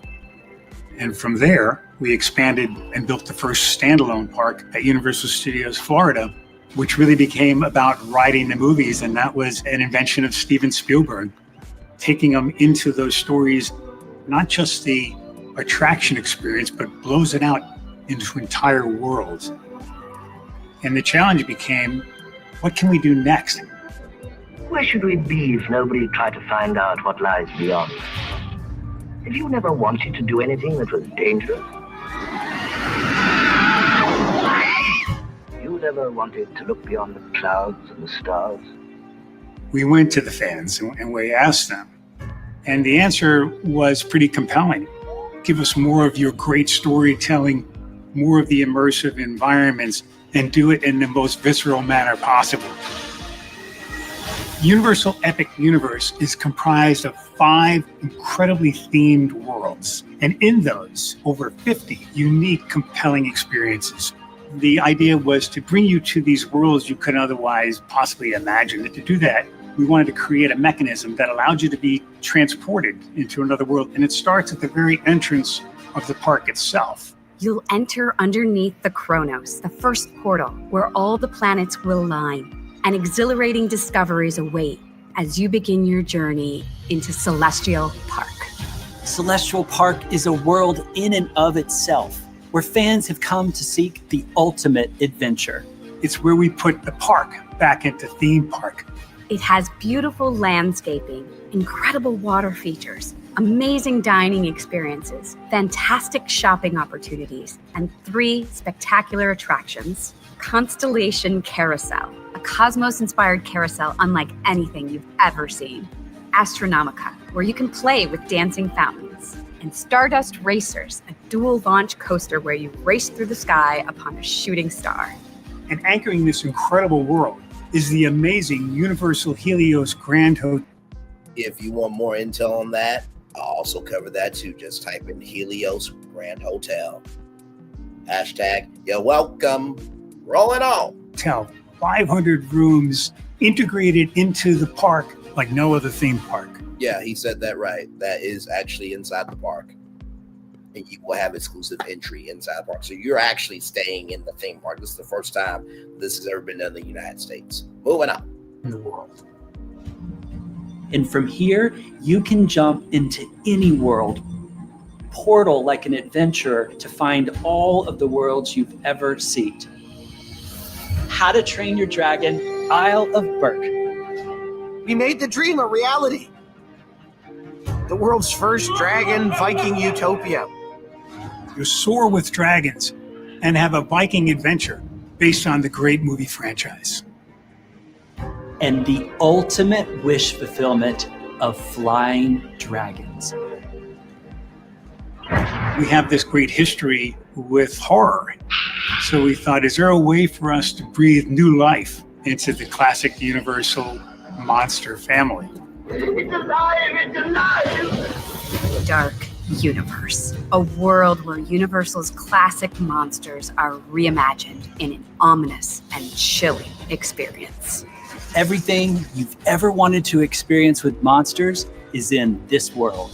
And from there, we expanded and built the first standalone park at Universal Studios Florida, which really became about riding the movies. And that was an invention of Steven Spielberg, taking them into those stories, not just the attraction experience, but blows it out into entire worlds. And the challenge became, what can we do next? Where should we be if nobody tried to find out what lies beyond? Have you never wanted to do anything that was dangerous? You never wanted to look beyond the clouds and the stars? We went to the fans and we asked them, and the answer was pretty compelling. Give us more of your great storytelling, more of the immersive environments, and do it in the most visceral manner possible. Universal Epic Universe is comprised of 5 incredibly themed worlds, and in those, over 50 unique, compelling experiences. The idea was to bring you to these worlds you couldn't otherwise possibly imagine. And to do that, we wanted to create a mechanism that allowed you to be transported into another world, and it starts at the very entrance of the park itself. You'll enter underneath the Chronos, the first portal, where all the planets will align, and exhilarating discoveries await as you begin your journey into Celestial Park. Celestial Park is a world in and of itself, where fans have come to seek the ultimate adventure. It's where we put the park back into theme park. It has beautiful landscaping, incredible water features, amazing dining experiences, fantastic shopping opportunities, and 3 spectacular attractions. Constellation Carousel, a cosmos-inspired carousel unlike anything you've ever seen. Astronomica, where you can play with dancing fountains. And Stardust Racers, a dual-launch coaster where you race through the sky upon a shooting star. And anchoring this incredible world is the amazing Universal Helios Grand Hotel. If you want more intel on that, I'll also cover that too. Just type in Helios Grand Hotel. Hashtag, you're welcome. Rolling on. 500 rooms integrated into the park like no other theme park. Yeah, he said that right. That is actually inside the park. And you will have exclusive entry inside the park. So you're actually staying in the theme park. This is the first time this has ever been done in the United States. Moving on. In the world. And from here, you can jump into any world. Portal like an adventurer to find all of the worlds you've ever seen. How to Train Your Dragon, Isle of Berk. We made the dream a reality. The world's first dragon Viking utopia. You soar with dragons and have a Viking adventure based on the great movie franchise. And the ultimate wish fulfillment of flying dragons. We have this great history with horror. So we thought, is there a way for us to breathe new life into the classic Universal monster family? It's alive! It's alive! Dark Universe, a world where Universal's classic monsters are reimagined in an ominous and chilling experience. Everything you've ever wanted to experience with monsters is in this world.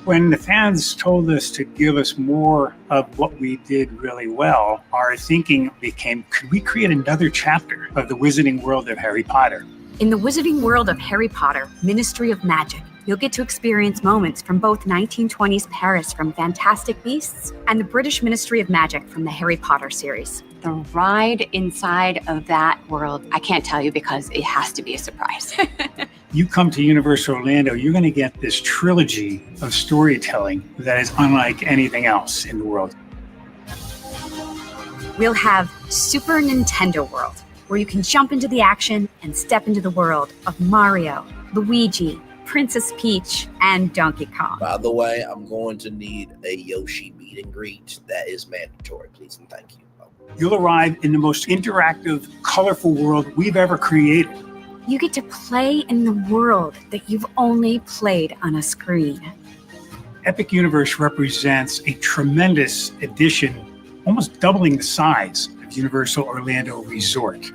When the fans told us to give us more of what we did really well, our thinking became, could we create another chapter of the Wizarding World of Harry Potter? In the Wizarding World of Harry Potter, Ministry of Magic, you'll get to experience moments from both 1920s Paris from Fantastic Beasts and the British Ministry of Magic from the Harry Potter series. The ride inside of that world, I can't tell you because it has to be a surprise. You come to Universal Orlando, you're going to get this trilogy of storytelling that is unlike anything else in the world. We'll have Super Nintendo World, where you can jump into the action and step into the world of Mario, Luigi, Princess Peach, and Donkey Kong. By the way, I'm going to need a Yoshi meet and greet. That is mandatory, please and thank you. You'll arrive in the most interactive, colorful world we've ever created. You get to play in the world that you've only played on a screen. Epic Universe represents a tremendous addition, almost doubling the size of Universal Orlando Resort.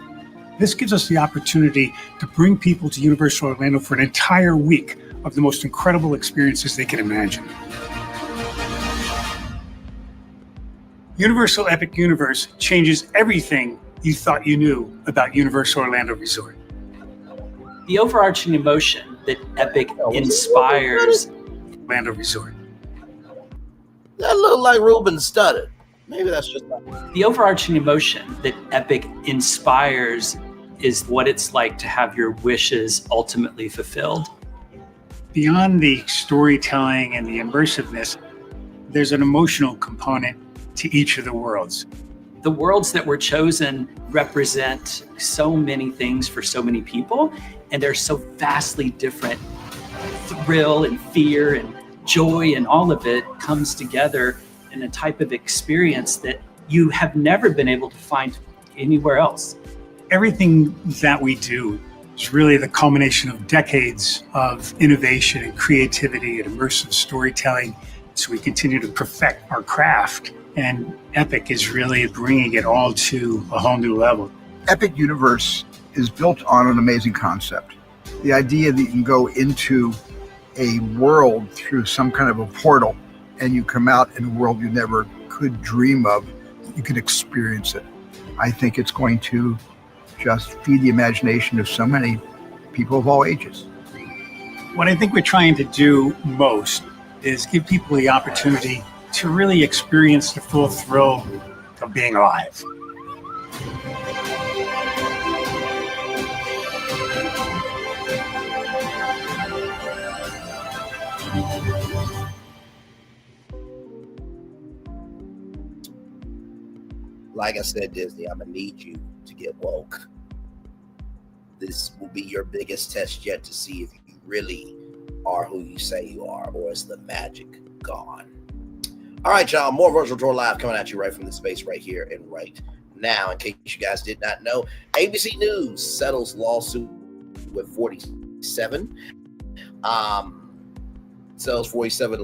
This gives us the opportunity to bring people to Universal Orlando for an entire week of the most incredible experiences they can imagine. Universal Epic Universe changes everything you thought you knew about Universal Orlando Resort. The overarching emotion that Epic inspires Orlando Resort. That looked like Ruben stuttered. Maybe that's just the overarching emotion that Epic inspires is what it's like to have your wishes ultimately fulfilled. Beyond the storytelling and the immersiveness, there's an emotional component to each of the worlds. The worlds that were chosen represent so many things for so many people, and they're so vastly different. Thrill and fear and joy and all of it comes together in a type of experience that you have never been able to find anywhere else. Everything that we do is really the culmination of decades of innovation and creativity and immersive storytelling. So we continue to perfect our craft, and Epic is really bringing it all to a whole new level. Epic Universe is built on an amazing concept. The idea that you can go into a world through some kind of a portal and you come out in a world you never could dream of, you can experience it. I think it's going to just feed the imagination of so many people of all ages. What I think we're trying to do most is give people the opportunity to really experience the full thrill of being alive. Like I said, Disney, I'm gonna need you to get woke. This will be your biggest test yet to see if you really are who you say you are, or is the magic gone? All right, y'all, more Virtual Tour Live coming at you right from the space right here and right now. In case you guys did not know, ABC News settles lawsuit with 47. Sells 47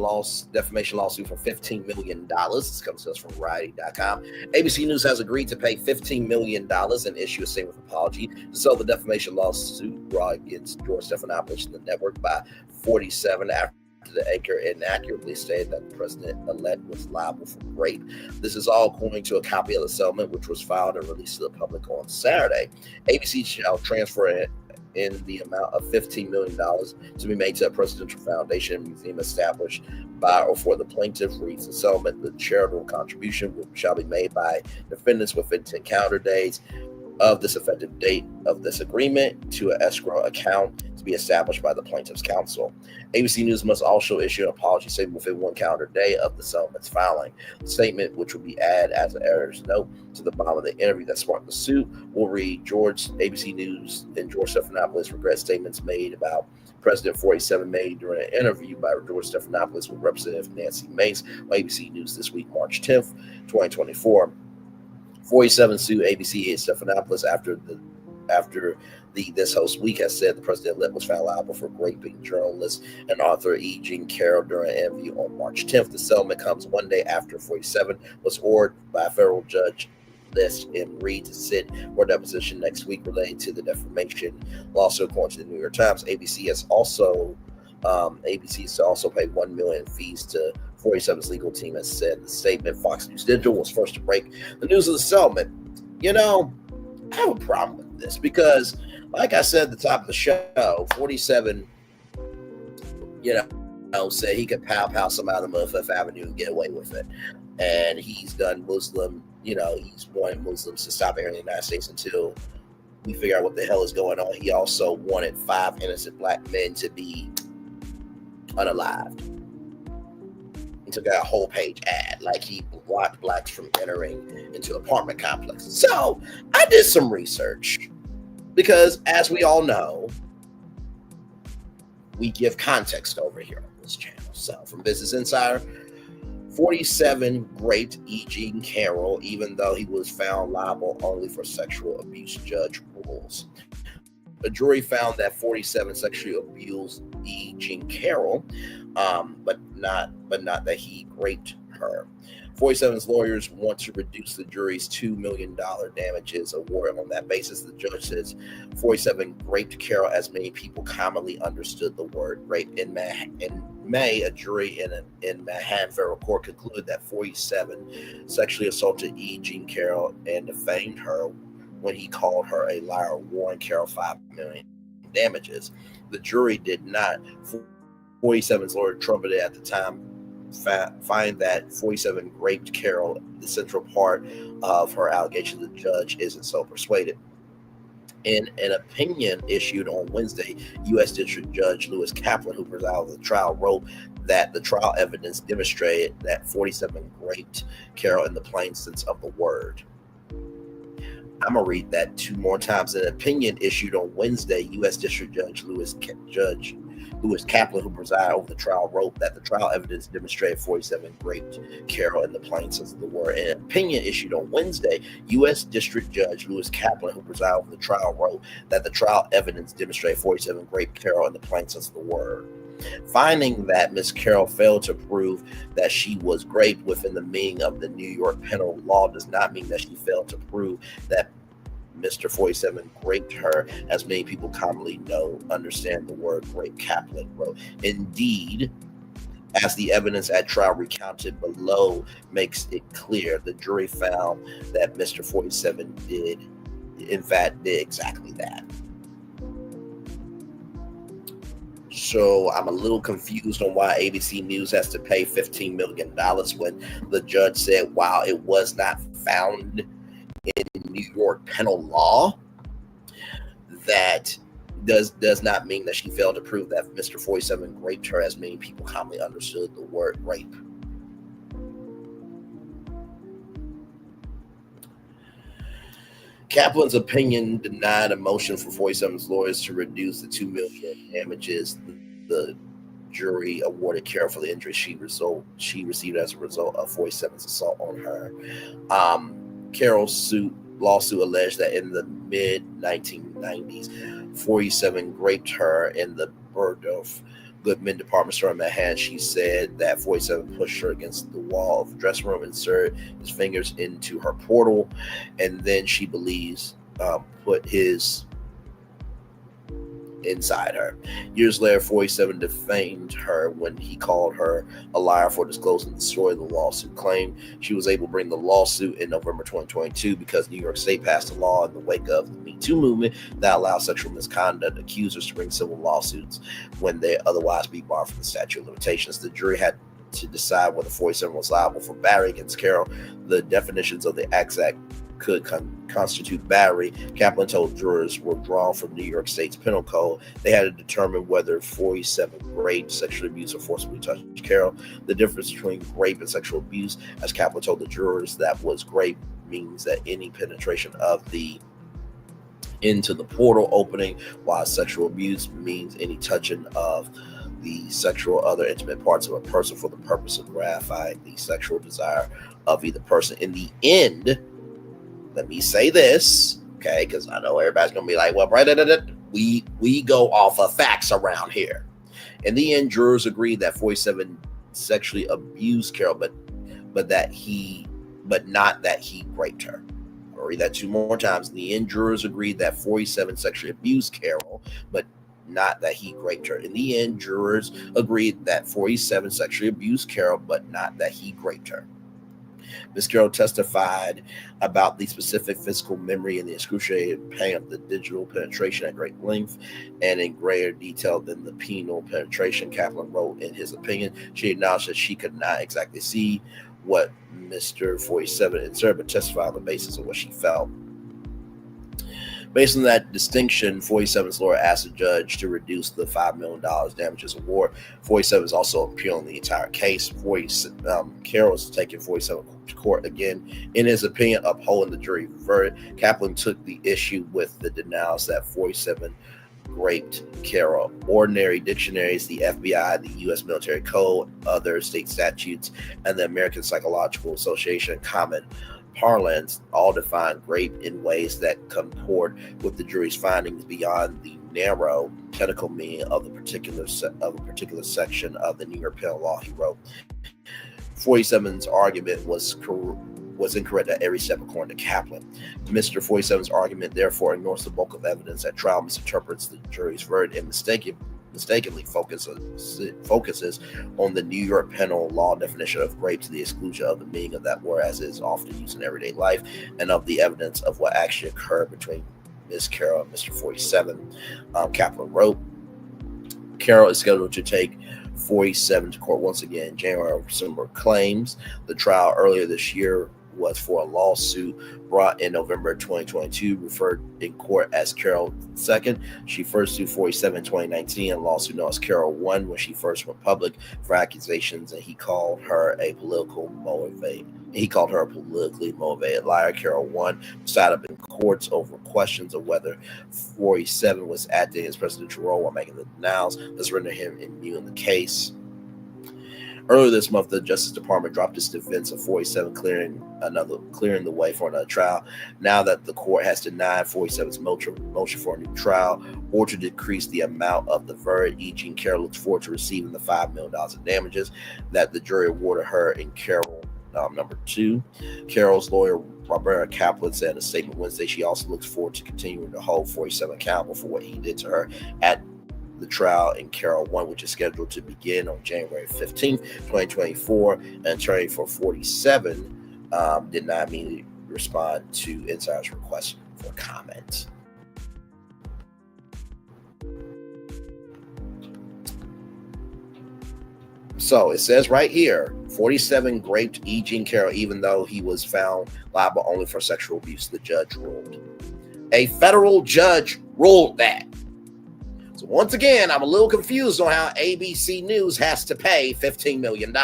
defamation lawsuit for $15 million. This comes to us from Variety.com. ABC News has agreed to pay $15 million and issue a statement of apology to settle the defamation lawsuit brought against George Stephanopoulos and the network by 47 after the anchor inaccurately stated that the president-elect was liable for rape. This is all according to a copy of the settlement, which was filed and released to the public on Saturday. ABC shall transfer it in the amount of $15 million to be made to a presidential foundation and museum established by or for the plaintiff. Reads the settlement. The charitable contribution shall be made by defendants within 10 calendar days of this effective date of this agreement to an escrow account to be established by the plaintiff's counsel. ABC News must also issue an apology statement within 1 calendar day of the settlement's filing. The statement, which will be added as an editor's note to the bottom of the interview that sparked the suit, will read: ABC News and George Stephanopoulos regret statements made about President 47 made during an interview by George Stephanopoulos with Representative Nancy Mace on ABC News this week, March 10th, 2024. 47 sued ABC and Stephanopoulos after the This Host Week has said the president-elect was found liable for raping journalist and author E. Jean Carroll during an interview on March 10th. The settlement comes one day after 47 was ordered by a federal judge List and Reed to sit for a deposition next week relating to the defamation lawsuit, according to the New York Times. ABC is to also pay $1 million in fees to 47's legal team, has said the statement. Fox News Digital was first to break the news of the settlement. You know, I have a problem with this because, like I said at the top of the show, 47, said he could pow somebody on Fifth Avenue and get away with it. And he's done Muslim, he's wanted Muslims to stop here in the United States until we figure out what the hell is going on. He also wanted 5 innocent black men to be unalived. He took out a whole page ad, like he blocked blacks from entering into apartment complexes. So I did some research because, as we all know, we give context over here on this channel. So from Business Insider, 47 raped E. Jean Carroll, even though he was found liable only for sexual abuse, judge rules. The jury found that 47 sexually abused E. Jean Carroll, but not that he raped her. 47's lawyers want to reduce the jury's $2 million damages award. On that basis, the judge says 47 raped Carroll, as many people commonly understood the word rape. In May, a jury in Manhattan Federal Court concluded that 47 sexually assaulted E. Jean Carroll and defamed her when he called her a liar, warning Carroll $5 million damages. The jury did not. 47's lawyer trumpeted at the time find that 47 raped Carroll, the central part of her allegation. The judge isn't so persuaded. In an opinion issued on Wednesday, U.S. District Judge Lewis Kaplan, who presided over the trial, wrote that the trial evidence demonstrated that 47 raped Carroll in the plain sense of the word. I'm going to read that two more times. In an opinion issued on Wednesday, U.S. District Judge Lewis Kaplan, who presided over the trial, wrote that the trial evidence demonstrated 47 raped Carroll in the plain sense of the word. In an opinion issued on Wednesday, U.S. District Judge Lewis Kaplan, who presided over the trial, wrote that the trial evidence demonstrated 47 raped Carroll in the plain sense of the word. Finding that Ms. Carroll failed to prove that she was raped within the meaning of the New York penal law does not mean that she failed to prove that Mr. 47 raped her, as many people commonly understand the word rape, Kaplan wrote. Indeed, as the evidence at trial recounted below makes it clear, the jury found that Mr. 47 did exactly that. So I'm a little confused on why ABC News has to pay $15 million when the judge said, while it was not found in New York penal law, that does not mean that she failed to prove that Mr. 47 raped her, as many people commonly understood the word rape. Kaplan's opinion denied a motion for 47's lawyers to reduce the $2 million damages the jury awarded Carroll for the injuries she received as a result of 47's assault on her. Carroll's lawsuit alleged that in the mid-1990s, 47 raped her in the Bergdorf Goodman department store in Manhattan. She said that 47 pushed her against the wall of the dressing room, inserted his fingers into her portal, and then she believes put his inside her. Years later, 47 defamed her when he called her a liar for disclosing the story. The lawsuit claimed she was able to bring the lawsuit in November 2022 because New York State passed a law in the wake of the Me Too movement that allows sexual misconduct accusers to bring civil lawsuits when they otherwise be barred from the statute of limitations. The jury had to decide whether 47 was liable for battery against Carroll. The definitions of the Act could constitute battery, Kaplan told jurors, were drawn from New York State's penal code. They had to determine whether 47 raped, sexually abused, or forcibly touched Carroll. The difference between rape and sexual abuse, as Kaplan told the jurors, that was rape means that any penetration of the into the portal opening, while sexual abuse means any touching of the sexual other intimate parts of a person for the purpose of gratifying the sexual desire of either person. In the end, let me say this, okay, because I know everybody's going to be like, well, we go off of facts around here. In the end, jurors agreed that 47 sexually abused Carroll, but not that he raped her. I'll read that two more times. In the end, jurors agreed that 47 sexually abused Carroll, but not that he raped her. In the end, jurors agreed that 47 sexually abused Carroll, but not that he raped her. Ms. Carroll testified about the specific physical memory and the excruciating pain of the digital penetration at great length and in greater detail than the penal penetration, Kaplan wrote in his opinion. She acknowledged that she could not exactly see what Mr. 47 inserted, but testified on the basis of what she felt. Based on that distinction, 47's lawyer asked the judge to reduce the $5 million damages award. 47 is also appealing the entire case. Carroll is taking 47 to court again. In his opinion, upholding the jury verdict, Kaplan took the issue with the denials that 47 raped Carroll. Ordinary dictionaries, the FBI, the U.S. Military Code, other state statutes, and the American Psychological Association common parlance all define rape in ways that comport with the jury's findings beyond the narrow technical meaning of a particular section of the New York penal law. He wrote, 47's argument was incorrect at every step, according to Kaplan. Mr. 47's argument therefore ignores the bulk of evidence at trial, misinterprets the jury's verdict, and mistakenly focuses on the New York penal law definition of rape to the exclusion of the meaning of that word as it is often used in everyday life, and of the evidence of what actually occurred between Ms. Carroll and Mr. 47. Kaplan wrote, Carroll is scheduled to take 47 to court once again in January over similar claims. The trial earlier this year was for a lawsuit brought in November 2022, referred in court as Carroll II. She first sued 47 in 2019, a lawsuit known as Carroll 1, when she first went public for accusations, and he called her a politically motivated liar. Carroll 1 was tied up in courts over questions of whether 47 was acting in his presidential role while making the denials. This rendered him immune in the case. Earlier this month, the Justice Department dropped its defense of 47, clearing the way for another trial. Now that the court has denied 47's motion for a new trial or to decrease the amount of the verdict, E. Jean Carroll looks forward to receiving the $5 million in damages that the jury awarded her in Carroll number 2. Carroll's lawyer, Roberta Kaplan, said in a statement Wednesday she also looks forward to continuing to hold 47 accountable for what he did to her at the trial in Carroll 1, which is scheduled to begin on January 15th, 2024. An attorney for 47 did not immediately respond to Insider's request for comment. So it says right here, 47 raped E. Jean Carroll, even though he was found liable only for sexual abuse, the judge ruled. A federal judge ruled that. So once again, I'm a little confused on how ABC News has to pay $15 million.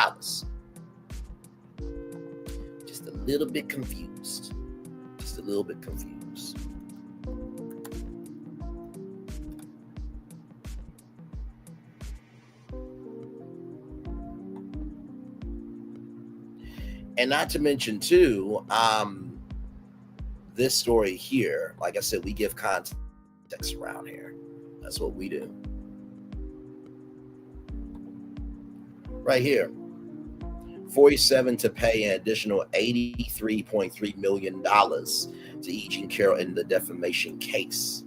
Just a little bit confused. Just a little bit confused. And not to mention, too, this story here, like I said, we give context around here. That's what we do. Right here. 47 to pay an additional $83.3 million to E. Jean Carroll in the defamation case.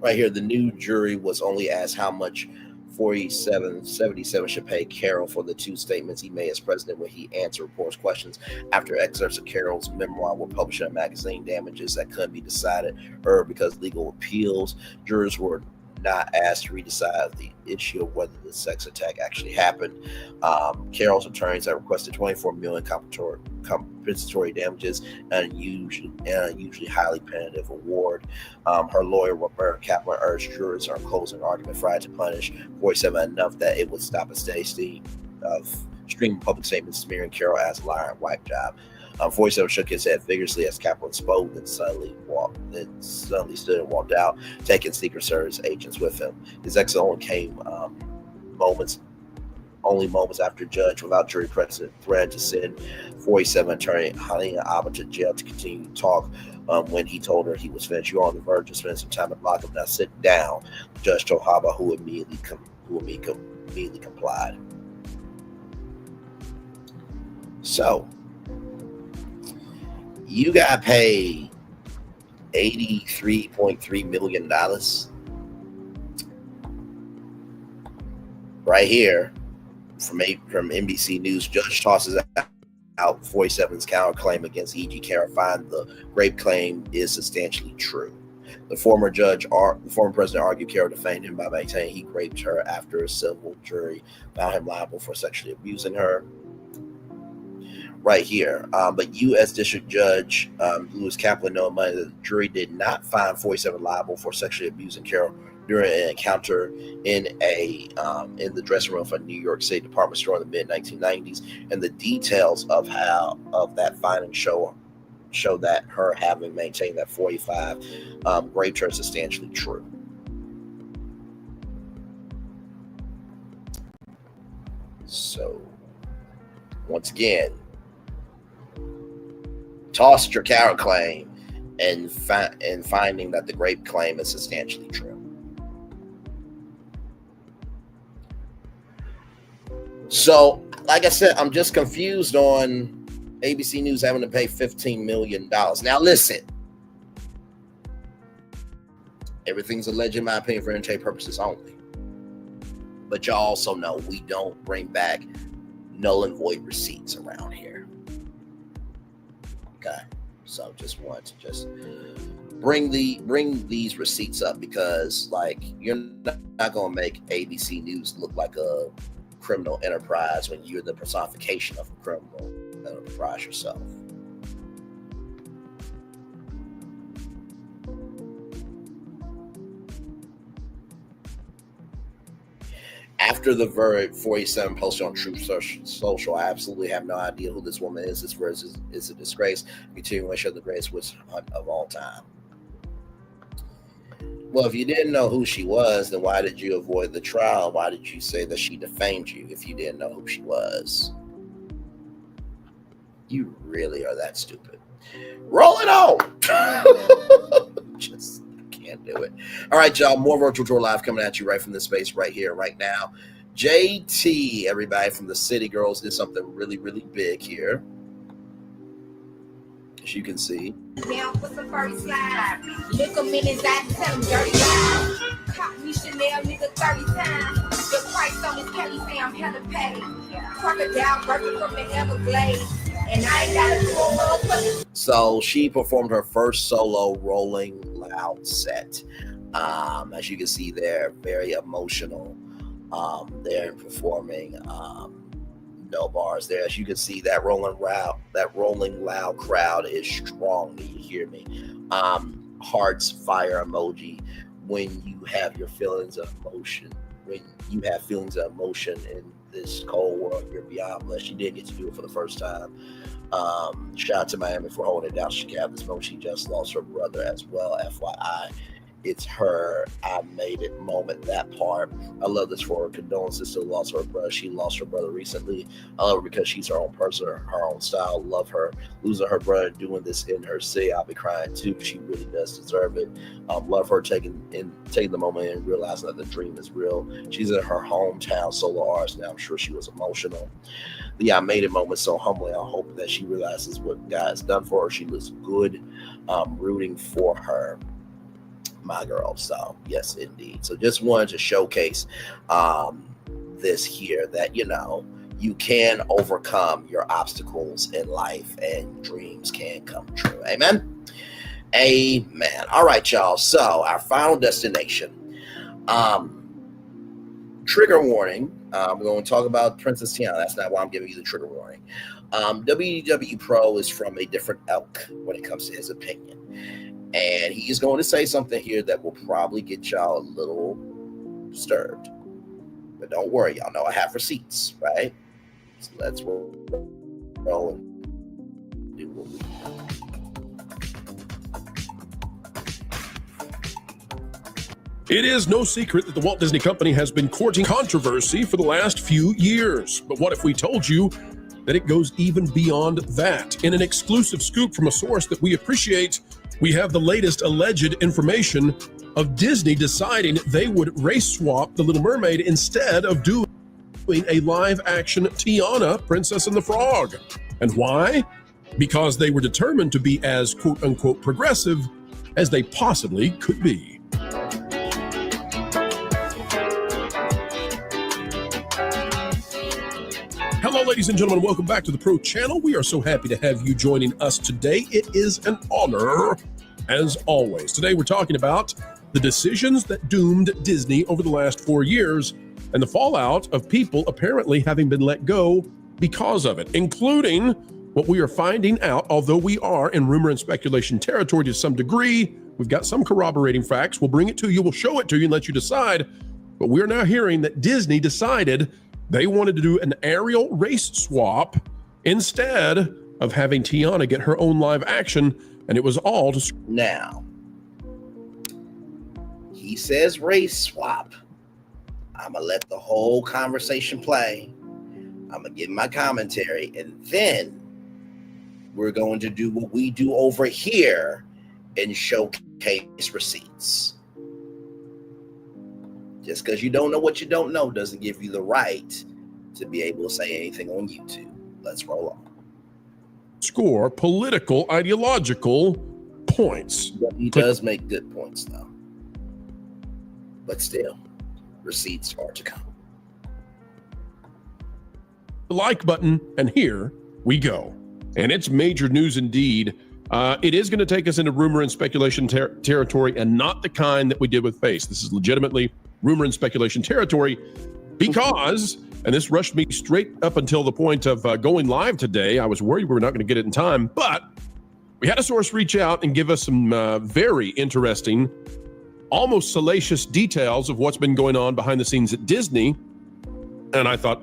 Right here, the new jury was only asked how much 4777 should pay Carroll for the two statements he made as president when he answered reporters' questions after excerpts of Carroll's memoir were published in a magazine. Damages that couldn't be decided because legal appeals. Jurors were not asked to redecide the issue of whether the sex attack actually happened. Carroll's attorneys have requested $24 million compensatory damages and unusually highly punitive award. Her lawyer, Roberta Kaplan, urged jurors on closing argument Friday to punish 47 enough that it would stop a steady stream of public statements smearing Carroll as a liar and wipe job. 47 shook his head vigorously as Kaplan spoke, then suddenly stood and walked out, taking Secret Service agents with him. His exit only came moments after judge, without jury precedent, threatened to send 47 attorney Nzinga Imani to jail to continue to talk. When he told her he was finished, "You're on the verge of spending some time at lockup. Now sit down." The judge told Haba, who immediately complied. So you got paid $83.3 million right here from NBC News. Judge tosses out 47's counterclaim against E.G. Carroll, find the rape claim is substantially true. The former president argued Carroll defamed him by maintaining he raped her after a civil jury found him liable for sexually abusing her. Right here. But U.S. District Judge Louis Kaplan noted Monday that the jury did not find 47 liable for sexually abusing Carroll during an encounter in the dressing room of a New York City department store in the mid-1990s, and the details of that finding show that her having maintained that 45 raped her is substantially true. So, once again, tossed your Carroll claim and finding that the rape claim is substantially true. So, like I said, I'm just confused on ABC News having to pay $15 million. Now, listen. Everything's alleged, in my opinion, for entertainment purposes only. But y'all also know we don't bring back null and void receipts around here. Okay? So, just want to just bring these receipts up because, like, you're not going to make ABC News look like a criminal enterprise when you're the personification of a criminal enterprise yourself. After the verdict, 47 posted on Truth Social, I absolutely have no idea who this woman is. This verse is a disgrace. Continuation of the greatest witch hunt of all time. Well, if you didn't know who she was, then why did you avoid the trial? Why did you say that she defamed you if you didn't know who she was? You really are that stupid. Roll it on! Just can't do it. All right, y'all. More Virtual Tour Live coming at you right from this space right here, right now. JT, everybody from the City Girls, did something really, really big here. As you can see. Now for the first slide. Look a minute, I tell him dirty lies. Caught me Chanel, nigga, 30 times. The price on this Kelly say I'm hella paid. Crocodile burger from the Everglades. And I ain't got a cool motherfucker. So she performed her first solo Rolling Loud set. As you can see there, very emotional. They're performing no bars there. As you can see, that rolling loud crowd is strong. Do you hear me? Hearts, fire emoji. When you have your feelings of emotion, when you have feelings of emotion in this cold world, you're beyond blessed. She did get to do it for the first time. Shout out to Miami for holding it down. She got this moment. She just lost her brother as well. FYI. It's her I made it moment, that part. I love this for her. Condolences to lost her brother. She lost her brother recently. I love her because she's her own person, her own style. Love her. Losing her brother, doing this in her city. I'll be crying too. She really does deserve it. Love her taking the moment and realizing that the dream is real. She's in her hometown solo artist now. I'm sure she was emotional. The I made it moment so humbling. I hope that she realizes what God has done for her. She looks good. Rooting for her. My girl. So yes, indeed. So just wanted to showcase this here, that you can overcome your obstacles in life and dreams can come true. Amen. All right, y'all. So our final destination. Trigger warning. We're going to talk about Princess Tiana. That's not why I'm giving you the trigger warning. WDW Pro is from a different ilk when it comes to his opinion. And he is going to say something here that will probably get y'all a little disturbed. But don't worry, y'all know I have receipts, right? So let's roll and do what we do. It is no secret that the Walt Disney Company has been courting controversy for the last few years. But what if we told you that it goes even beyond that? In an exclusive scoop from a source that we appreciate, we have the latest alleged information of Disney deciding they would race swap The Little Mermaid instead of doing a live-action Tiana, Princess and the Frog. And why? Because they were determined to be as quote-unquote progressive as they possibly could be. Hello, ladies and gentlemen. Welcome back to the Pro Channel. We are so happy to have you joining us today. It is an honor as always. Today we're talking about the decisions that doomed Disney over the last 4 years and the fallout of people apparently having been let go because of it, including what we are finding out, although we are in rumor and speculation territory to some degree. We've got some corroborating facts. We'll bring it to you. We'll show it to you and let you decide. But we're now hearing that Disney decided they wanted to do an aerial race swap instead of having Tiana get her own live action. And it was all to... Now, he says race swap. I'm going to let the whole conversation play. I'm going to give my commentary. And then we're going to do what we do over here and showcase receipts. Just because you don't know what you don't know doesn't give you the right to be able to say anything on YouTube. Let's roll on. Score political, ideological points. But he does make good points, though. But still, receipts are to come. The like button, and here we go. And it's major news indeed. It is going to take us into rumor and speculation territory, and not the kind that we did with Face. This is legitimately rumor and speculation territory because, and this rushed me straight up until the point of going live today. I was worried we were not going to get it in time, but we had a source reach out and give us some very interesting, almost salacious details of what's been going on behind the scenes at Disney. And I thought,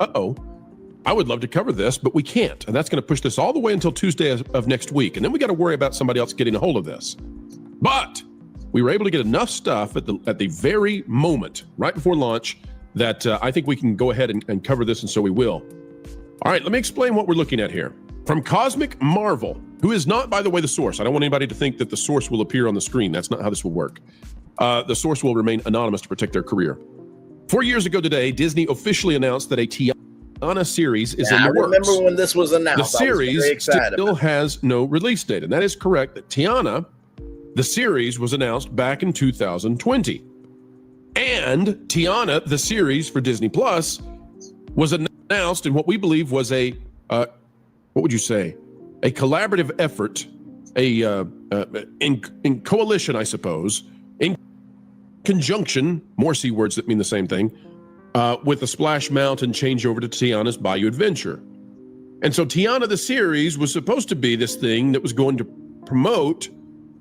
I would love to cover this, but we can't. And that's going to push this all the way until Tuesday of next week. And then we got to worry about somebody else getting a hold of this. But we were able to get enough stuff at the very moment, right before launch, that I think we can go ahead and cover this, and so we will. All right, let me explain what we're looking at here. From Cosmic Marvel, who is not, by the way, the source. I don't want anybody to think that the source will appear on the screen. That's not how this will work. The source will remain anonymous to protect their career. 4 years ago today, Disney officially announced that a Tiana series is in the works. I remember when this was announced. The series still has no release date, and that is correct. That Tiana, the series, was announced back in 2020, and Tiana, the series for Disney Plus, was announced in what we believe was a what would you say, a collaborative effort, in coalition, I suppose, in conjunction, more C words that mean the same thing, with the Splash Mountain changeover to Tiana's Bayou Adventure. And so Tiana, the series, was supposed to be this thing that was going to promote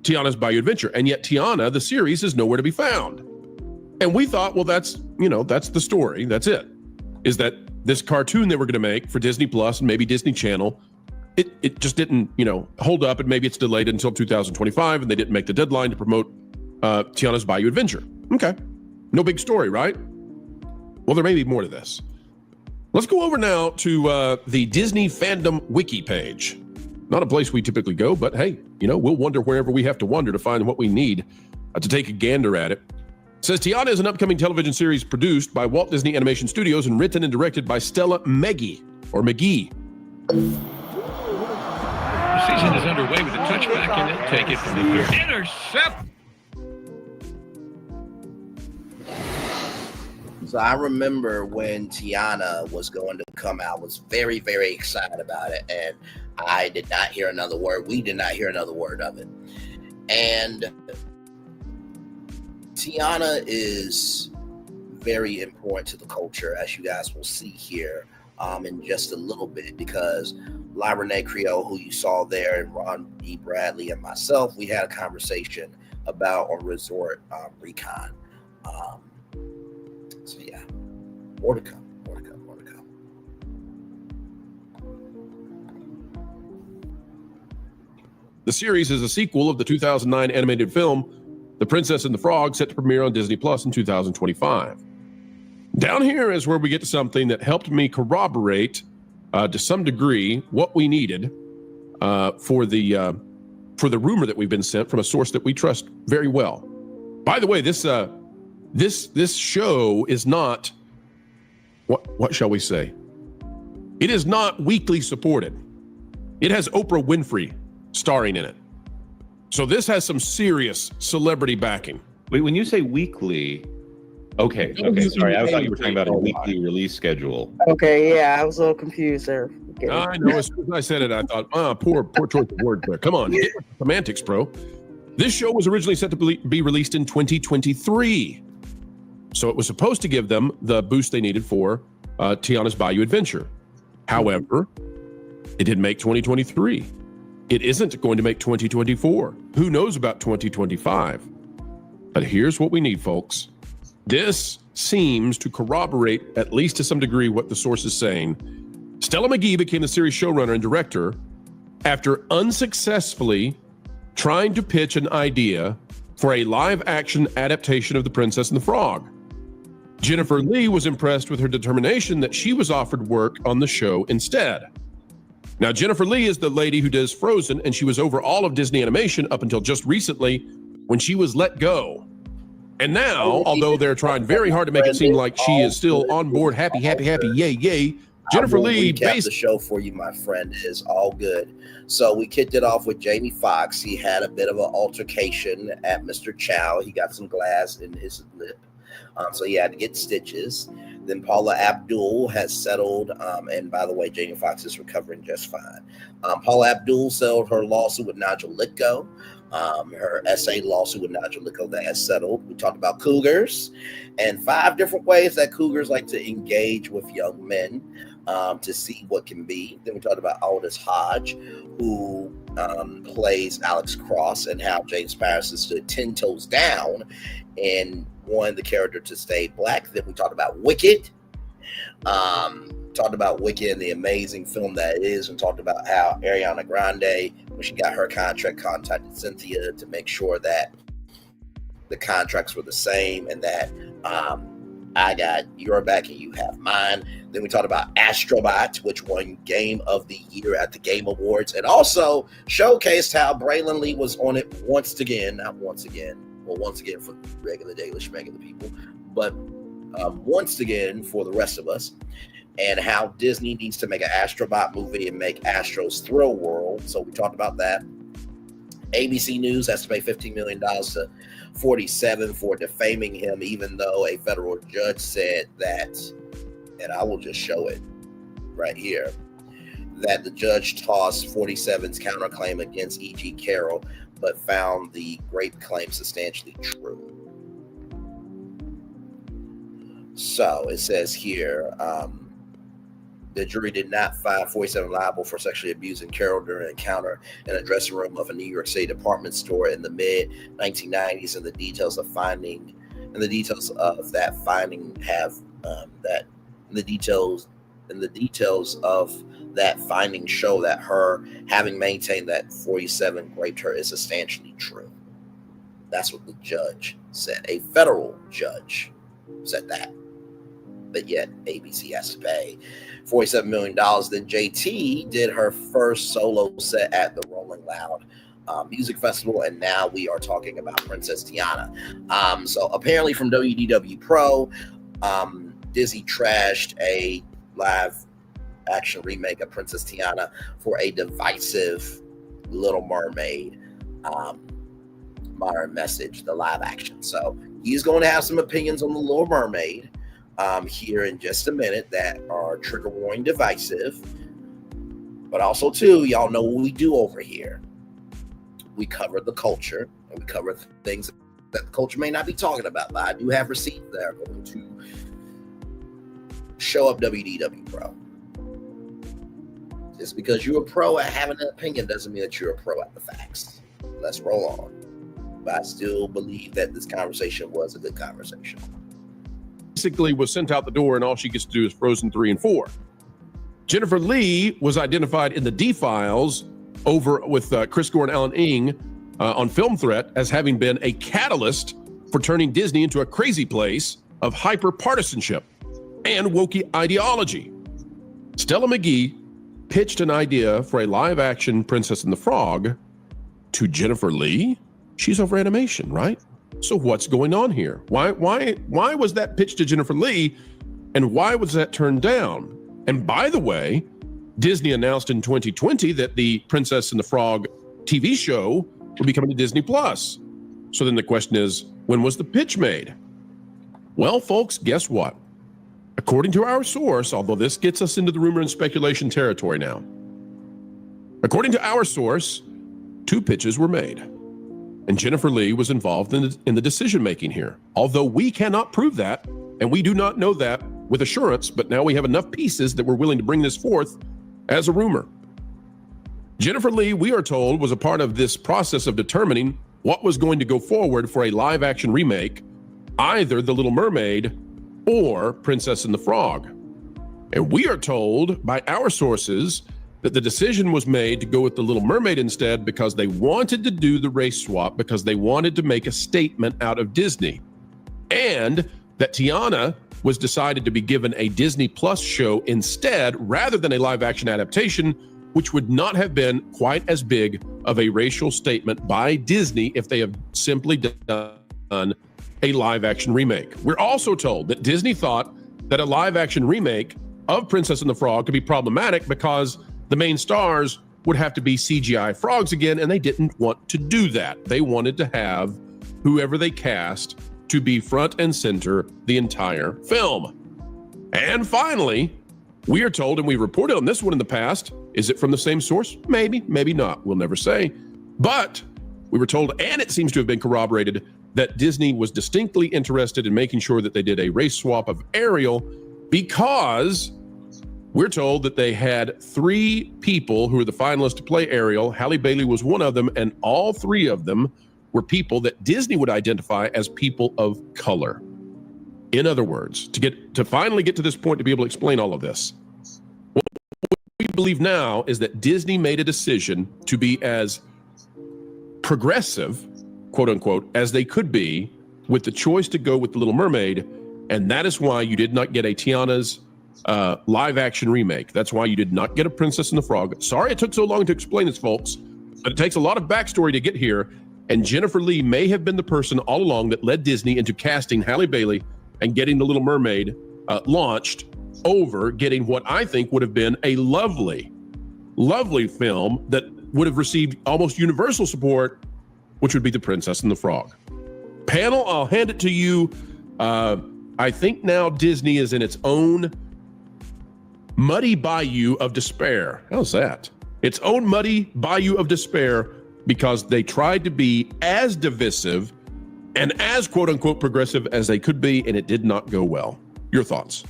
Tiana's Bayou Adventure. And yet Tiana, the series, is nowhere to be found. And we thought, well, that's the story. That's it. Is that this cartoon they were going to make for Disney Plus and maybe Disney Channel, it just didn't, hold up, and maybe it's delayed until 2025, and they didn't make the deadline to promote Tiana's Bayou Adventure. Okay. No big story, right? Well, there may be more to this. Let's go over now to the Disney Fandom Wiki page. Not a place we typically go, but hey, we'll wander wherever we have to wander to find what we need to take a gander at it. It says Tiana is an upcoming television series produced by Walt Disney Animation Studios and written and directed by Stella McGee. The season is underway with a touchback, and they'll take it from the 30. Intercept! So I remember when Tiana was going to come out, I was very, very excited about it, and I did not hear another word. We did not hear another word of it. And Tiana is very important to the culture, as you guys will see here in just a little bit, because La Renee Creole, who you saw there, and Ron E. Bradley and myself, we had a conversation about a resort recon. So yeah, more to come. The series is a sequel of the 2009 animated film, The Princess and the Frog, set to premiere on Disney Plus in 2025. Down here is where we get to something that helped me corroborate to some degree what we needed for the rumor that we've been sent from a source that we trust very well. By the way, this show is not, what shall we say? It is not weekly supported. It has Oprah Winfrey starring in it. So this has some serious celebrity backing. Wait, when you say weekly, okay, sorry, I thought you were talking about a weekly release schedule. Okay, yeah, I was a little confused there. Okay. I know, as soon as I said it, I thought, poor choice of word there. Come on, get semantics, bro. This show was originally set to be released in 2023. So it was supposed to give them the boost they needed for Tiana's Bayou Adventure. However, it didn't make 2023. It isn't going to make 2024. Who knows about 2025? But here's what we need, folks. This seems to corroborate, at least to some degree, what the source is saying. Stella McGee became the series showrunner and director after unsuccessfully trying to pitch an idea for a live-action adaptation of The Princess and the Frog. Jennifer Lee was impressed with her determination that she was offered work on the show instead. Now, Jennifer Lee is the lady who does Frozen, and she was over all of Disney animation up until just recently when she was let go. And now, although they're trying very hard to make it seem like she is still on board, happy, yay, Jennifer Lee recap the show for you, my friend. Is all good. So we kicked it off with Jamie Foxx. He had a bit of an altercation at Mr. Chow. He got some glass in his lip, so he had to get stitches. Then Paula Abdul has settled, and by the way, Jamie Foxx is recovering just fine. Paula Abdul settled her lawsuit with Nigel Litko. Her essay lawsuit with Nigel Litko that has settled. We talked about Cougars and 5 different ways that Cougars like to engage with young men to see what can be. Then we talked about Aldis Hodge, who plays Alex Cross, and how James Patterson stood 10 toes down and wanted the character to stay black. Then we talked about Wicked. Talked about Wicked and the amazing film that it is, and talked about how Ariana Grande, when she got her contract, contacted Cynthia to make sure that the contracts were the same, and that I got your back and you have mine. Then we talked about Astro Bot, which won Game of the Year at the Game Awards, and also showcased how Braylon Lee was on it once again for regular daily schmegular people, but once again for the rest of us, and how Disney needs to make an Astrobot movie and make Astros Thrill World. So we talked about that. ABC News has to pay $15 million to 47 for defaming him, even though a federal judge said that, and I will just show it right here, that the judge tossed 47's counterclaim against E.G. Carroll, but found the grape claim substantially true. So it says here, the jury did not find 47 liable for sexually abusing Carroll during an encounter in a dressing room of a New York City department store in the mid-1990s, and the details of that finding have the details of that finding show that her having maintained that 47 raped her is substantially true. That's what the judge said. A federal judge said that. But yet ABC has to pay $47 million. Then JT did her first solo set at the Rolling Loud Music Festival, and now we are talking about Princess Tiana. So apparently from WDW Pro, Disney trashed a live action remake of Princess Tiana for a divisive Little Mermaid modern message, the live action. So he's going to have some opinions on the Little Mermaid here in just a minute that are trigger warning divisive, but also too, y'all know what we do over here. We cover the culture, and we cover things that the culture may not be talking about, but I do have receipts that are going to show up WDW Pro. Just because you're a pro at having an opinion doesn't mean that you're a pro at the facts. Let's roll on. But I still believe that this conversation was a good conversation. Basically was sent out the door, and all she gets to do is Frozen 3 and 4. Jennifer Lee was identified in the D-Files over with Chris Gore and Alan Ng on Film Threat as having been a catalyst for turning Disney into a crazy place of hyper-partisanship and wokey ideology. Stella McGee pitched an idea for a live-action Princess and the Frog to Jennifer Lee. She's over animation, right? So what's going on here? Why was that pitched to Jennifer Lee, and why was that turned down? And by the way, Disney announced in 2020 that the Princess and the Frog TV show would be coming to Disney Plus. So then the question is, when was the pitch made? Well, folks, guess what? According to our source, although this gets us into the rumor and speculation territory now, according to our source, 2 pitches were made. And Jennifer Lee was involved in the decision-making here. Although we cannot prove that, and we do not know that with assurance, but now we have enough pieces that we're willing to bring this forth as a rumor. Jennifer Lee, we are told, was a part of this process of determining what was going to go forward for a live-action remake, either The Little Mermaid or Princess and the Frog. And we are told by our sources that the decision was made to go with The Little Mermaid instead because they wanted to do the race swap, because they wanted to make a statement out of Disney. And that Tiana was decided to be given a Disney Plus show instead, rather than a live-action adaptation, which would not have been quite as big of a racial statement by Disney if they have simply done a live-action remake. We're also told that Disney thought that a live-action remake of Princess and the Frog could be problematic because the main stars would have to be CGI frogs again, and they didn't want to do that. They wanted to have whoever they cast to be front and center the entire film. And finally, we are told, and we reported on this one in the past, is it from the same source? Maybe, maybe not. We'll never say. But we were told, and it seems to have been corroborated, that Disney was distinctly interested in making sure that they did a race swap of Ariel because we're told that they had 3 people who were the finalists to play Ariel. Halle Bailey was one of them, and all 3 of them were people that Disney would identify as people of color. In other words, to finally get to this point to be able to explain all of this, what we believe now is that Disney made a decision to be as progressive, quote unquote, as they could be with the choice to go with The Little Mermaid, and that is why you did not get a Tiana's live action remake. That's why you did not get a Princess and the Frog. Sorry it took so long to explain this, folks, but it takes a lot of backstory to get here, and Jennifer Lee may have been the person all along that led Disney into casting Halle Bailey and getting The Little Mermaid launched over getting what I think would have been a lovely, lovely film that would have received almost universal support, which would be The Princess and the Frog. Panel, I'll hand it to you. I think now Disney is in its own muddy bayou of despair. How's that? Its own muddy bayou of despair because they tried to be as divisive and as quote unquote progressive as they could be, and it did not go well. Your thoughts?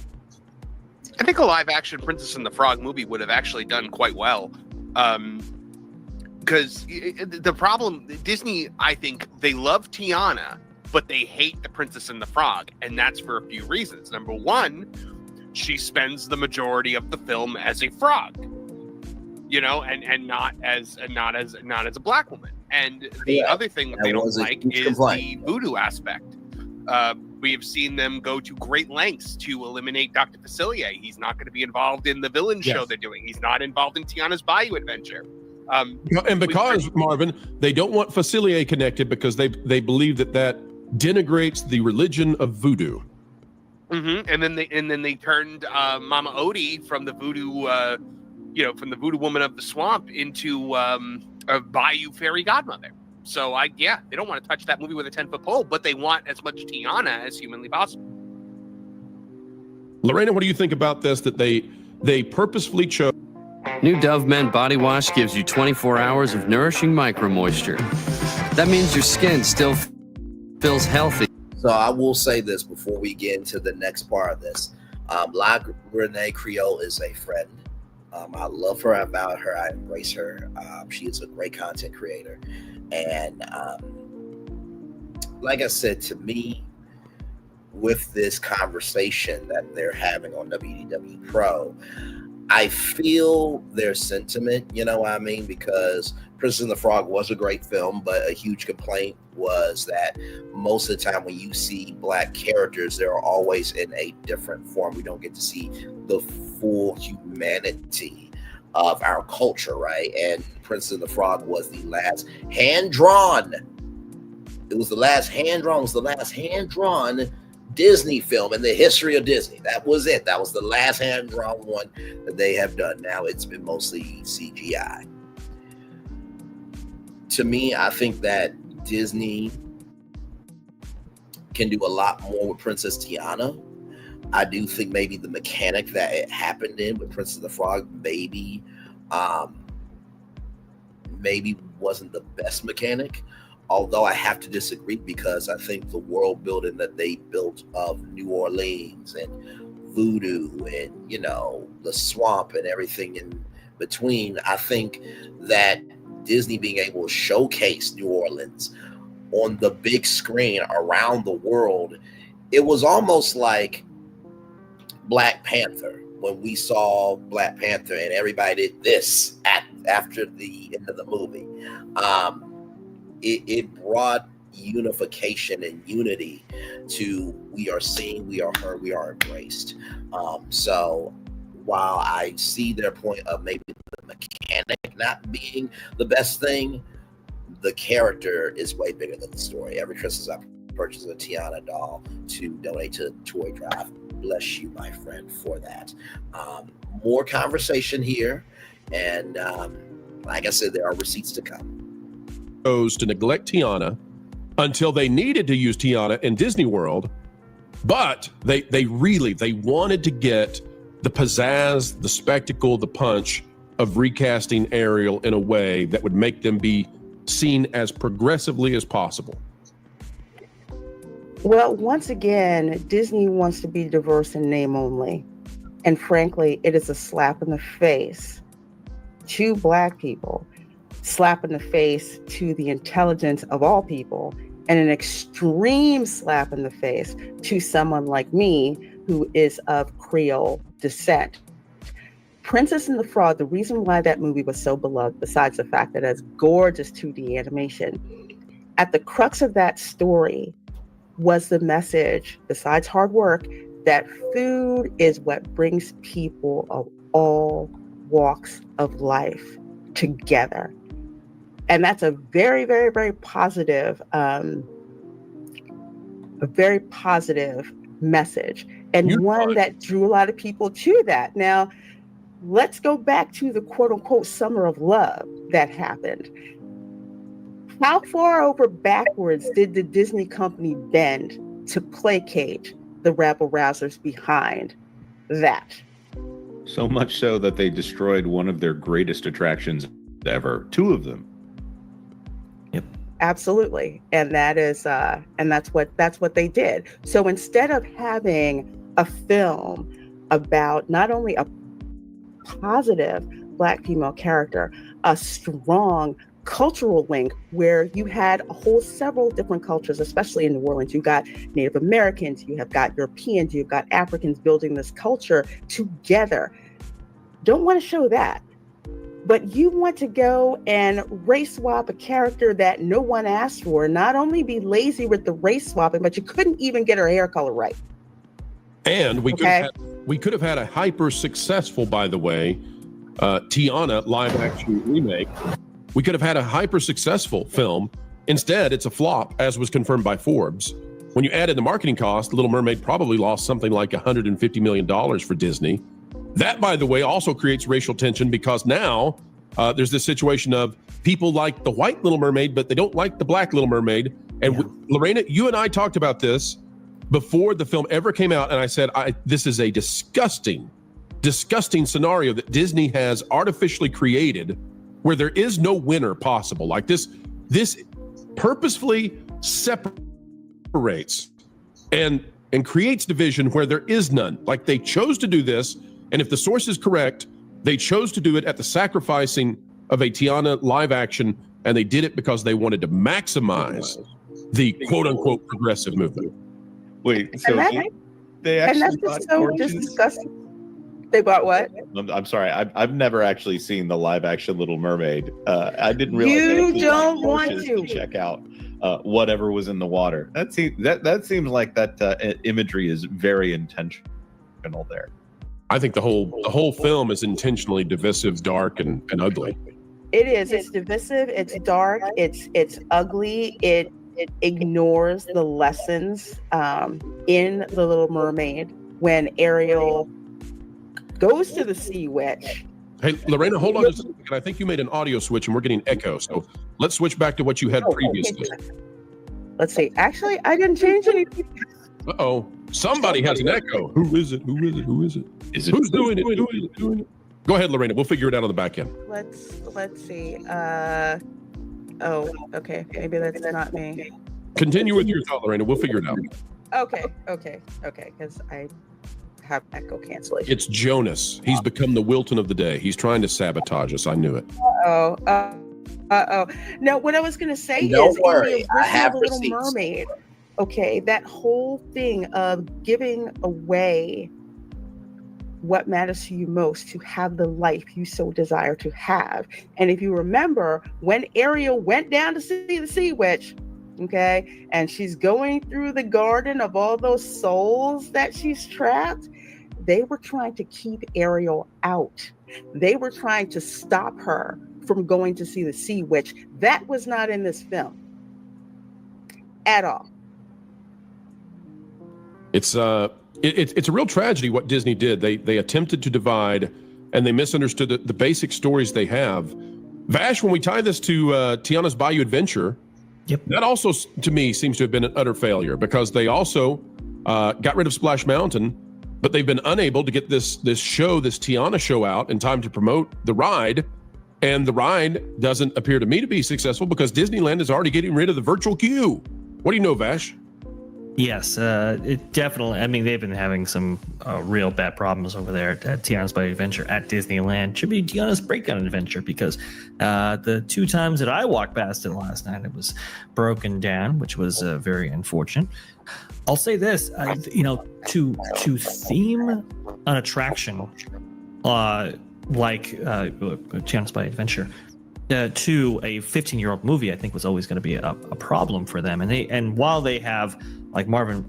I think a live action Princess and the Frog movie would have actually done quite well. Because the problem, Disney, I think they love Tiana, but they hate the Princess and the Frog. And that's for a few reasons. Number one, she spends the majority of the film as a frog, you know, and not as a black woman. And the other thing that they don't like is the voodoo aspect. We have seen them go to great lengths to eliminate Dr. Facilier. He's not going to be involved in the villain show they're doing. He's not involved in Tiana's Bayou adventure. And because, Marvin, they don't want Facilier connected because they believe that denigrates the religion of voodoo. Mm-hmm. And then they turned Mama Odie from the voodoo, from the voodoo woman of the swamp into a Bayou fairy godmother. So they don't want to touch that movie with a 10-foot pole, but they want as much Tiana as humanly possible. Lorena, what do you think about this? That they purposefully chose. New Dove Men Body Wash gives you 24 hours of nourishing micro moisture. That means your skin still feels healthy. So I will say this before we get into the next part of this. La Renee Creole is a friend. I love her, I value her, I embrace her. She is a great content creator. And like I said, to me, with this conversation that they're having on WDW Pro, I feel their sentiment, you know what I mean? Because Princess and the Frog was a great film, but a huge complaint was that most of the time when you see black characters, they're always in a different form. We don't get to see the full humanity of our culture, right? And Princess and the Frog was the last hand-drawn. It was the last hand-drawn Disney film in the history of Disney. That was it. That was the last hand-drawn one that they have done. Now it's been mostly CGI. To me, I think that Disney can do a lot more with Princess Tiana. I do think maybe the mechanic that it happened in with Princess of the Frog maybe wasn't the best mechanic. although I have to disagree because I think the world building that they built of New Orleans and voodoo and, you know, the swamp and everything in between, I think that Disney being able to showcase New Orleans on the big screen around the world, it was almost like Black Panther. When we saw Black Panther and everybody did this after the end of the movie, it brought unification and unity to we are seen, we are heard, we are embraced. So while I see their point of maybe the mechanic not being the best thing, the character is way bigger than the story. Every Christmas I purchase a Tiana doll to donate to Toy Drive. Bless you, my friend, for that. More conversation here, and like I said, there are receipts to come. Chose to neglect Tiana until they needed to use Tiana in Disney World, but they wanted to get the pizzazz, the spectacle, the punch of recasting Ariel in a way that would make them be seen as progressively as possible. Well, once again, Disney wants to be diverse in name only. And frankly, it is a slap in the face to Black people, slap in the face to the intelligence of all people, and an extreme slap in the face to someone like me who is of Creole descent. Princess and the Frog, the reason why that movie was so beloved, besides the fact that it's gorgeous 2D animation, at the crux of that story was the message, besides hard work, that food is what brings people of all walks of life together. And that's a very, very, very positive, message, and one that drew a lot of people to that. Now, let's go back to the quote unquote summer of love that happened. How far over backwards did the Disney company bend to placate the rabble-rousers behind that? So much so that they destroyed one of their greatest attractions ever. 2 of them. Yep. Absolutely. And that is and that's what they did. So instead of having a film about not only a positive Black female character, a strong cultural link where you had several different cultures, especially in New Orleans. You got Native Americans, you have got Europeans, you've got Africans building this culture together. Don't want to show that. But you want to go and race swap a character that no one asked for, not only be lazy with the race swapping, but you couldn't even get her hair color right. And we could have had a hyper successful, by the way, Tiana live action remake. We could have had a hyper successful film. Instead, it's a flop, as was confirmed by Forbes. When you add in the marketing cost, Little Mermaid probably lost something like $150 million for Disney. That, by the way, also creates racial tension because now there's this situation of people like the white Little Mermaid, but they don't like the Black Little Mermaid. And Lorena, you and I talked about this before the film ever came out. And I said, this is a disgusting scenario that Disney has artificially created where there is no winner possible. Like this purposefully separates and creates division where there is none. Like they chose to do this, and if the source is correct, they chose to do it at the sacrificing of a Tiana live action, and they did it because they wanted to maximize the quote-unquote progressive movement. Wait, so they actually and that's just so disgusting. They bought what? I'm sorry. I've never actually seen the live action Little Mermaid. I didn't realize you don't want to check out whatever was in the water. That seems like that imagery is very intentional there. I think the whole film is intentionally divisive, dark, and ugly. It is. It's divisive. It's dark. It's ugly. It ignores the lessons in The Little Mermaid when Ariel goes to the sea witch. Hey, Lorena, hold on a second. I think you made an audio switch and we're getting echo. So let's switch back to what you had previously. Let's see. Actually, I didn't change anything. Uh-oh. Somebody has an echo. Who is it? Who's doing it? Go ahead, Lorena. We'll figure it out on the back end. Let's see. Oh, okay. Maybe that's not me. Continue with your thought, Lorena. We'll figure it out. Okay. Because I have echo cancellation. It's Jonas. He's become the Wilton of the day. He's trying to sabotage us. I knew it. No, what I was going to say Don't is worry, in the I have original Little receipts. Mermaid, okay, that whole thing of giving away what matters to you most, to have the life you so desire to have. And if you remember, when Ariel went down to see the sea witch, okay, and she's going through the garden of all those souls that she's trapped, they were trying to keep Ariel out. They were trying to stop her from going to see the sea witch. That was not in this film at all. It's a real tragedy what Disney did. They attempted to divide, and they misunderstood the basic stories they have. Vash, when we tie this to Tiana's Bayou Adventure, that also to me seems to have been an utter failure, because they also got rid of Splash Mountain, but they've been unable to get this Tiana show out in time to promote the ride. And the ride doesn't appear to me to be successful because Disneyland is already getting rid of the virtual queue. What do you know, Vash? Yes, it definitely. I mean, they've been having some real bad problems over there at Tiana's Bayou Adventure at Disneyland. Should be Tiana's Breakdown Adventure, because the 2 times that I walked past it last night, it was broken down, which was very unfortunate. I'll say this, to theme an attraction like Tiana's Bayou Adventure to a 15-year-old movie, I think was always going to be a problem for them. And while they have, like Marvin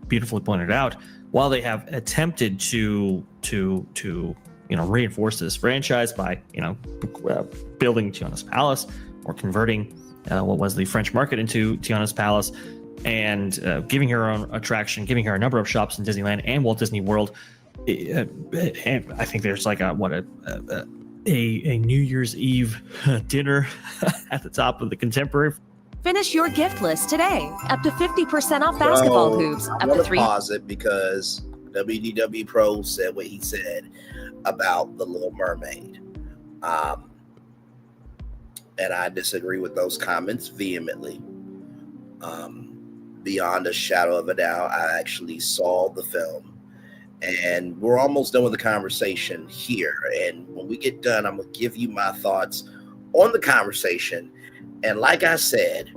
beautifully pointed out, while they have attempted to reinforce this franchise by building Tiana's Palace or converting what was the French market into Tiana's Palace, and giving her own attraction, giving her a number of shops in Disneyland and Walt Disney World, and I think there's like a New Year's Eve dinner at the top of the Contemporary. Finish your gift list today. Up to 50% off basketball hoops. I'm Up going to to 3. pause it because WDW Pro said what he said about The Little Mermaid. And I disagree with those comments vehemently. Beyond a shadow of a doubt, I actually saw the film. And we're almost done with the conversation here. And when we get done, I'm going to give you my thoughts on the conversation. And like I said,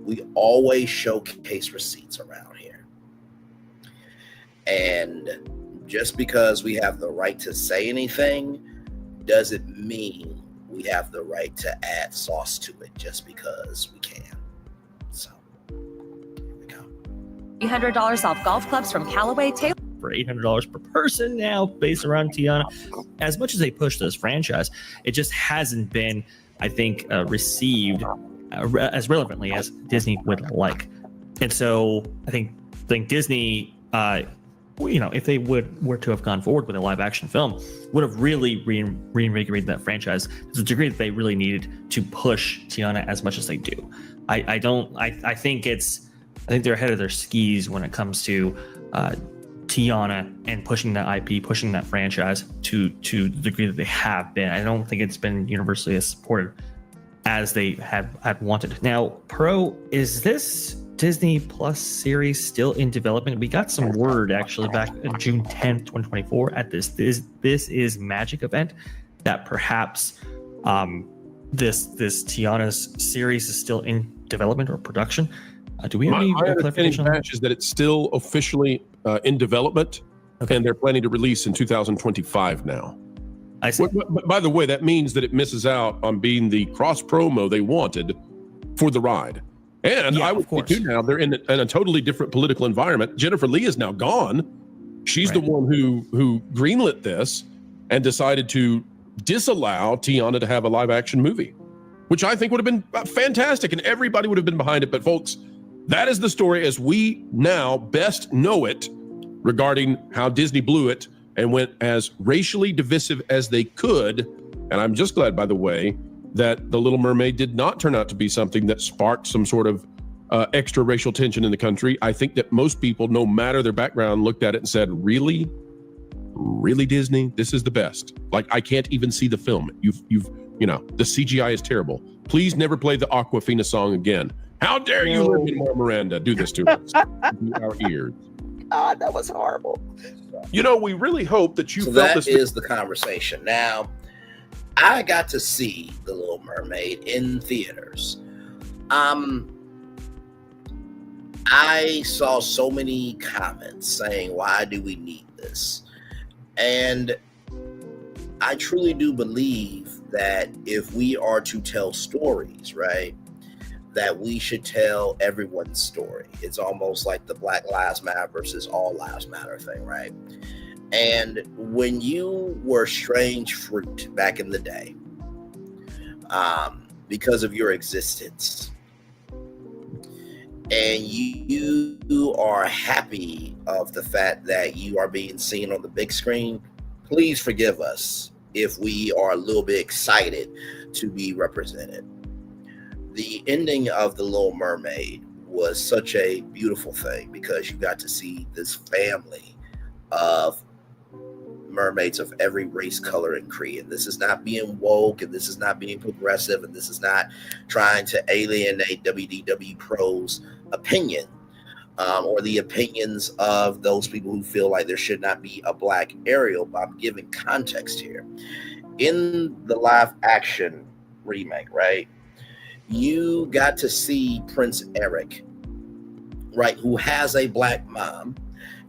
we always showcase receipts around here. And just because we have the right to say anything doesn't mean we have the right to add sauce to it just because we can. So, here we go. $300 off golf clubs from Callaway Taylor. For $800 per person now, based around Tiana. As much as they push this franchise, it just hasn't been, I think, received as relevantly as Disney would like. And so I think Disney, if they were to have gone forward with a live action film, would have really reinvigorated that franchise to the degree that they really needed to push Tiana as much as they do. I think they're ahead of their skis when it comes to Tiana and pushing that IP, pushing that franchise to the degree that they have been. I don't think it's been universally as supported as they had wanted. Now, Pro, is this Disney Plus series still in development? We got some word actually back on June 10th, 2024 at this is Magic event that perhaps this Tiana's series is still in development or production. Do we have any clarification on that? Is that it's still officially in development, and they're planning to release in 2025 now. I see. But by the way, that means that it misses out on being the cross promo they wanted for the ride. And I would say too, now they're in a totally different political environment. Jennifer Lee is now gone. She's the one who greenlit this and decided to disallow Tiana to have a live action movie, which I think would have been fantastic and everybody would have been behind it. But folks, that is the story as we now best know it regarding how Disney blew it and went as racially divisive as they could. And I'm just glad, by the way, that The Little Mermaid did not turn out to be something that sparked some sort of extra racial tension in the country. I think that most people, no matter their background, looked at it and said, really, Disney, this is the best. Like, I can't even see the film. The CGI is terrible. Please never play the Aquafina song again. How dare you, Lin-Manuel Miranda, do this to us? Our ears. God, that was horrible. You know, we really hope that you So felt that this. is the conversation. Now, I got to see The Little Mermaid in theaters. I saw so many comments saying, why do we need this? And I truly do believe that if we are to tell stories, right, that we should tell everyone's story. It's almost like the Black Lives Matter versus All Lives Matter thing, right? And when you were strange fruit back in the day, because of your existence, and you are happy of the fact that you are being seen on the big screen, please forgive us if we are a little bit excited to be represented. The ending of The Little Mermaid was such a beautiful thing because you got to see this family of mermaids of every race, color, and creed. And this is not being woke, and this is not being progressive, and this is not trying to alienate WDW pros' opinion or the opinions of those people who feel like there should not be a black Ariel. But I'm giving context here. In the live action remake, right, you got to see Prince Eric, right, who has a black mom.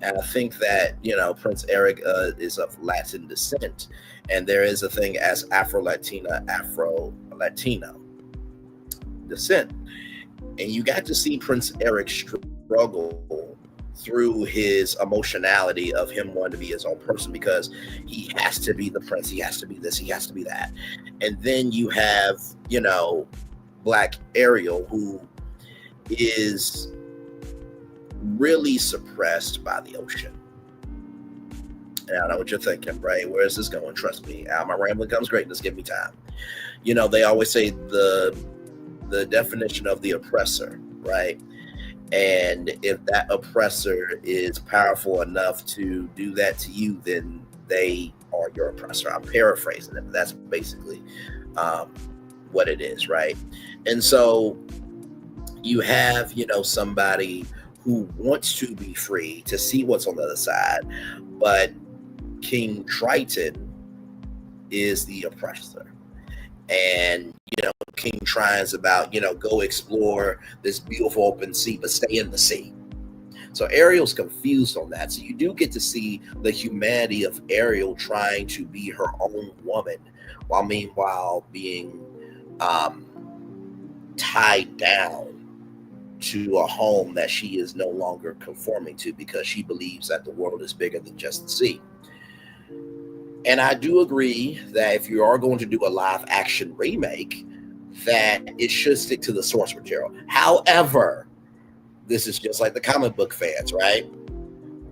And I think that, you know, Prince Eric is of Latin descent. And there is a thing as Afro-Latino descent. And you got to see Prince Eric struggle through his emotionality of him wanting to be his own person because he has to be the prince. He has to be this. He has to be that. And then you have, you know, Black Ariel, who is really suppressed by the ocean. And I know what you're thinking, Bray. Where is this going? Trust me. My rambling comes greatness. Give me time. You know, they always say the definition of the oppressor, right? And if that oppressor is powerful enough to do that to you, then they are your oppressor. I'm paraphrasing it, but that's basically what it is, right? And so you have, you know, somebody who wants to be free to see what's on the other side, but King Triton is the oppressor. And, you know, King Triton's about, you know, go explore this beautiful open sea, but stay in the sea. So Ariel's confused on that. So you do get to see the humanity of Ariel trying to be her own woman, while meanwhile being tied down to a home that she is no longer conforming to because she believes that the world is bigger than just the sea. And I do agree that if you are going to do a live action remake, that it should stick to the source material. However, this is just like the comic book fans, right?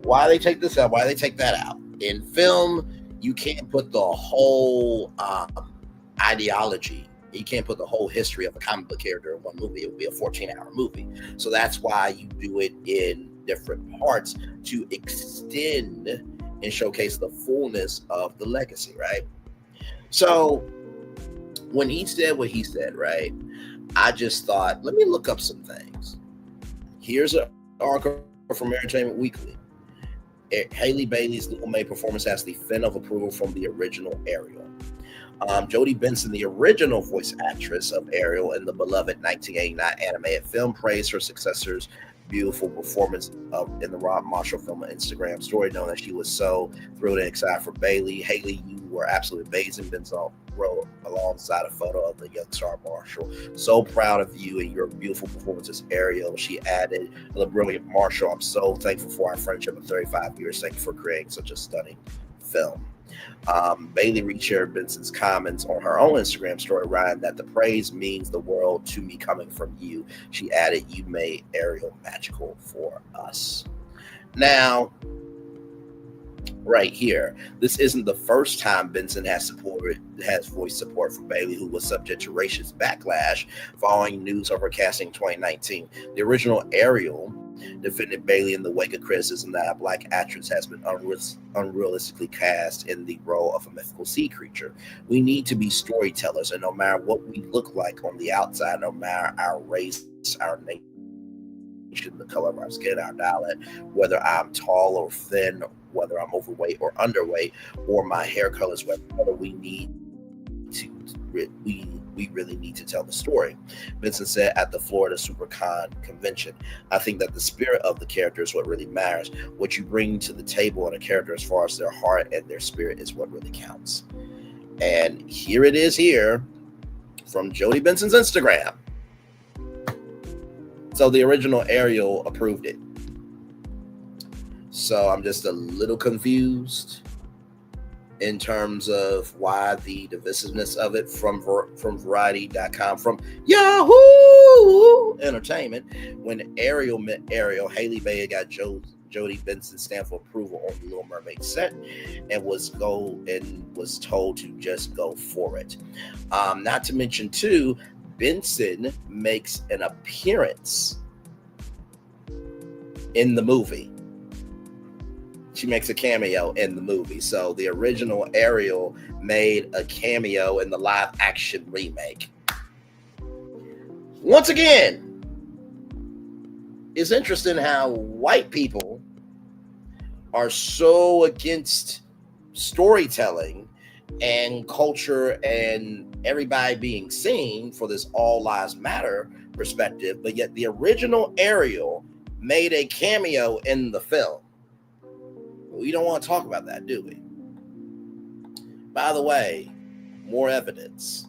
Why they take this out? Why they take that out? In film, you can't put the whole ideology. You can't put the whole history of a comic book character in one movie. It would be a 14-hour movie. So that's why you do it in different parts to extend and showcase the fullness of the legacy, right? So when he said what he said, right, I just thought, let me look up some things. Here's an article from Entertainment Weekly. Haley Bailey's Little Mermaid performance has the fin of approval from the original Ariel. Jodie Benson, the original voice actress of Ariel in the beloved 1989 animated film, praised her successor's beautiful performance in the Rob Marshall film on Instagram story, knowing that she was so thrilled and excited for Bailey. Haley, you were absolutely amazing. Benson wrote alongside a photo of the young star Marshall. So proud of you and your beautiful performance as Ariel. She added, the brilliant Marshall, I'm so thankful for our friendship of 35 years. Thank you for creating such a stunning film. Bailey reshared Benson's comments on her own Instagram story, writing that the praise means the world to me coming from you. She added, you made Ariel magical for us. Now, right here, this isn't the first time Benson has voiced support for Bailey, who was subject to racist backlash following news of her casting in 2019. The original Ariel defended Bailey in the wake of criticism that a black actress has been unrealistically cast in the role of a mythical sea creature. We need to be storytellers, and no matter what we look like on the outside, no matter our race, our nation, the color of our skin, our dialect, whether I'm tall or thin, whether I'm overweight or underweight, or my hair color is whether we really need to tell the story. Vincent said at the Florida SuperCon convention, I think that the spirit of the character is what really matters. What you bring to the table in a character as far as their heart and their spirit is what really counts. And here it is here from Jody Benson's Instagram. So the original Ariel approved it. So I'm just a little confused in terms of why the divisiveness of it from Variety.com, from Yahoo Entertainment. When Ariel met Ariel, Haley Bayer got Jody Benson's stamp of approval on the Little Mermaid set and was told to just go for it. Not to mention too, Benson makes an appearance in the movie. She makes a cameo in the movie. So the original Ariel made a cameo in the live action remake. Once again, it's interesting how white people are so against storytelling and culture and everybody being seen for this all lives matter perspective, but yet the original Ariel made a cameo in the film. We don't want to talk about that, do we? By the way, more evidence.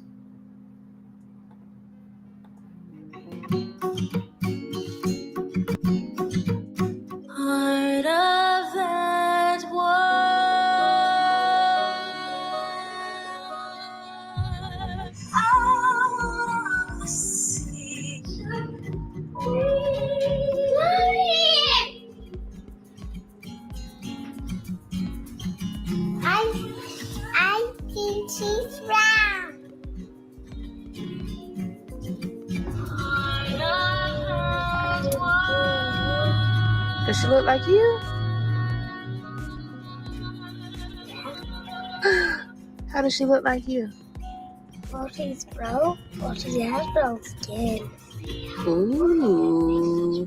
Part of that I think she's round. Does she look like you? How does she look like you? Well, she's broke. Well, she has brown skin. Ooh.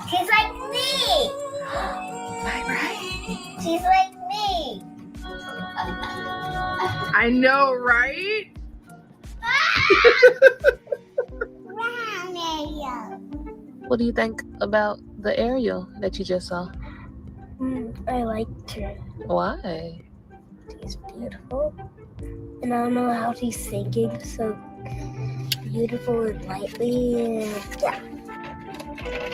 She's like me. Right. She's like me. I know, right? What do you think about the Ariel that you just saw? I liked her. Why? She's beautiful. And I don't know how she's singing so beautiful and lightly. And yeah.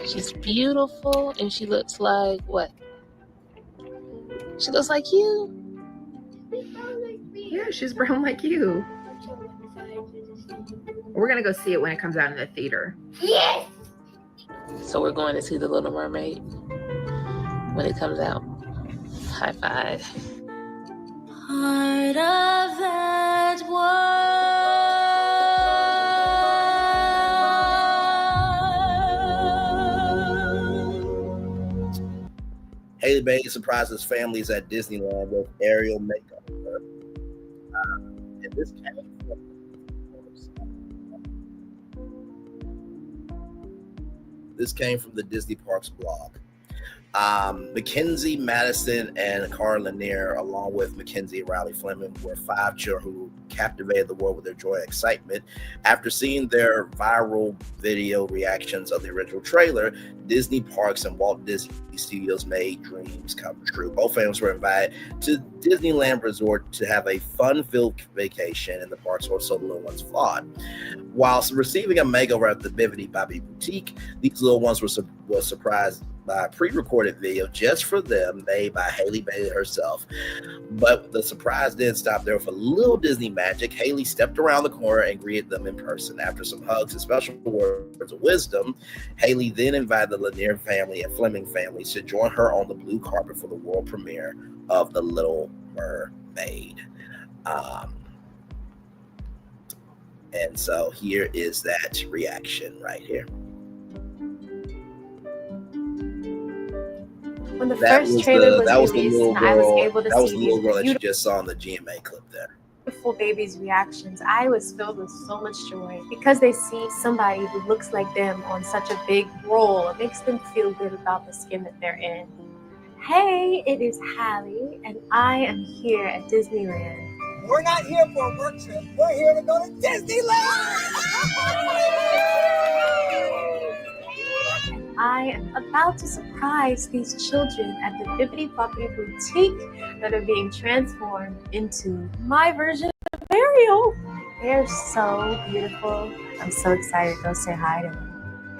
She's beautiful and she looks like what? She looks like you. Yeah, she's brown like you. We're gonna go see it when it comes out in the theater. Yes! So we're going to see The Little Mermaid when it comes out. High five. Part of that Haley Bailey surprises families at Disneyland with Ariel makeover. And this came from the Disney Parks blog. Mackenzie Madison and Cara Lanier, along with Mackenzie and Riley Fleming, were 5 children who captivated the world with their joy and excitement. After seeing their viral video reactions of the original trailer, Disney Parks and Walt Disney Studios made dreams come true. Both families were invited to Disneyland Resort to have a fun-filled vacation in the parks, or so the little ones thought. Whilst receiving a makeover at the BBWs Boutique, these little ones were surprised by a pre-recorded video just for them made by Haley Bailey herself. But the surprise didn't stop there. For little Disney magic, Haley stepped around the corner and greeted them in person. After some hugs and special words of wisdom, Haley then invited the Lanier family and Fleming families to join her on the blue carpet for the world premiere of The Little Mermaid. And so here is that reaction right here. When the first trailer was released, and I was able to see the little girl that you just saw in the GMA clip there. Beautiful babies' reactions, I was filled with so much joy because they see somebody who looks like them on such a big role. It makes them feel good about the skin that they're in. Hey, it is Hallie, and I am here at Disneyland. We're not here for a work trip. We're here to go to Disneyland! I am about to surprise these children at the Uppity Property Boutique that are being transformed into my version of Ariel. They're so beautiful. I'm so excited to go say hi to them.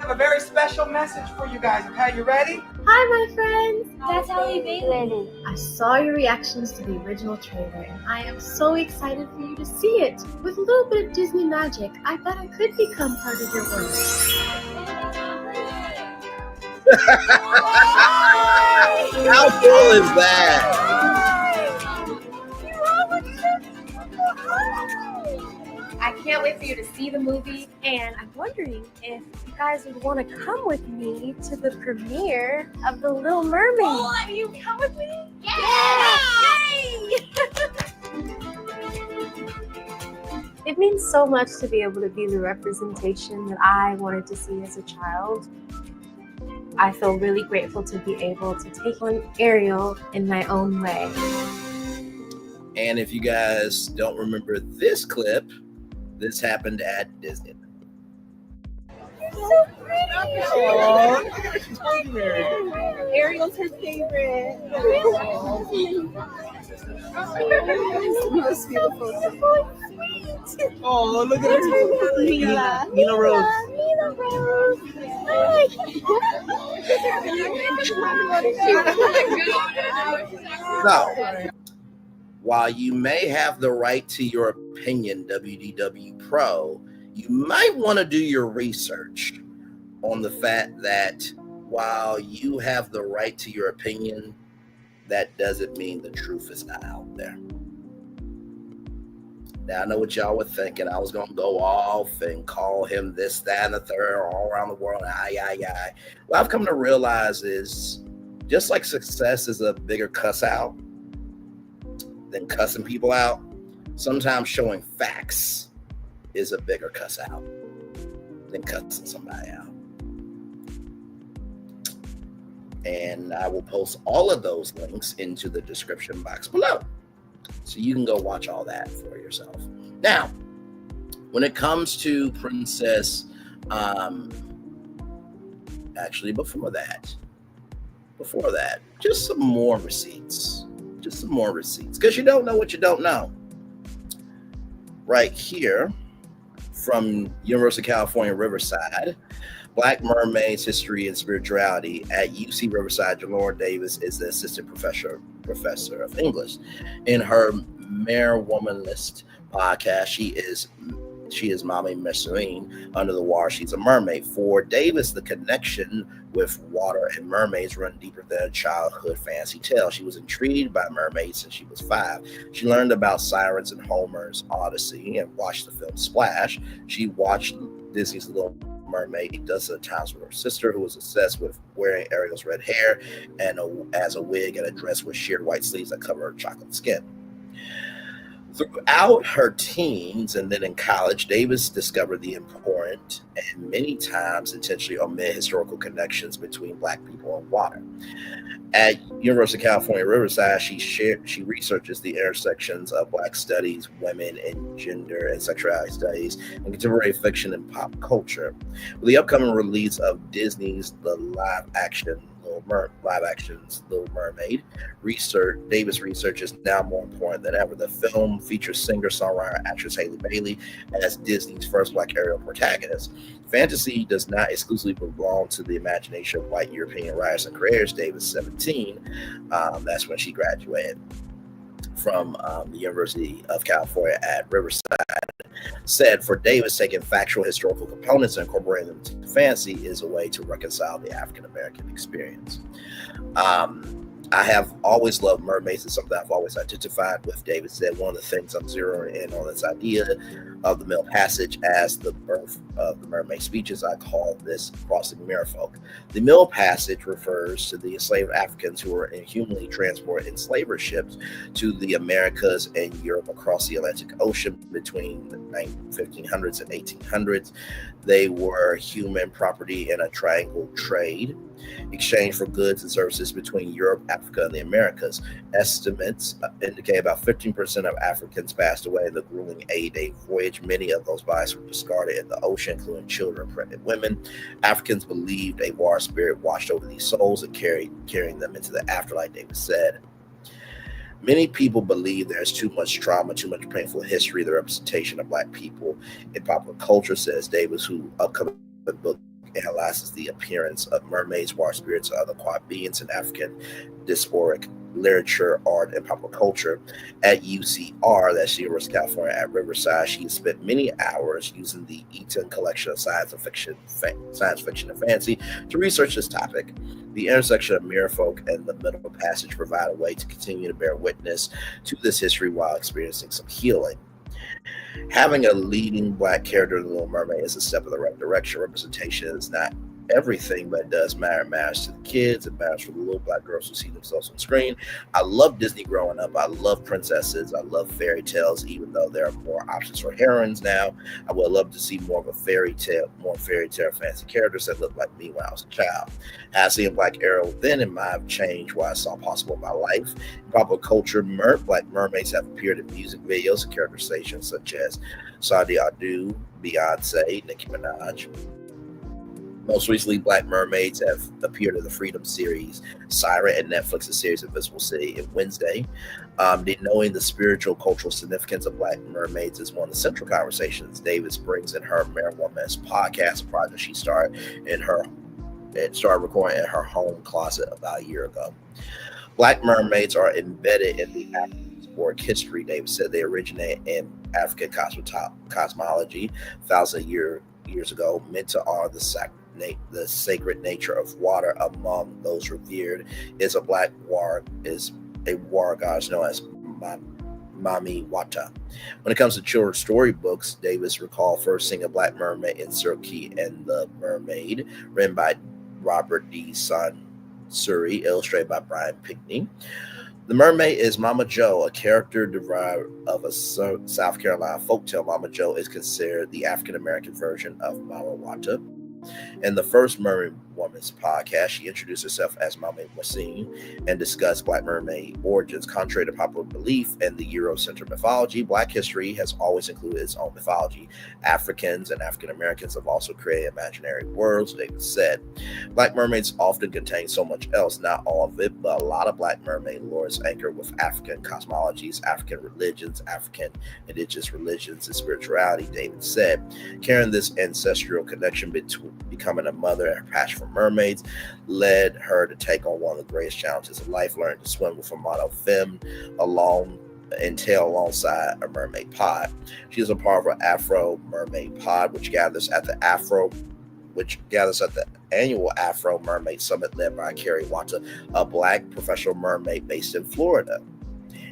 I have a very special message for you guys, okay? You ready? Hi, my friends. That's Hallie Bailey. I saw your reactions to the original trailer, and I am so excited for you to see it. With a little bit of Disney magic, I bet I could become part of your world. How cool is that? I can't wait for you to see the movie, and I'm wondering if you guys would want to come with me to the premiere of The Little Mermaid. Oh, you come with me? Yeah! Yay! It means so much to be able to be the representation that I wanted to see as a child. I feel really grateful to be able to take on Ariel in my own way. And if you guys don't remember this clip, this happened at Disney. So pretty. Ariel's her favorite. Most beautiful. Oh, look at her. Nina Rose. Nina Rose. So, while you may have the right to your opinion, WDW Pro, you might want to do your research on the fact that while you have the right to your opinion, that doesn't mean the truth is not out there. Now, I know what y'all were thinking. I was going to go off and call him this, that, and the third all around the world. What I've come to realize is just like success is a bigger cuss out than cussing people out, sometimes showing facts is a bigger cuss out than cussing somebody out. And I will post all of those links into the description box below, so you can go watch all that for yourself. Now, when it comes to Princess, actually before that, just some more receipts. Because you don't know what you don't know. Right here from University of California, Riverside, Black Mermaids, History and Spirituality at UC Riverside. Jalora Davis is the assistant professor of English. In her Mere Woman List podcast, she is Mommy Messerine. Under the Water, she's a mermaid. For Davis, the connection with water and mermaids run deeper than a childhood fantasy tale. She was intrigued by mermaids since she was 5. She learned about sirens in Homer's Odyssey and watched the film Splash. She watched Disney's Little Mermaid dozens of times with her sister, who was obsessed with wearing Ariel's red hair and as a wig and a dress with sheer white sleeves that cover her chocolate skin. Throughout her teens and then in college, Davis discovered the important and many times intentionally omit historical connections between Black people and water. At University of California, Riverside, she researches the intersections of Black studies, women and gender and sexuality studies, and contemporary fiction and pop culture. With the upcoming release of Disney's The Live Action Little live action's Little Mermaid. Davis research is now more important than ever. The film features singer-songwriter actress Halle Bailey as Disney's first Black Ariel protagonist. Fantasy does not exclusively belong to the imagination of white European writers and creators. Davis, 17, that's when she graduated from the University of California at Riverside, said for Davis, taking factual historical components and incorporating them into fantasy is a way to reconcile the African American experience. I have always loved mermaids. It's something I've always identified with. David said one of the things I'm zeroing in on this idea of the Middle Passage as the birth of the mermaid speeches. I call this crossing merfolk. The Middle Passage refers to the enslaved Africans who were inhumanly transported in slaver ships to the Americas and Europe across the Atlantic Ocean between the 1500s and 1800s. They were human property in a triangle trade, exchange for goods and services between Europe, Africa, and the Americas. Estimates indicate about 15% of Africans passed away in the grueling 8-day voyage. Many of those bodies were discarded in the ocean, including children and pregnant women. Africans believed a water spirit watched over these souls and carrying them into the afterlife, David said. Many people believe there's too much trauma, too much painful history, the representation of Black people in popular culture, says Davis, who upcoming book analyzes the appearance of mermaids, water spirits, and other quiet beings in African diasporic literature, art, and popular culture. At UCR, that's the University of California at Riverside, she has spent many hours using the Eaton collection of science fiction and fantasy to research this topic. The intersection of merfolk and the Middle Passage provide a way to continue to bear witness to this history while experiencing some healing. Having a leading Black character in The Little Mermaid is a step in the right direction. Representation is not everything, but it does matter. It matters to the kids. It matters for the little Black girls who see themselves on screen. I love Disney growing up. I love princesses. I love fairy tales, even though there are more options for heroines now. I would love to see more of a fairy tale fantasy characters that look like me when I was a child. As seeing Black Ariel then in my have changed what I saw possible in my life. In popular culture, Black mermaids have appeared in music videos and characterizations such as Saudi Adu, Beyonce, Nicki Minaj. Most recently, Black mermaids have appeared in the Freedom series, Siren, and Netflix's series Invisible City and Wednesday. Knowing the spiritual cultural significance of Black mermaids is one of the central conversations Davis brings in her Marijuana podcast, a project she started recording in her home closet about a year ago. Black mermaids are embedded in the African sport history. Davis said they originate in African cosmology thousands of years ago, meant to honor the sacred nature of water. Among those revered is a war goddess known as Mami Wata. When it comes to children's storybooks, Davis recalled first seeing a Black mermaid in Sirki and the Mermaid, written by Robert D. Suri, illustrated by Brian Pinkney. The mermaid is Mama Joe, a character derived of a South Carolina folktale. Mama Joe is considered the African-American version of Mama Wata. In the first Mermaid Woman's podcast, she introduced herself as Mama Wassine and discussed Black mermaid origins. Contrary to popular belief in the Eurocentric mythology, Black history has always included its own mythology. Africans and African Americans have also created imaginary worlds, David said. Black mermaids often contain so much else, not all of it, but a lot of Black mermaid lore is anchored with African cosmologies, African religions, African indigenous religions, and spirituality, David said. Carrying this ancestral connection between becoming a mother and her passion for mermaids led her to take on one of the greatest challenges of life, learning to swim with a mono femme alongside a mermaid pod. She is a part of an Afro Mermaid Pod, which gathers at the annual Afro Mermaid Summit led by Carrie Wata, a Black professional mermaid based in Florida.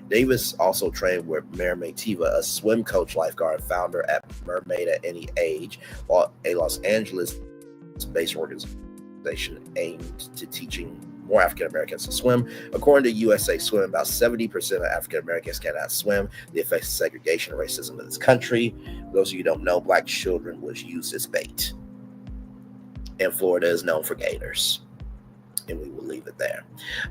Davis also trained with Mermaid Tiva, a swim coach, lifeguard, founder at Mermaid at Any Age, while a Los Angeles-based organization aimed to teaching more African Americans to swim. According to USA Swim, about 70% of African Americans cannot swim. The effects of segregation and racism in this country. For those of you who don't know, Black children was used as bait. And Florida is known for gators. And we will leave it there.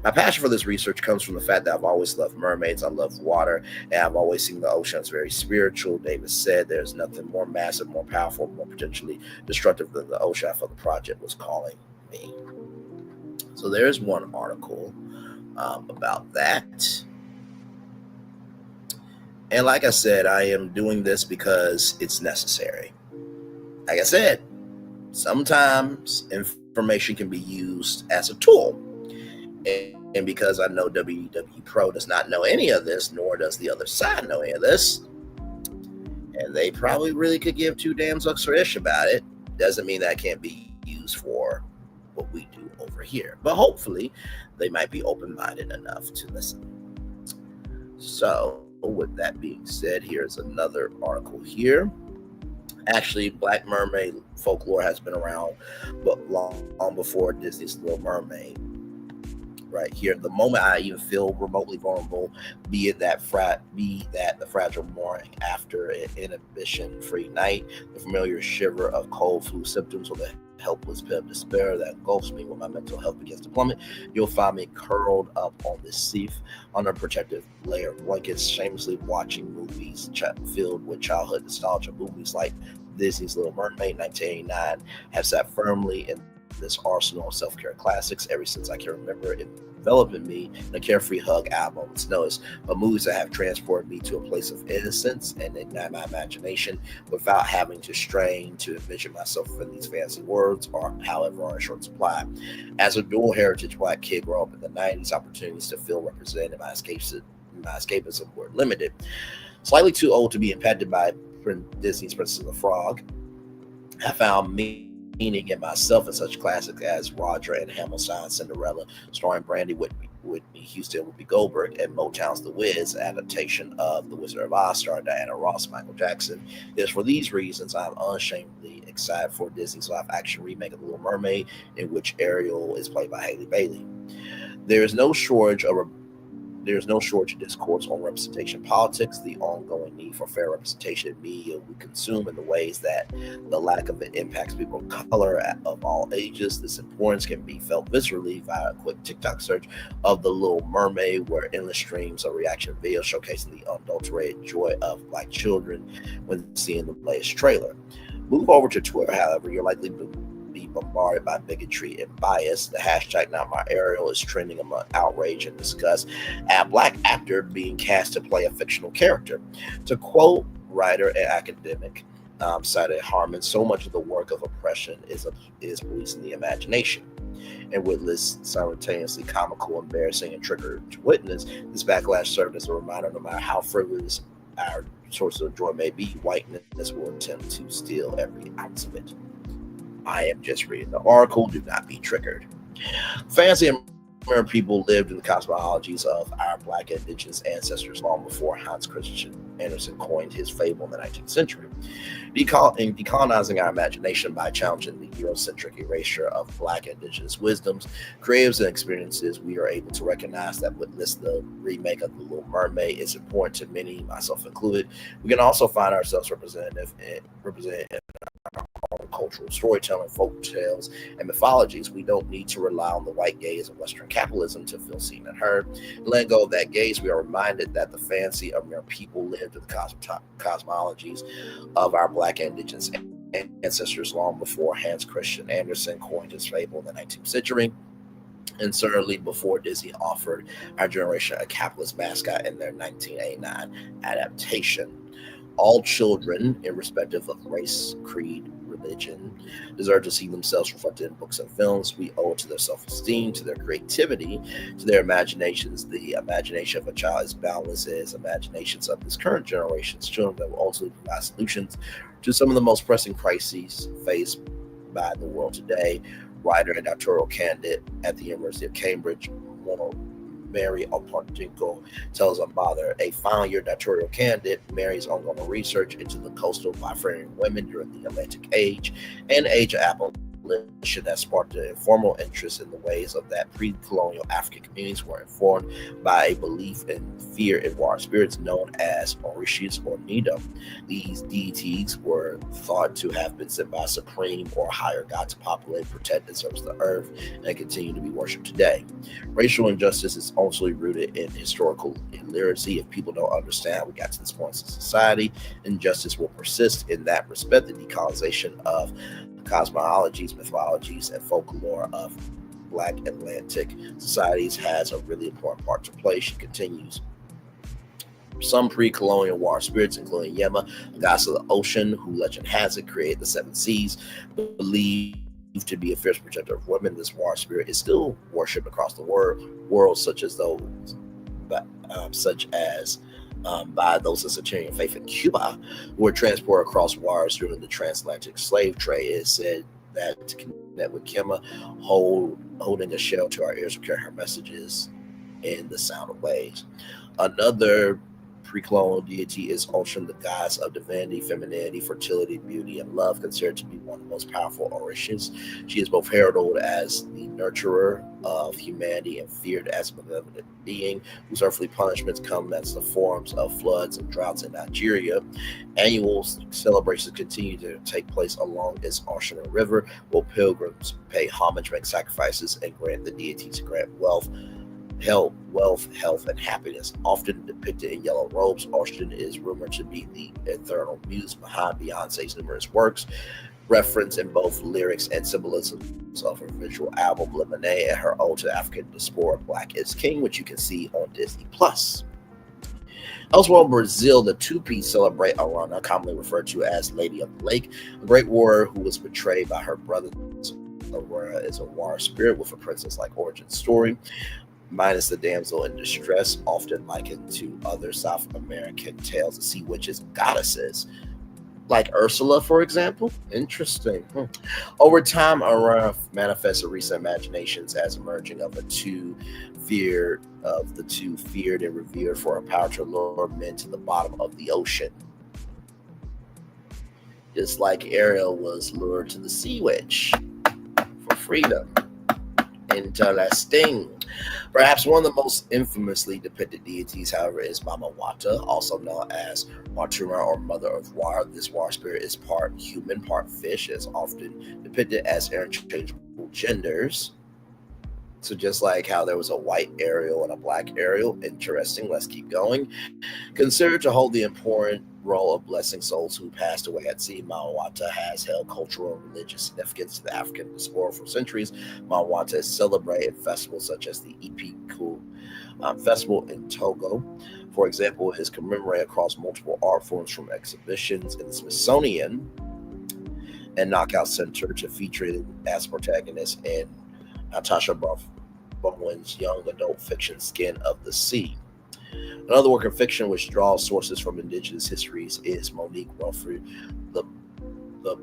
My passion for this research comes from the fact that I've always loved mermaids. I love water, and I've always seen the ocean as very spiritual. Davis said there's nothing more massive, more powerful, more potentially destructive than the ocean. I felt the project was calling me. So there's one article about that. And like I said, I am doing this because it's necessary. Like I said, sometimes information can be used as a tool. And because I know WW Pro does not know any of this, nor does the other side know any of this, and they probably really could give two damn zucks or ish about it, doesn't mean that can't be used for what we do over here. But hopefully, they might be open-minded enough to listen. So, with that being said, here's another article here. Actually, Black Mermaid folklore has been around but long before Disney's Little Mermaid. Right here, the moment I even feel remotely vulnerable, be that the fragile morning after an inhibition-free night, the familiar shiver of cold flu symptoms, or the helpless pit of despair that engulfs me when my mental health begins to plummet, you'll find me curled up on this seat under a protective layer of blankets, shamelessly watching movies filled with childhood nostalgia. Movies like Disney's Little Mermaid, 1989, have sat firmly in this arsenal of self-care classics ever since I can remember, enveloping me in a carefree hug album. It's noticed, but movies that have transported me to a place of innocence and ignite my imagination without having to strain to envision myself in these fancy words, or however on a short supply. As a dual heritage Black kid growing up in the 90s, opportunities to feel represented in my escapism were limited. Slightly too old to be impacted by Disney's Princess and the Frog, I found meaning in myself in such classics as Roger and Hammerstein's Cinderella, starring Brandy Whitney Houston, Whoopi Goldberg, and Motown's The Wiz adaptation of The Wizard of Oz, starring Diana Ross, Michael Jackson. It is for these reasons I'm unashamedly excited for Disney's live-action remake of The Little Mermaid, in which Ariel is played by Halle Bailey. There is no shortage of discourse on representation politics, the ongoing need for fair representation in media we consume, and the ways that the lack of it impacts people of color of all ages. This importance can be felt viscerally via a quick TikTok search of The Little Mermaid, where endless streams of reaction videos showcasing the unadulterated joy of Black children when seeing the latest trailer. Move over to Twitter, however, you're likely to be bombarded by bigotry and bias. The hashtag Not My Ariel is trending among outrage and disgust at a Black actor being cast to play a fictional character. To quote writer and academic Sadie Harmon, so much of the work of oppression is policing the imagination. And with this simultaneously comical, embarrassing, and trigger to witness, this backlash served as a reminder no matter how frivolous our sources of joy may be, whiteness will attempt to steal every ounce of it. I am just reading the article. Do not be triggered. Fancy American people lived in the cosmologies of our Black indigenous ancestors long before Hans Christian Andersen coined his fable in the 19th century. In decolonizing our imagination by challenging the Eurocentric erasure of Black indigenous wisdoms, creatives, and experiences, we are able to recognize that witness the remake of The Little Mermaid is important to many, myself included. We can also find ourselves represented in our own cultural storytelling, folk tales, and mythologies. We don't need to rely on the white gaze of Western capitalism to feel seen and heard. Letting go of that gaze, we are reminded that the fancy of mere people lived in the cosmologies of our Black indigenous ancestors long before Hans Christian Andersen coined his fable in the 19th century, and certainly before Disney offered our generation a capitalist mascot in their 1989 adaptation. All children, irrespective of race, creed, religion, deserve to see themselves reflected in books and films. We owe it to their self-esteem, to their creativity, to their imaginations. The imagination of a child is boundless as imaginations of this current generation's children that will ultimately provide solutions to some of the most pressing crises faced by the world today. Writer and doctoral candidate at the University of Cambridge, Mary Opartinko tells Unbothered, a final year doctoral candidate, Mary's ongoing research into the coastal bifarian women during the Atlantic Age and Age of Abolition that sparked an informal interest in the ways of that pre-colonial African communities were informed by a belief in fear in water spirits known as Orishas or Nidam. These deities were thought to have been sent by a supreme or higher god to populate, protect, and service the earth, and continue to be worshipped today. Racial injustice is also rooted in historical illiteracy. If people don't understand we got to this point in society, injustice will persist. In that respect, the decolonization of cosmologies, mythologies, and folklore of Black Atlantic societies has a really important part to play. She continues. Some pre-colonial water spirits, including Yema, a goddess of the ocean, who legend has it created the seven seas, believed to be a fierce protector of women. This water spirit is still worshipped across the world, such as by those of Satanian faith in Cuba, who were transported across waters during the transatlantic slave trade. It is said that to connect with Kema, holding a shell to our ears will carry her messages in the sound of waves. Another pre-colonial deity is Ocean, the goddess of divinity, femininity, fertility, beauty, and love, considered to be one of the most powerful Orishas. She is both heralded as the nurturer of humanity and feared as a benevolent being, whose earthly punishments come as the forms of floods and droughts in Nigeria. Annual celebrations continue to take place along its ocean river, where pilgrims pay homage, make sacrifices, and grant the deity to grant wealth, health, and happiness. Often depicted in yellow robes, Ocean is rumored to be the ethereal muse behind Beyonce's numerous works, referenced in both lyrics and symbolisms of her visual album Lemonade and her ode to African diaspora Black is King, which you can see on Disney+. Elsewhere in Brazil, the Tupi celebrate Arana, commonly referred to as Lady of the Lake, a great warrior who was betrayed by her brothers. Aurora is a water spirit with a princess-like origin story, minus the damsel in distress, often likened to other South American tales of sea witches and goddesses, like Ursula, for example. Interesting. Over time, Aurora manifests recent imaginations as emerging of the two feared and revered for her power to lure men to the bottom of the ocean. Just like Ariel was lured to the sea witch for freedom. Interesting. Perhaps one of the most infamously depicted deities, however, is Mama Wata, also known as Watuma or Mother of Water. This water spirit is part human, part fish. It's often depicted as interchangeable genders. So just like how there was a white Ariel and a black Ariel, interesting, let's keep going. Considered to hold the important role of blessing souls who passed away at sea, Mawata has held cultural and religious significance to the African diaspora for centuries. Mawata is celebrated in festivals such as the Ipiku Festival in Togo. For example, it is commemorated across multiple art forms, from exhibitions in the Smithsonian and Knockout Center to featuring as protagonist in Natasha Bowen's young adult fiction Skin of the Sea. Another work of fiction which draws sources from indigenous histories is Monique Wilfred, the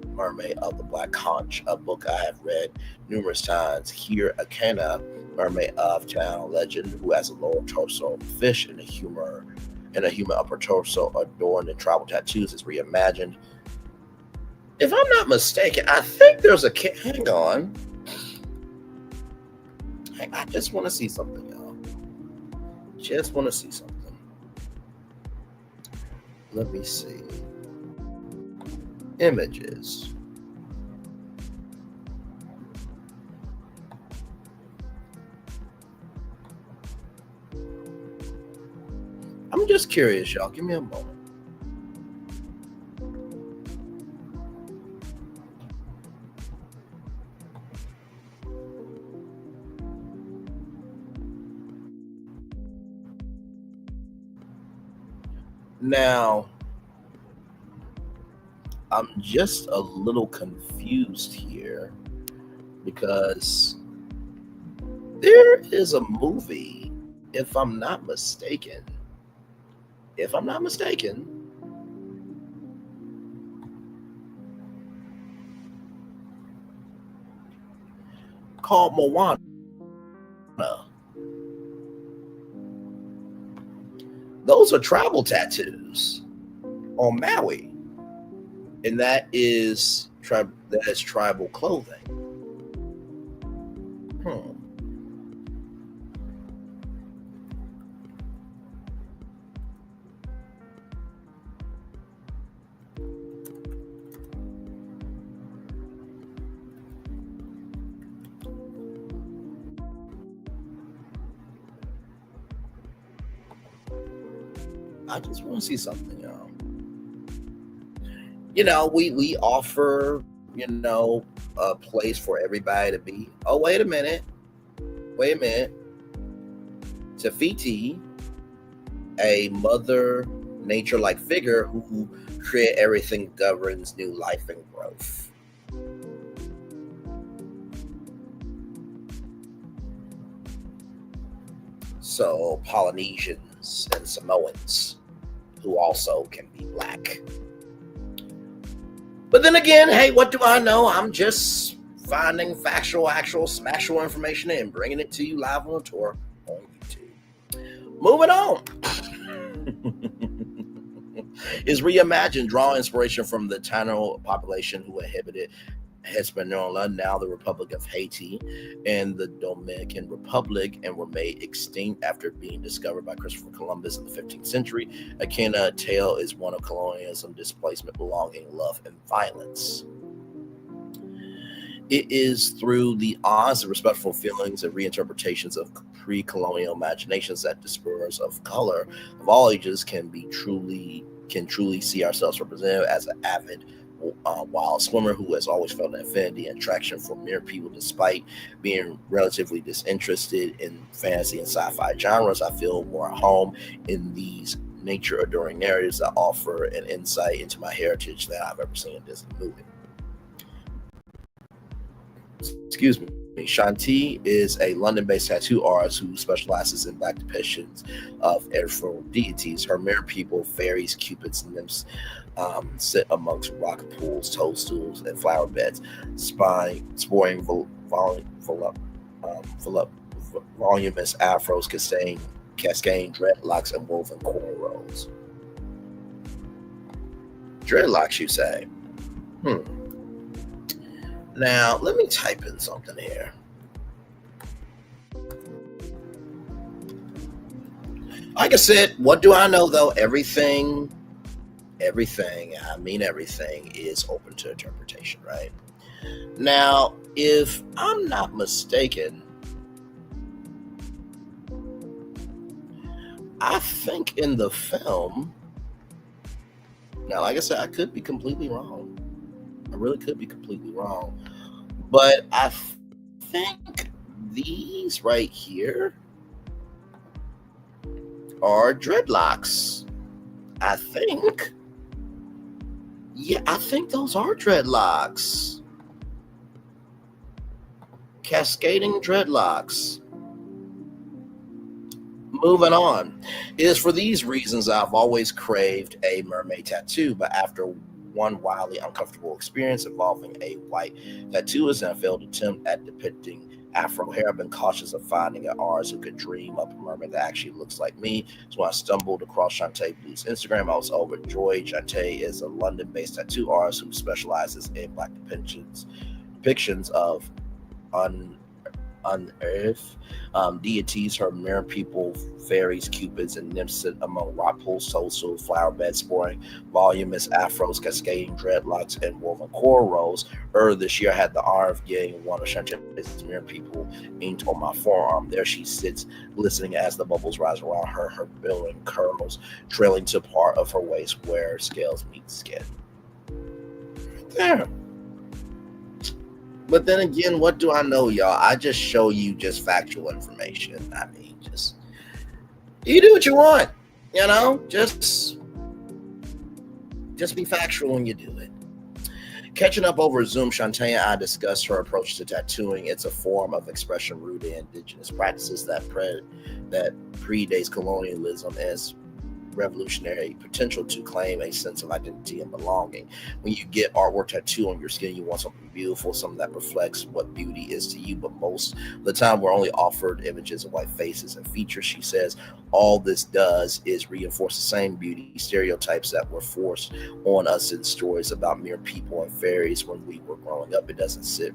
Mermaid of the Black Conch, a book I have read numerous times. Here, Akena, mermaid of town legend, who has a lower torso of a fish and a human upper torso adorned in tribal tattoos, is reimagined. If I'm not mistaken, I think there's a hang on. I just want to see something, y'all. Just want to see something. Let me see. Images. I'm just curious, y'all. Give me a moment. Now, I'm just a little confused here because there is a movie, if I'm not mistaken, called Moana. Those are tribal tattoos on Maui, and that is tribal clothing. I just want to see something, y'all. You know, we offer, a place for everybody to be. Oh, wait a minute. wait a minute. Tafiti, a mother nature-like figure who create everything governs new life and growth. So Polynesians and Samoans who also can be black. But then again, hey, what do I know? I'm just finding factual, actual, smashable information and bringing it to you live on tour on YouTube. Moving on. Is reimagined, draw inspiration from the Taino population who inhabited Hispaniola, now the Republic of Haiti, and the Dominican Republic, and were made extinct after being discovered by Christopher Columbus in the 15th century. A Canada tale is one of colonialism, displacement, belonging, love, and violence. It is through the honest and respectful feelings and reinterpretations of pre-colonial imaginations that dispersers of color of all ages can truly see ourselves represented as an avid wild swimmer who has always felt an affinity and attraction for mere people. Despite being relatively disinterested in fantasy and sci-fi genres, I feel more at home in these nature-adoring narratives that offer an insight into my heritage than I've ever seen in a Disney movie. Excuse me. Shanti is a London-based tattoo artist who specializes in black depictions of ethereal deities. Her mere people, fairies, cupids, and nymphs sit amongst rock pools, toadstools, and flower beds, sporting voluminous afros, cascading dreadlocks, and woven cornrows. Dreadlocks, you say? Now, let me type in something here. Like I said, what do I know though? Everything, I mean everything is open to interpretation, right? Now, if I'm not mistaken, I think in the film, now, like I said, I could be completely wrong. I really could be completely wrong. But I think these right here are dreadlocks. I think. Yeah, I think those are dreadlocks. Cascading dreadlocks. Moving on. It is for these reasons I've always craved a mermaid tattoo, but after one wildly uncomfortable experience involving a white tattooist and a failed attempt at depicting Afro hair, I've been cautious of finding an artist who could dream up a mermaid that actually looks like me. So when I stumbled across Shantae Blue's Instagram, I was overjoyed. Shantae is a London-based tattoo artist who specializes in black depictions of unearthed deities. Her mere people, fairies, cupids, and nymphs sit among rock pools, toadstools, flower beds, sporting voluminous afros, cascading dreadlocks, and woven cornrows. Earlier this year, I had the honor of getting one of Shantae's mere people inked on my forearm. There she sits, listening as the bubbles rise around her, her billowing curls trailing to part of her waist where scales meet skin. There. But then again, what do I know, y'all? I just show you just factual information. I mean, just you do what you want, you know? Just be factual when you do it. Catching up over Zoom, Shantae and I discussed her approach to tattooing. It's a form of expression rooted in indigenous practices that predates colonialism as revolutionary potential to claim a sense of identity and belonging. When you get artwork tattooed on your skin, you want something beautiful, something that reflects what beauty is to you. But most of the time, we're only offered images of white faces and features. She says all this does is reinforce the same beauty stereotypes that were forced on us in stories about mere people and fairies when we were growing up. It doesn't sit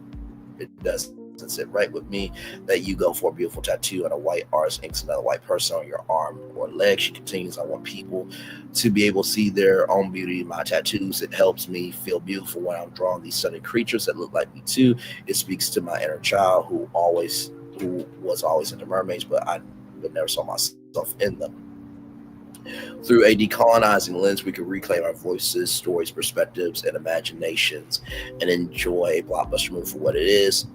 right with me that you go for a beautiful tattoo and a white artist inks another white person on your arm or leg. She continues, I want people to be able to see their own beauty in my tattoos. It helps me feel beautiful when I'm drawing these stunning creatures that look like me too. It speaks to my inner child who was always into mermaids, but never saw myself in them. Through a decolonizing lens, we can reclaim our voices, stories, perspectives, and imaginations and enjoy a blockbuster movie for what it is.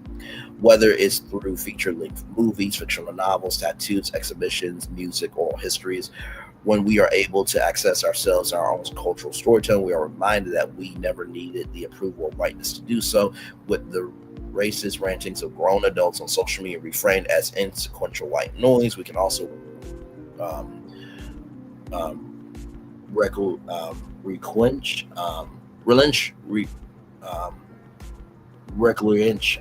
Whether it's through feature-length movies, fictional novels, tattoos, exhibitions, music, oral histories, when we are able to access ourselves and our own cultural storytelling, we are reminded that we never needed the approval of rightness to do so. With the racist rantings of grown adults on social media reframed as inconsequential white noise, we can also relinquish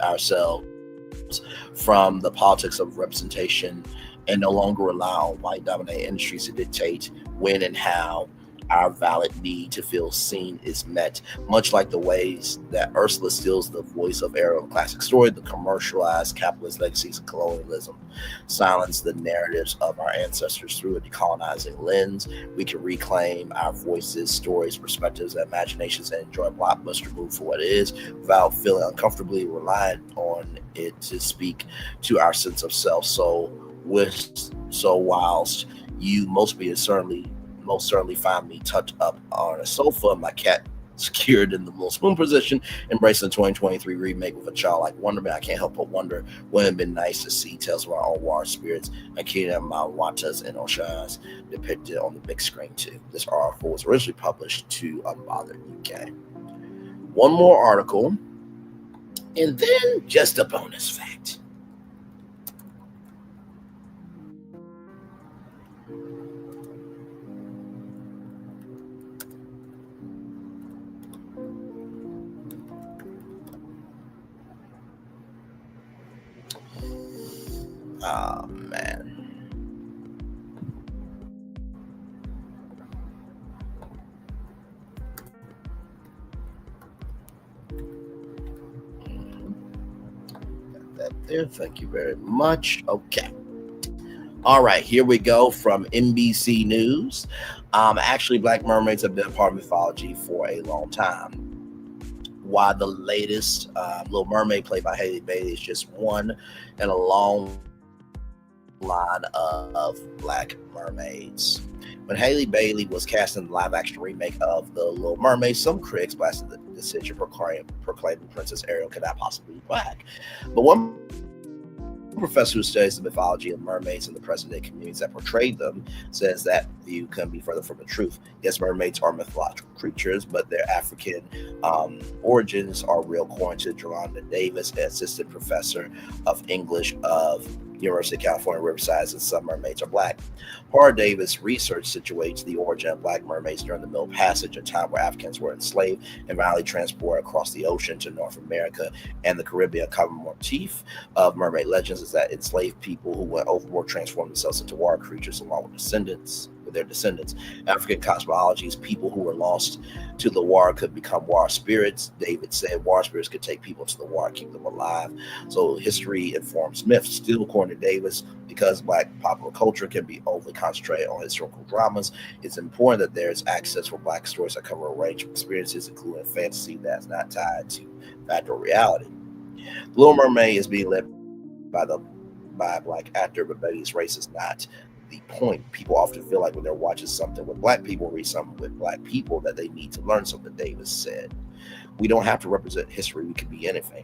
ourselves from the politics of representation and no longer rely on white-dominated industries to dictate when and how our valid need to feel seen is met, much like the ways that Ursula steals the voice of Ariel classic story. The commercialized capitalist legacies of colonialism silence the narratives of our ancestors through a decolonizing lens. We can reclaim our voices, stories, perspectives, and imaginations, and enjoy a blockbuster movie for what it is without feeling uncomfortably reliant on it to speak to our sense of self. So whilst you most certainly find me tucked up on a sofa, my cat secured in the little spoon position, embracing the 2023 remake with a childlike wonderment, I can't help but wonder, wouldn't it been nice to see tales of our own war spirits and Kingdom Mawatas and Oshas depicted on the big screen too. This article was originally published to Unbothered UK. One more article, and then just a bonus fact. Oh, man. Got that there. Thank you very much. Okay. All right, here we go from NBC News. Actually, Black mermaids have been a part of mythology for a long time. While the latest Little Mermaid, played by Halle Bailey, is just one in a long line of Black mermaids. When Halle Bailey was cast in the live-action remake of The Little Mermaid, some critics blasted the decision, proclaiming Princess Ariel could not possibly be Black. But one professor who studies the mythology of mermaids and the present-day communities that portrayed them says that view couldn't be further from the truth. Yes, mermaids are mythological creatures, but their African origins are real, according to Jelanda Davis, an assistant professor of English of University of California, Riverside, and some mermaids are Black. Laura Davis research situates the origin of Black mermaids during the Middle Passage, a time where Africans were enslaved and violently transported across the ocean to North America and the Caribbean. A common motif of mermaid legends is that enslaved people who went overboard transformed themselves into water creatures along with their descendants. African cosmologies, people who were lost to the water could become water spirits. David said water spirits could take people to the water, keep them alive. So history informs myth. Still, according to Davis, because Black popular culture can be overly concentrated on historical dramas, it's important that there's access for Black stories that cover a range of experiences, including fantasy that's not tied to factual reality. The Little Mermaid is being led by a Black actor, but Betty's race is not the point. People often feel like when they're watching something with Black people, read something with Black people, that they need to learn something. Davis said, "We don't have to represent history. We can be anything."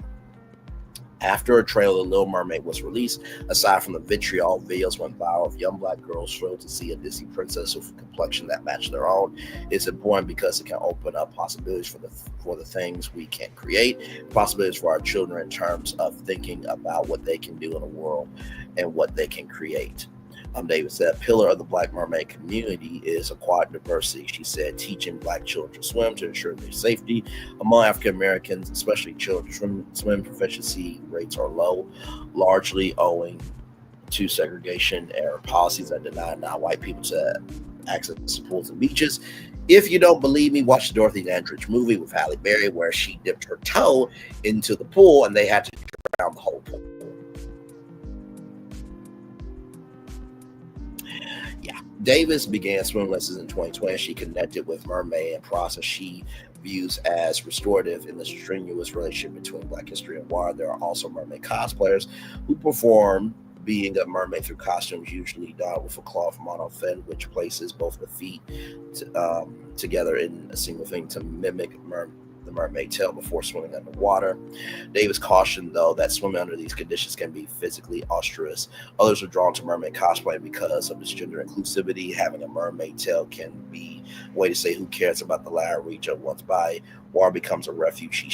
After a trailer, The Little Mermaid was released, aside from the vitriol, videos went viral of young Black girls thrilled to see a Disney princess with a complexion that matched their own. It's important because it can open up possibilities for the things we can create, possibilities for our children in terms of thinking about what they can do in the world and what they can create. David said, a pillar of the Black mermaid community is aquatic diversity. She said, teaching Black children to swim to ensure their safety. Among African Americans, especially children, swim proficiency rates are low, largely owing to segregation era policies that deny non-white people to access to pools and beaches. If you don't believe me, watch the Dorothy Dandridge movie with Halle Berry, where she dipped her toe into the pool and they had to drown the whole pool. Davis began swim lessons in 2020. She connected with mermaid and process she views as restorative in the strenuous relationship between Black history and water. There are also mermaid cosplayers who perform being a mermaid through costumes, usually done with a cloth monofin, which places both the feet together in a single thing to mimic the mermaid tail before swimming underwater. Davis cautioned, though, that swimming under these conditions can be physically auspicious. Others are drawn to mermaid cosplay because of its gender inclusivity. Having a mermaid tail can be a way to say who cares about the lateral reach of one's body. Water becomes a refuge,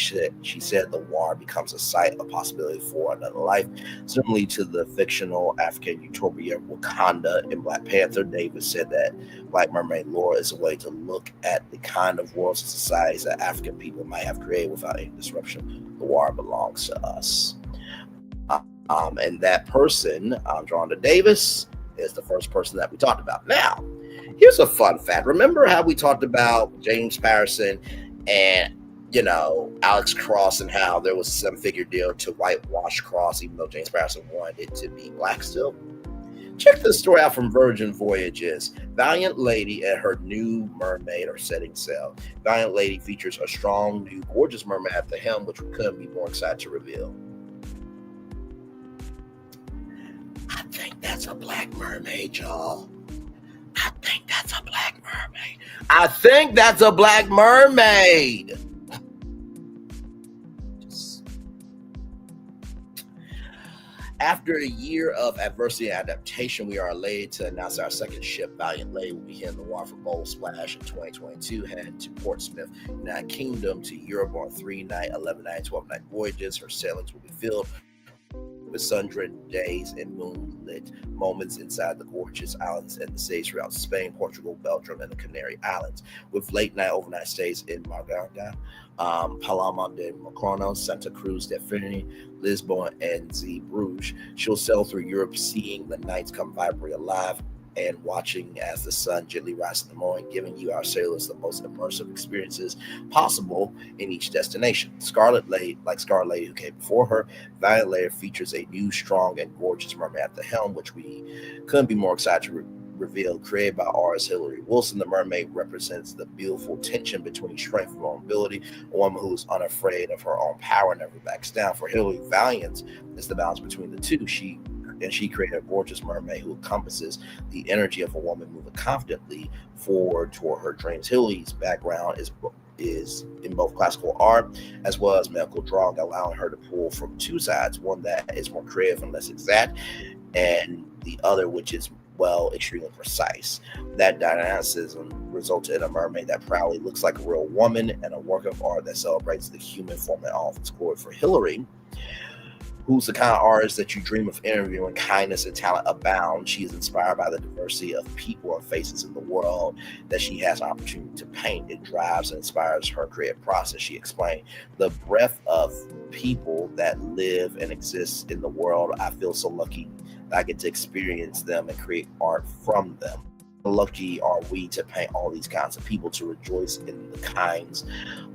she said the water becomes a site of possibility for another life. Similarly to the fictional African utopia Wakanda in Black Panther, Davis said that Black mermaid lore is a way to look at the kind of worlds and societies that African people might have created without any disruption. The water belongs to us. And that person, drawn to Davis, is the first person that we talked about. Now, here's a fun fact. Remember how we talked about James Patterson and, Alex Cross, and how there was a 7-figure deal to whitewash Cross, even though James Patterson wanted it to be black still? Check this story out from Virgin Voyages. Valiant Lady and her new mermaid are setting sail. Valiant Lady features a strong, new, gorgeous mermaid at the helm, which we couldn't be more excited to reveal. I think that's a black mermaid, y'all. I think that's a black mermaid. I think that's a black mermaid. After a year of adversity and adaptation, we are elated to announce our second ship, Valiant Lady, will be hitting the water for Bold Splash in 2022, heading to Portsmouth, United Kingdom, to Europe on 3-night, 11-night, 12-night voyages. Her sailings will be filled with sun-drenched days and moonlit moments inside the gorgeous islands and the stays throughout Spain, Portugal, Belgium, and the Canary Islands, with late-night, overnight stays in Margarita, Palma de Mallorca, Santa Cruz de Tenerife, Lisbon, and Bruges. She'll sail through Europe, seeing the nights come vibrantly alive and watching as the sun gently rises in the morning, giving you, our sailors, the most immersive experiences possible in each destination. Scarlet Lady, like Scarlet Lady who came before her, Valiant Lady features a new, strong, and gorgeous mermaid at the helm, which we couldn't be more excited to reveal. Created by artist Hillary Wilson, the mermaid represents the beautiful tension between strength and vulnerability, a woman who is unafraid of her own power and never backs down. For Hillary, valiance is the balance between the two. She created a gorgeous mermaid who encompasses the energy of a woman moving confidently forward toward her dreams. Hillary's background is in both classical art as well as medical drawing, allowing her to pull from two sides, one that is more creative and less exact, and the other which is, well, extremely precise. That dynamicism resulted in a mermaid that proudly looks like a real woman and a work of art that celebrates the human form in all of its glory. For Hillary, who's the kind of artist that you dream of interviewing, kindness and talent abound, she is inspired by the diversity of people and faces in the world that she has an opportunity to paint. It drives and inspires her creative process. She explained, the breadth of people that live and exist in the world, I feel so lucky that I get to experience them and create art from them. Lucky are we to paint all these kinds of people, to rejoice in the kinds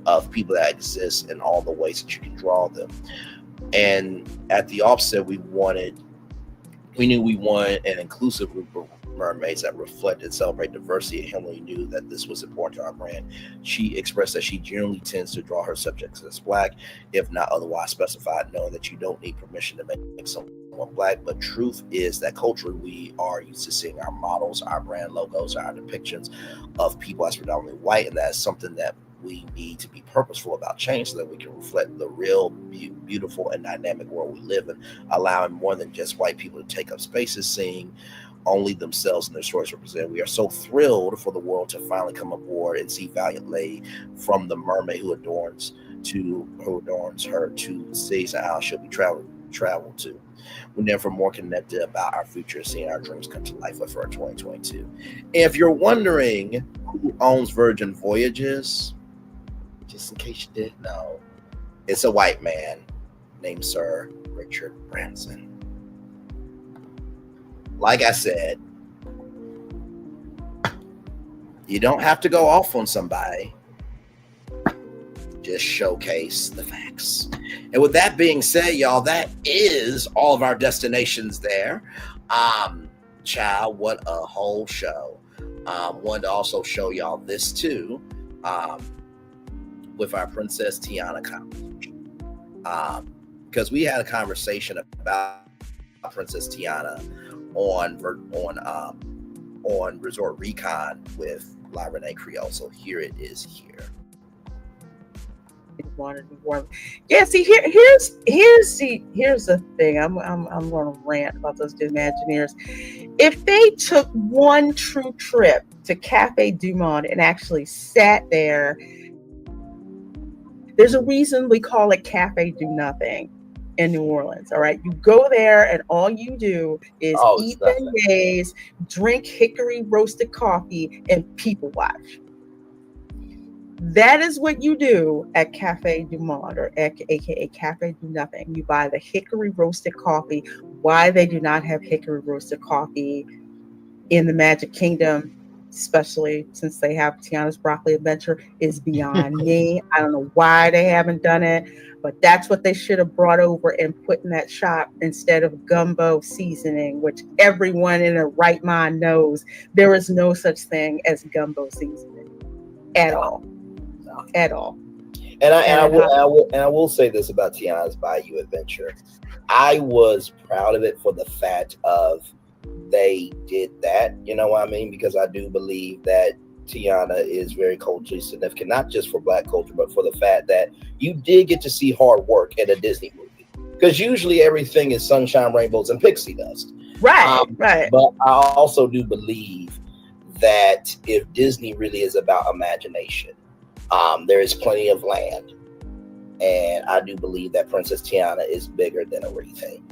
of people that exist in all the ways that you can draw them. And at the offset, we knew we wanted an inclusive group of mermaids that reflect and celebrate diversity. And Hillary knew that this was important to our brand. She expressed that she generally tends to draw her subjects as black, if not otherwise specified, knowing that you don't need permission to make someone black. But truth is that culturally we are used to seeing our models, our brand logos, our depictions of people as predominantly white, and that is something that we need to be purposeful about change so that we can reflect the real beautiful and dynamic world we live in, allowing more than just white people to take up spaces, seeing only themselves and their stories represented. We are so thrilled for the world to finally come aboard and see Valiant Lady, from the mermaid who adorns her to the cities and islands she'll be travel to. We're never more connected about our future, seeing our dreams come to life with her in 2022. And if you're wondering who owns Virgin Voyages, just in case you didn't know, it's a white man named Sir Richard Branson. Like I said, you don't have to go off on somebody. Just showcase the facts. And with that being said, y'all, that is all of our destinations there. Child, what a whole show. Wanted to also show y'all this too, with our Princess Tiana conversation. Because we had a conversation about Princess Tiana on Resort Recon with La Renee Creole. So here it is here. wanted New Orleans. Yeah, see, here's the thing. I'm going to rant about those Imagineers. If they took one true trip to Cafe Du Monde and actually sat there, there's a reason we call it Cafe Do Nothing in New Orleans. All right, you go there and all you do is eat beignets, drink hickory roasted coffee, and people watch. That is what you do at Cafe Du Monde, or aka Cafe Do Nothing. You buy the hickory roasted coffee. Why they do not have hickory roasted coffee in the Magic Kingdom, especially since they have Tiana's Broccoli Adventure, is beyond me. I don't know why they haven't done it, but that's what they should have brought over and put in that shop instead of gumbo seasoning, which everyone in their right mind knows there is no such thing as gumbo seasoning at all. At all. And I will say this about Tiana's Bayou Adventure. I was proud of it for the fact of they did that, you know what I mean? Because I do believe that Tiana is very culturally significant, not just for Black culture, but for the fact that you did get to see hard work in a Disney movie. Because usually everything is sunshine, rainbows, and pixie dust. Right, right. But I also do believe that if Disney really is about imagination, there is plenty of land, and I do believe that Princess Tiana is bigger than everything.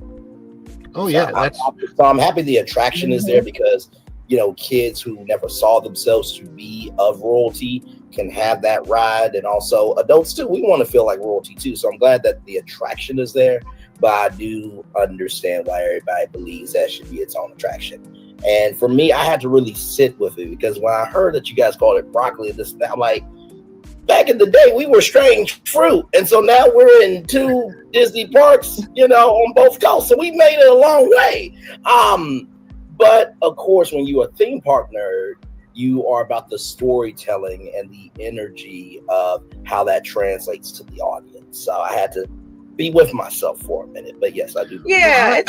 Oh yeah, so I'm happy the attraction is there, because you know, kids who never saw themselves to be of royalty can have that ride, and also adults too. We want to feel like royalty too. So I'm glad that the attraction is there, but I do understand why everybody believes that should be its own attraction. And for me, I had to really sit with it, because when I heard that you guys called it broccoli, I'm like, back in the day, we were strange fruit. And so now we're in 2 Disney parks, you know, on both coasts. So we made it a long way. But of course, when you're a theme park nerd, you are about the storytelling and the energy of how that translates to the audience. So I had to be with myself for a minute. But yes, I do. Yeah,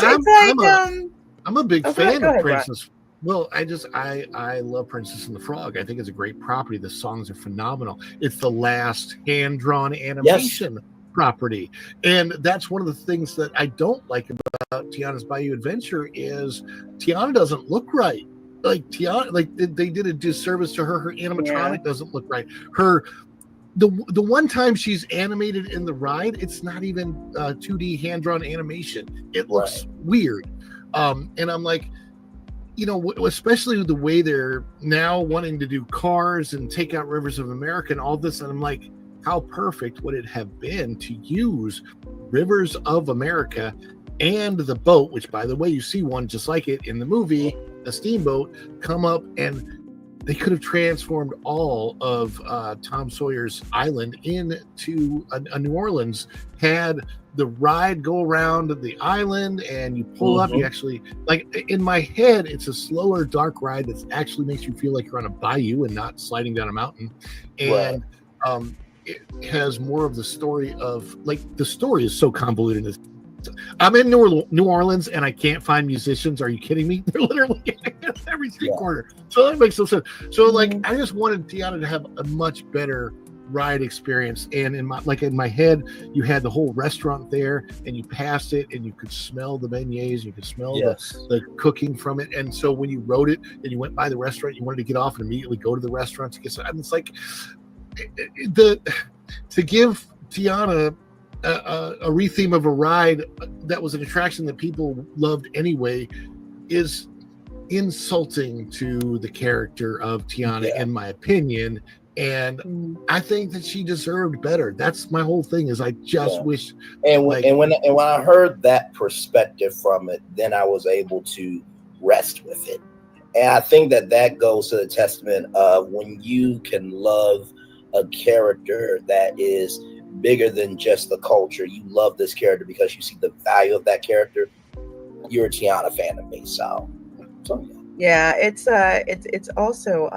I'm a big fan of Princess. Right. Well, I love Princess and the Frog. I think it's a great property. The songs are phenomenal. It's the last hand-drawn animation property. And that's one of the things that I don't like about Tiana's Bayou Adventure is Tiana doesn't look right. Like Tiana, like they did a disservice to her. Her animatronic doesn't look right. The one time she's animated in the ride, it's not even 2D hand-drawn animation. It looks weird. And I'm like, you know, especially the way they're now wanting to do Cars and take out Rivers of America and all this. And I'm like, how perfect would it have been to use Rivers of America and the boat, which, by the way, you see one just like it in the movie, a steamboat, come up, and they could have transformed all of Tom Sawyer's Island into a New Orleans, had the ride go around the island, and you pull up, you actually, like, in my head, it's a slower, dark ride that actually makes you feel like you're on a bayou and not sliding down a mountain. And it has more of the story of, like, the story is so convoluted. I'm in New Orleans and I can't find musicians. Are you kidding me? They're literally every street corner. So that makes no sense. So like, I just wanted Tiana to have a much better ride experience. And in my head, you had the whole restaurant there, and you passed it, and you could smell the beignets, you could smell the cooking from it. And so when you rode it and you went by the restaurant, you wanted to get off and immediately go to the restaurant to get some. And it's like to give Tiana a retheme of a ride that was an attraction that people loved anyway is insulting to the character of Tiana, in my opinion. And I think that she deserved better. That's my whole thing. Is I just wish. And when I heard that perspective from it, then I was able to rest with it. And I think that goes to the testament of when you can love a character that is bigger than just the culture. You love this character because you see the value of that character. You're a Tiana fan of me, so yeah. It's also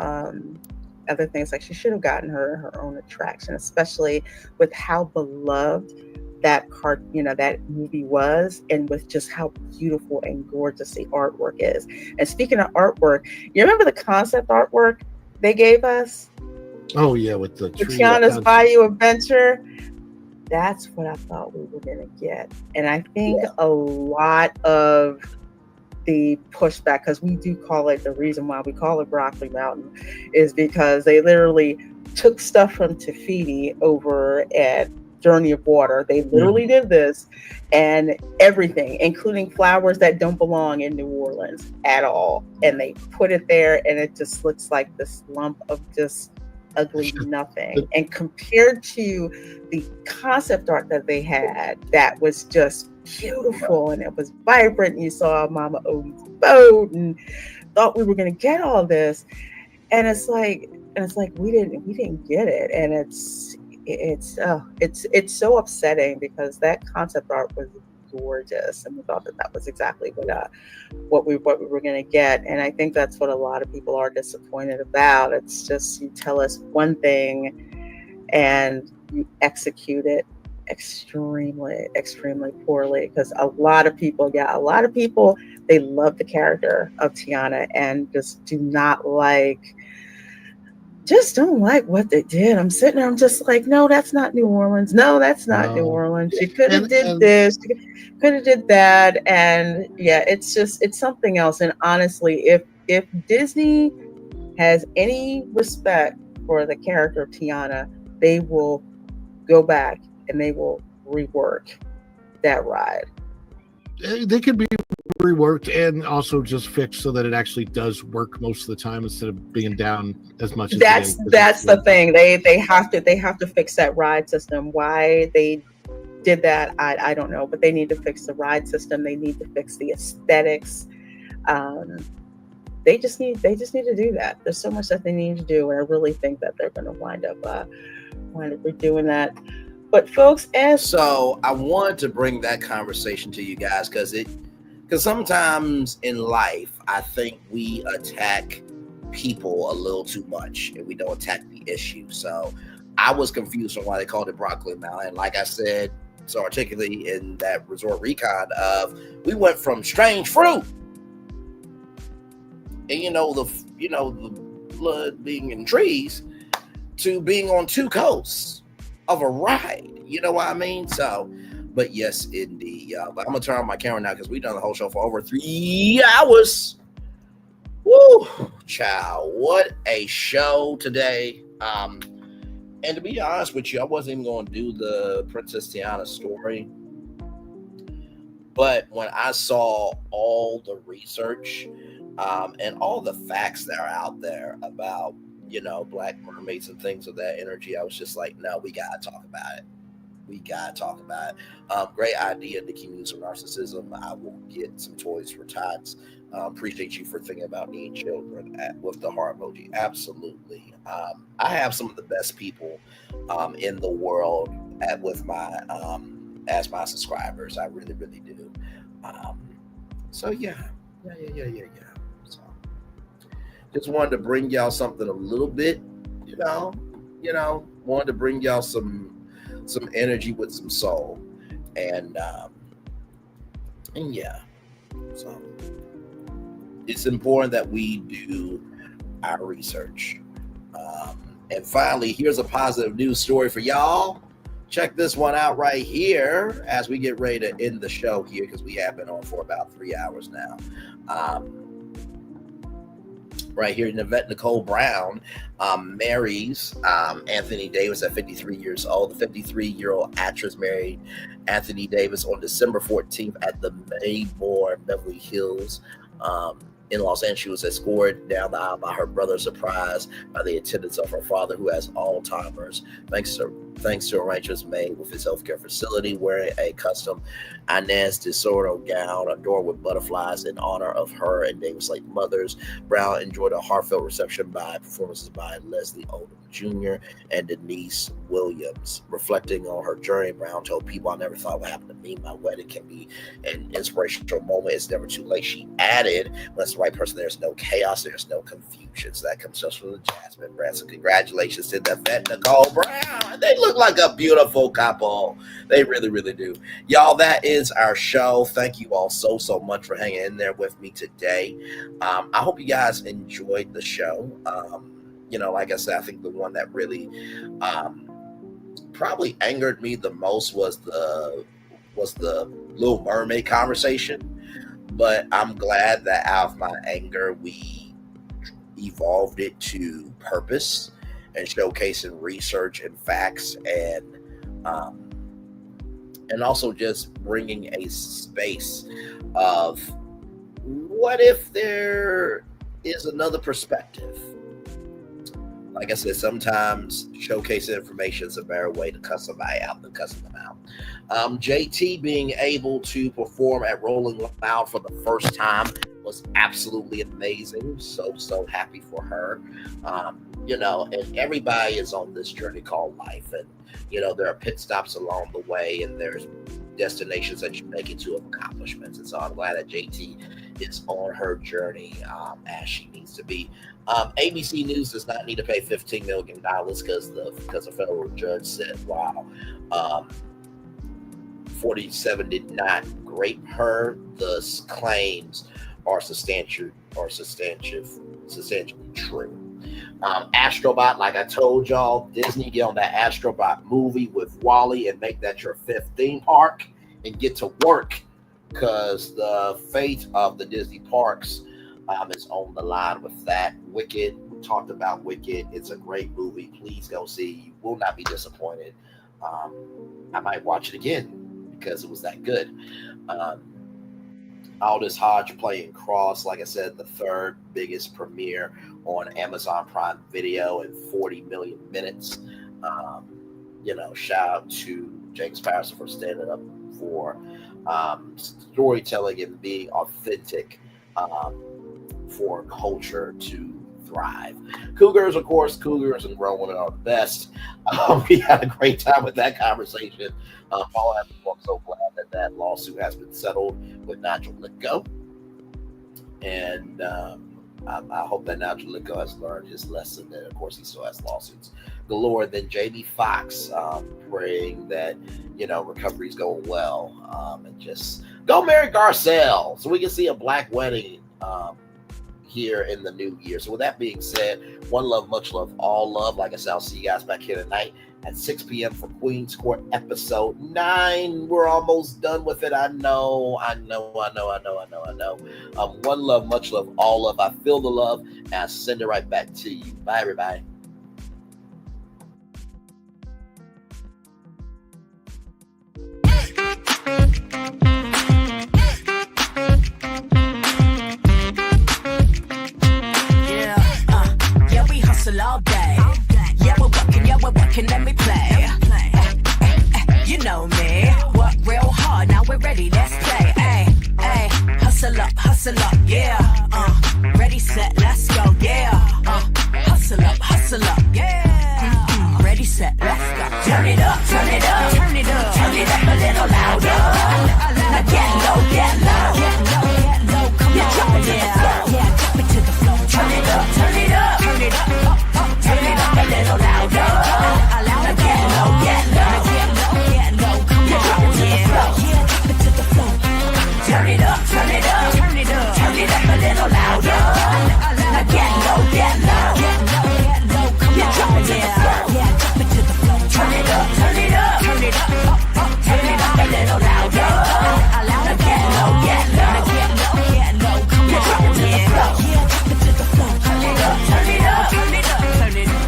other things, like she should have gotten her own attraction, especially with how beloved that that movie was, and with just how beautiful and gorgeous the artwork is. And speaking of artwork, you remember the concept artwork they gave us? Oh yeah, with the tree. Tiana's Bayou Adventure. That's what I thought we were going to get. And I think a lot of the pushback, because we do call it, the reason why we call it Broccoli Mountain is because they literally took stuff from Tafiti over at Journey of Water. They literally did this, and everything, including flowers that don't belong in New Orleans at all. And they put it there, and it just looks like this lump of just ugly nothing. And compared to the concept art that they had, that was just beautiful, and it was vibrant. And you saw Mama Odie's boat, and thought we were going to get all this, and it's like we didn't get it, and it's so upsetting because that concept art was gorgeous, and we thought that was exactly what we were going to get. And I think that's what a lot of people are disappointed about. It's just, you tell us one thing and you execute it extremely poorly, because a lot of people, they love the character of Tiana and don't like what they did. I'm sitting there, I'm just like, no, that's not New Orleans. No, that's not New Orleans. You could have did this, could have did that. And yeah, it's something else. And honestly, if Disney has any respect for the character of Tiana, they will go back and they will rework that ride. They could be reworked and also just fixed so that it actually does work most of the time instead of being down as much as that's the thing. They have to fix that ride system. Why they did that, I don't know, but they need to fix the ride system. They need to fix the aesthetics. They just need to do that. There's so much that they need to do, and I really think that they're going to wind up redoing that. But folks, so I wanted to bring that conversation to you guys because sometimes in life I think we attack people a little too much and we don't attack the issue. So I was confused on why they called it Broccoli Mountain. Like I said so articulately in that resort recon of, we went from strange fruit and the blood being in trees to being on two coasts of a ride, you know what I mean? So, but yes, indeed, y'all. But I'm gonna turn on my camera now because we've done the whole show for over 3 hours. Woo, child, what a show today. And to be honest with you, I wasn't even going to do the Princess Tiana story, but when I saw all the research and all the facts that are out there about Black mermaids and things of that energy, I was just like, no, we gotta talk about it. Great idea to keep using narcissism. I will get some toys for tots. Appreciate you for thinking about needing children with the heart emoji. Absolutely. I have some of the best people in the world with my as my subscribers. I really, really do. So yeah. Just wanted to bring y'all something a little bit, wanted to bring y'all some energy with some soul, and yeah. So it's important that we do our research. And finally, here's a positive news story for y'all. Check this one out right here as we get ready to end the show here, because we have been on for about 3 hours now. Right here, Yvette Nicole Brown marries Anthony Davis at 53 years old. The 53-year-old actress married Anthony Davis on December 14th at the Mayborn Beverly Hills in Los Angeles. She was escorted down the aisle by her brother, surprised by the attendance of her father, who has Alzheimer's. Thanks to arrangements made with his healthcare facility, wearing a custom Inez de Soro gown adorned with butterflies in honor of her and Davis' late mothers. Brown enjoyed a heartfelt reception by performances by Leslie Odom Jr. and Denise Williams. Reflecting on her journey, Brown told people, "I never thought what happened to me. My wedding can be an inspirational moment. It's never too late." She added, "When it's the right person, there's no chaos, there's no confusion." So that comes just from the Jasmine Brand. So congratulations to Yvette Nicole Brown. They look like a beautiful couple. They really, really do. Y'all, that is our show. Thank you all so much for hanging in there with me today. I hope you guys enjoyed the show. Like I said, I think the one that really probably angered me the most was the Little Mermaid conversation. But I'm glad that out of my anger, we evolved it to purpose and showcasing research and facts, and also just bringing a space of what if there is another perspective. Like I said, sometimes showcasing information is a better way to cut somebody out than cussing them out. JT being able to perform at Rolling Loud for the first time was absolutely amazing. So happy for her. And everybody is on this journey called life. And, there are pit stops along the way, and there's destinations that you make it to of accomplishments. And so I'm glad that JT is on her journey as she needs to be. ABC News does not need to pay $15 million because the federal judge said, wow, 47 did not grape her. The claims are substantially true. Astro Bot, like I told y'all, Disney, get on that Astro Bot movie with Wally and make that your 5th theme park and get to work, because the fate of the Disney parks is on the line with that. Wicked, we talked about Wicked. It's a great movie. Please go see. You will not be disappointed. I might watch it again because it was that good. Aldis Hodge playing Cross, like I said, the 3rd biggest premiere on Amazon Prime Video in 40 million minutes. Shout out to James Patterson for standing up for storytelling and being authentic for culture to thrive. Cougars, of course, Cougars and Rowan are the best. We had a great time with that conversation. Paula Abdul, I'm so glad that lawsuit has been settled with Nigel Litko. And I hope that Nigel Litko has learned his lesson. And of course, he still has lawsuits galore. Then Jamie Foxx, praying that, recovery is going well. And just go marry Garcelle so we can see a black wedding here in the new year. So with that being said, one love, much love, all love. Like I said, I'll see you guys back here tonight at 6 p.m. for Queen's Court episode 9. We're almost done with it. I know. One love, much love, all love. I feel the love and I send it right back to you. Bye, everybody. All day. Yeah, we're working, let me play. You know me, work real hard, now we're ready, let's play. Hey, hustle up, yeah. Ready, set, let's go, yeah. Hustle up, yeah. Ready, set, let's go. Turn it up a little louder. Now get low, come on, drop it to the floor. Yeah, drop it to the floor. Turn it up. Turn it up a little louder. Now get low, come on, drop it to the floor. Yeah, drop it to the floor. Turn it up a little louder. Now get low, come on, drop it to the floor. Yeah, drop it to the floor. Turn it up a little louder. Now get low, come on, drop it to the floor. Yeah, drop it to the floor.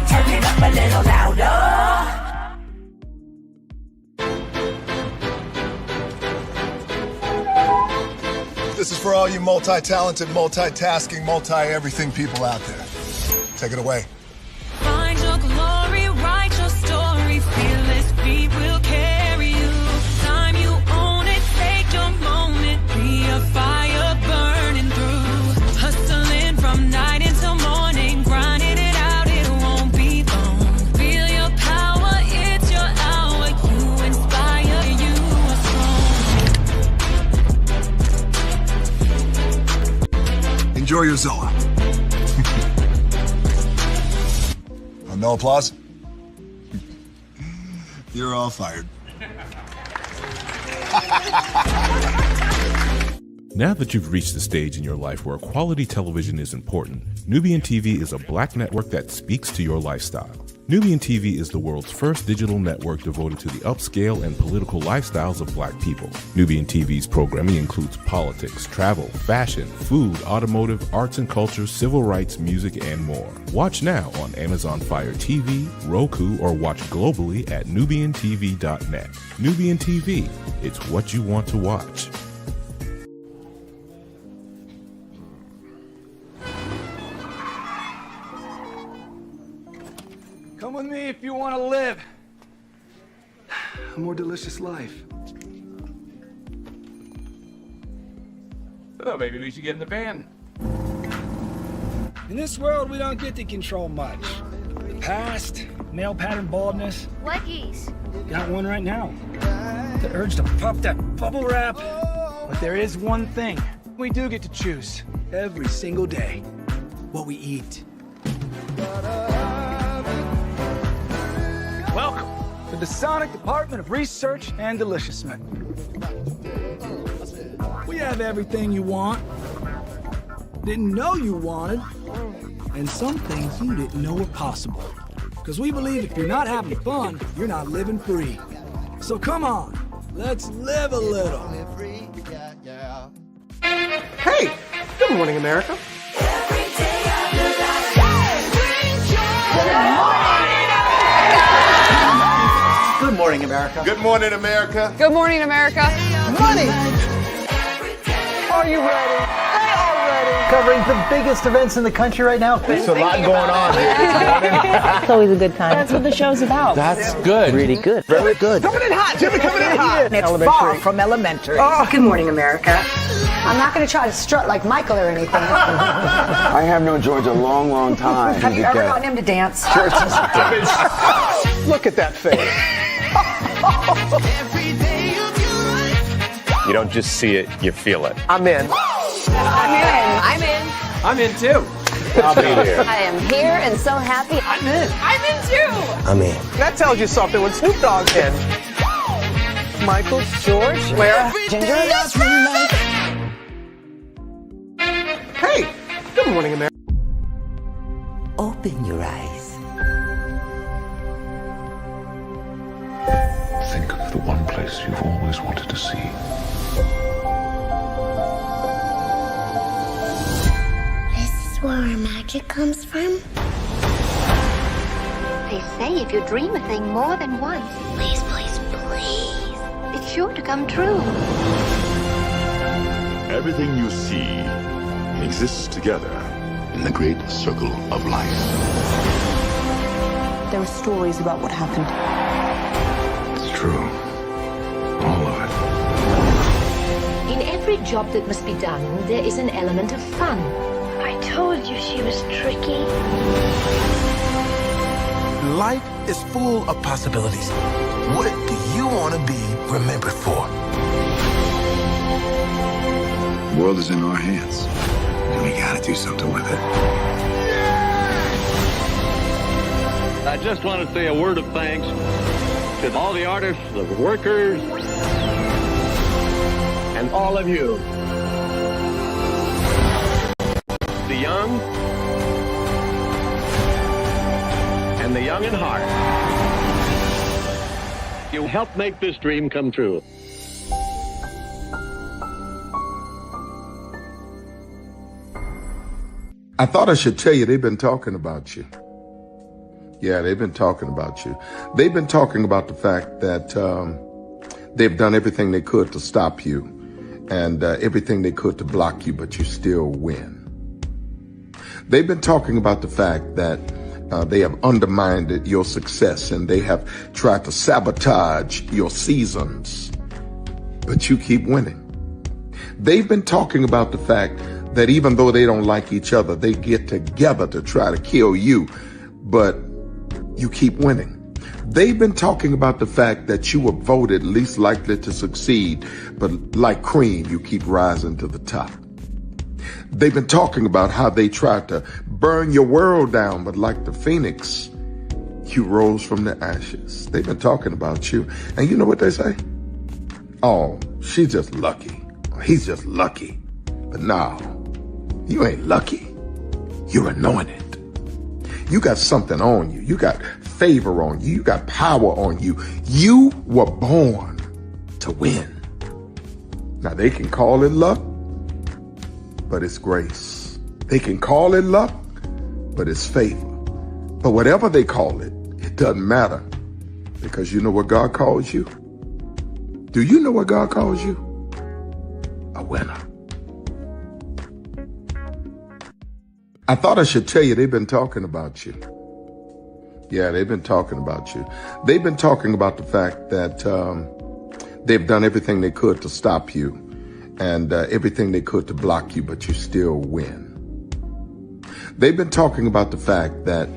Turn it up a little louder. This is for all you multi-talented, multitasking, multi-everything people out there. Take it away. Find your glory, write your story, fearless feet will carry you. Time you own it, take your moment, be a fire burning through. Hustling from night until morning, grinding it out, it won't be long. Feel your power, it's your hour, you inspire, you are strong. Enjoy your Zoa. No applause? You're all fired. Now that you've reached the stage in your life where quality television is important, Nubian TV is a black network that speaks to your lifestyle. Nubian TV is the world's first digital network devoted to the upscale and political lifestyles of Black people. Nubian TV's programming includes politics, travel, fashion, food, automotive, arts and culture, civil rights, music, and more. Watch now on Amazon Fire TV, Roku, or watch globally at nubiantv.net. Nubian TV, it's what you want to watch. Come with me if you want to live a more delicious life. Oh, maybe we should get in the van. In this world, we don't get to control much. Past, male pattern baldness. Leggies. Got one right now. The urge to puff that bubble wrap. But there is one thing we do get to choose every single day: what we eat. Welcome to the Sonic Department of Research and Deliciousment. We have everything you want, didn't know you wanted, and some things you didn't know were possible. Because we believe if you're not having fun, you're not living free. So come on, let's live a little. Hey, good morning, America. Good morning, America. Good morning, America. Good morning, America. Money. Are you ready? They are ready. Covering the biggest events in the country right now. There's a lot going on here. It's always a good time. That's what the show's about. That's good. Really good. Very good. Coming in hot, Jimmy, coming in hot. It's far from elementary. Oh, good morning, America. I'm not going to try to strut like Michael or anything. I have known George a long, long time. Have you ever gotten him to dance? Look at that face. You don't just see it, you feel it. I'm in. I'm in. I'm in. I'm in too. I'll be there. I am here and so happy. I'm in. I'm in too. I'm in. That tells you something when Snoop Dogg's in. Michael, George, where? Ginger. Hey, good morning, America. Open your eyes. Think of the one place you've always wanted to see. This is where our magic comes from? They say if you dream a thing more than once, Please, please, please. it's sure to come true. Everything you see exists together in the great circle of life. There are stories about what happened. It's true. All of it. In every job that must be done, there is an element of fun. I told you she was tricky. Life is full of possibilities. What do you want to be remembered for? The world is in our hands, and we gotta do something with it. I just want to say a word of thanks to all the artists, the workers, and all of you. The young and the young in heart. You helped make this dream come true. I thought I should tell you they've been talking about you. Yeah, they've been talking about you. They've been talking about the fact that they've done everything they could to stop you and everything they could to block you, but you still win. They've been talking about the fact that they have undermined your success and they have tried to sabotage your seasons, but you keep winning. They've been talking about the fact that even though they don't like each other, they get together to try to kill you, but you keep winning. They've been talking about the fact that you were voted least likely to succeed, but like cream, you keep rising to the top. They've been talking about how they tried to burn your world down, but like the phoenix, you rose from the ashes. They've been talking about you. And you know what they say? Oh, she's just lucky. He's just lucky. But no, you ain't lucky. You're anointed. You got something on you. You got favor on you. You got power on you. You were born to win. Now, they can call it luck, but it's grace. They can call it luck, but it's favor. But whatever they call it, it doesn't matter, because you know what God calls you? Do you know what God calls you? A winner. I thought I should tell you, they've been talking about you. Yeah, they've been talking about you. They've been talking about the fact that they've done everything they could to stop you and everything they could to block you, but you still win. They've been talking about the fact that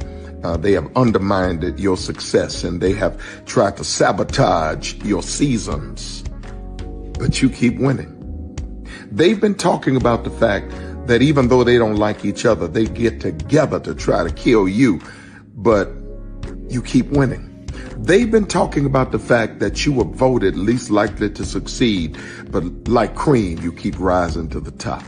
they have undermined your success and they have tried to sabotage your seasons, but you keep winning. They've been talking about the fact that even though they don't like each other, they get together to try to kill you, but you keep winning. They've been talking about the fact that you were voted least likely to succeed, but like cream, you keep rising to the top.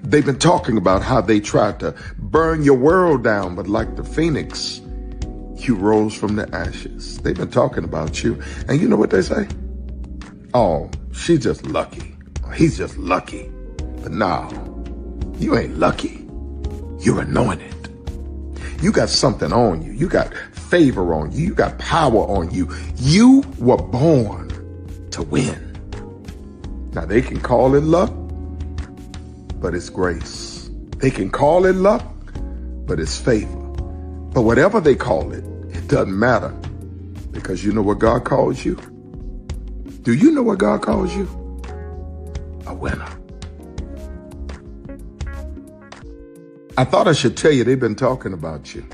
They've been talking about how they tried to burn your world down, but like the phoenix, you rose from the ashes. They've been talking about you. And you know what they say? Oh, she's just lucky. He's just lucky. But no, you ain't lucky. You're anointed. You got something on you. You got favor on you. You got power on you. You were born to win. Now, they can call it luck, but it's grace. They can call it luck, but it's favor. But whatever they call it, it doesn't matter, because you know what God calls you? Do you know what God calls you? A winner. I thought I should tell you, they've been talking about you.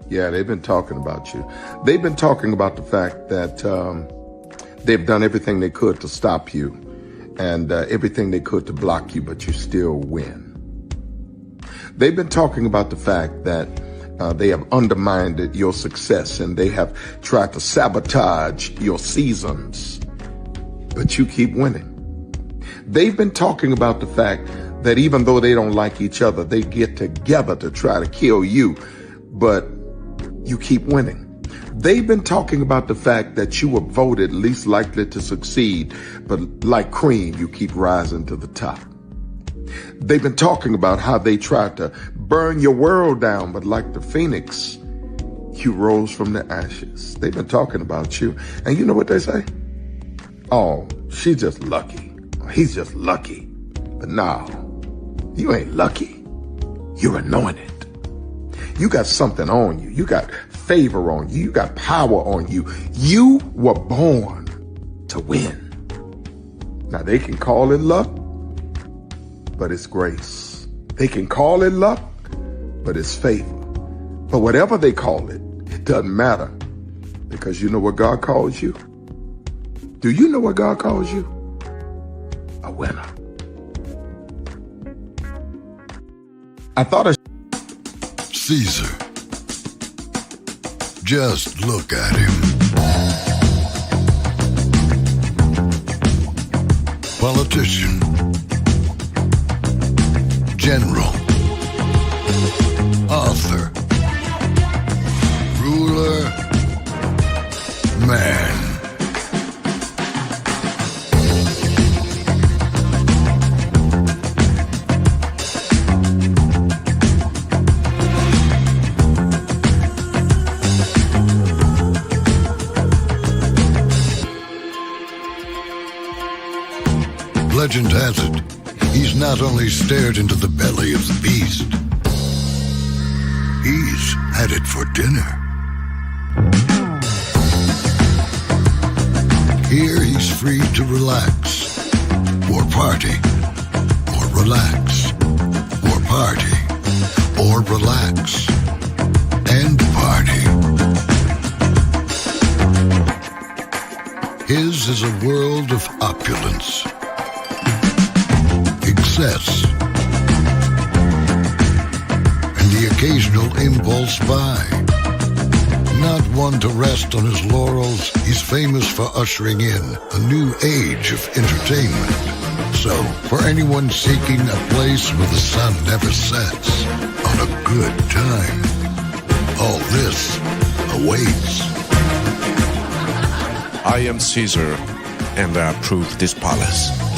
Yeah, they've been talking about you. They've been talking about the fact that they've done everything they could to stop you and everything they could to block you, but you still win. They've been talking about the fact that they have undermined your success and they have tried to sabotage your seasons, but you keep winning. They've been talking about the fact that even though they don't like each other, they get together to try to kill you, but you keep winning. They've been talking about the fact that you were voted least likely to succeed, but like cream, you keep rising to the top. They've been talking about how they tried to burn your world down, but like the phoenix, you rose from the ashes. They've been talking about you. And you know what they say? Oh, she's just lucky. He's just lucky. But no, you ain't lucky. You're anointed. You got something on you. You got favor on you. You got power on you. You were born to win. Now, they can call it luck, but it's grace. They can call it luck, but it's favor. But whatever they call it, it doesn't matter, because you know what God calls you? Do you know what God calls you? A winner. I thought Caesar. Just look at him. Politician. General. Author. Ruler. Man. Legend has it, he's not only stared into the belly of the beast, he's had it for dinner. Here he's free to relax, or party, or relax, or party, or relax, and party. His is a world of opulence, excess, and the occasional impulse buy. Not one to rest on his laurels, he's famous for ushering in a new age of entertainment. So, for anyone seeking a place where the sun never sets, on a good time, All this awaits. I am Caesar, and I approve this palace.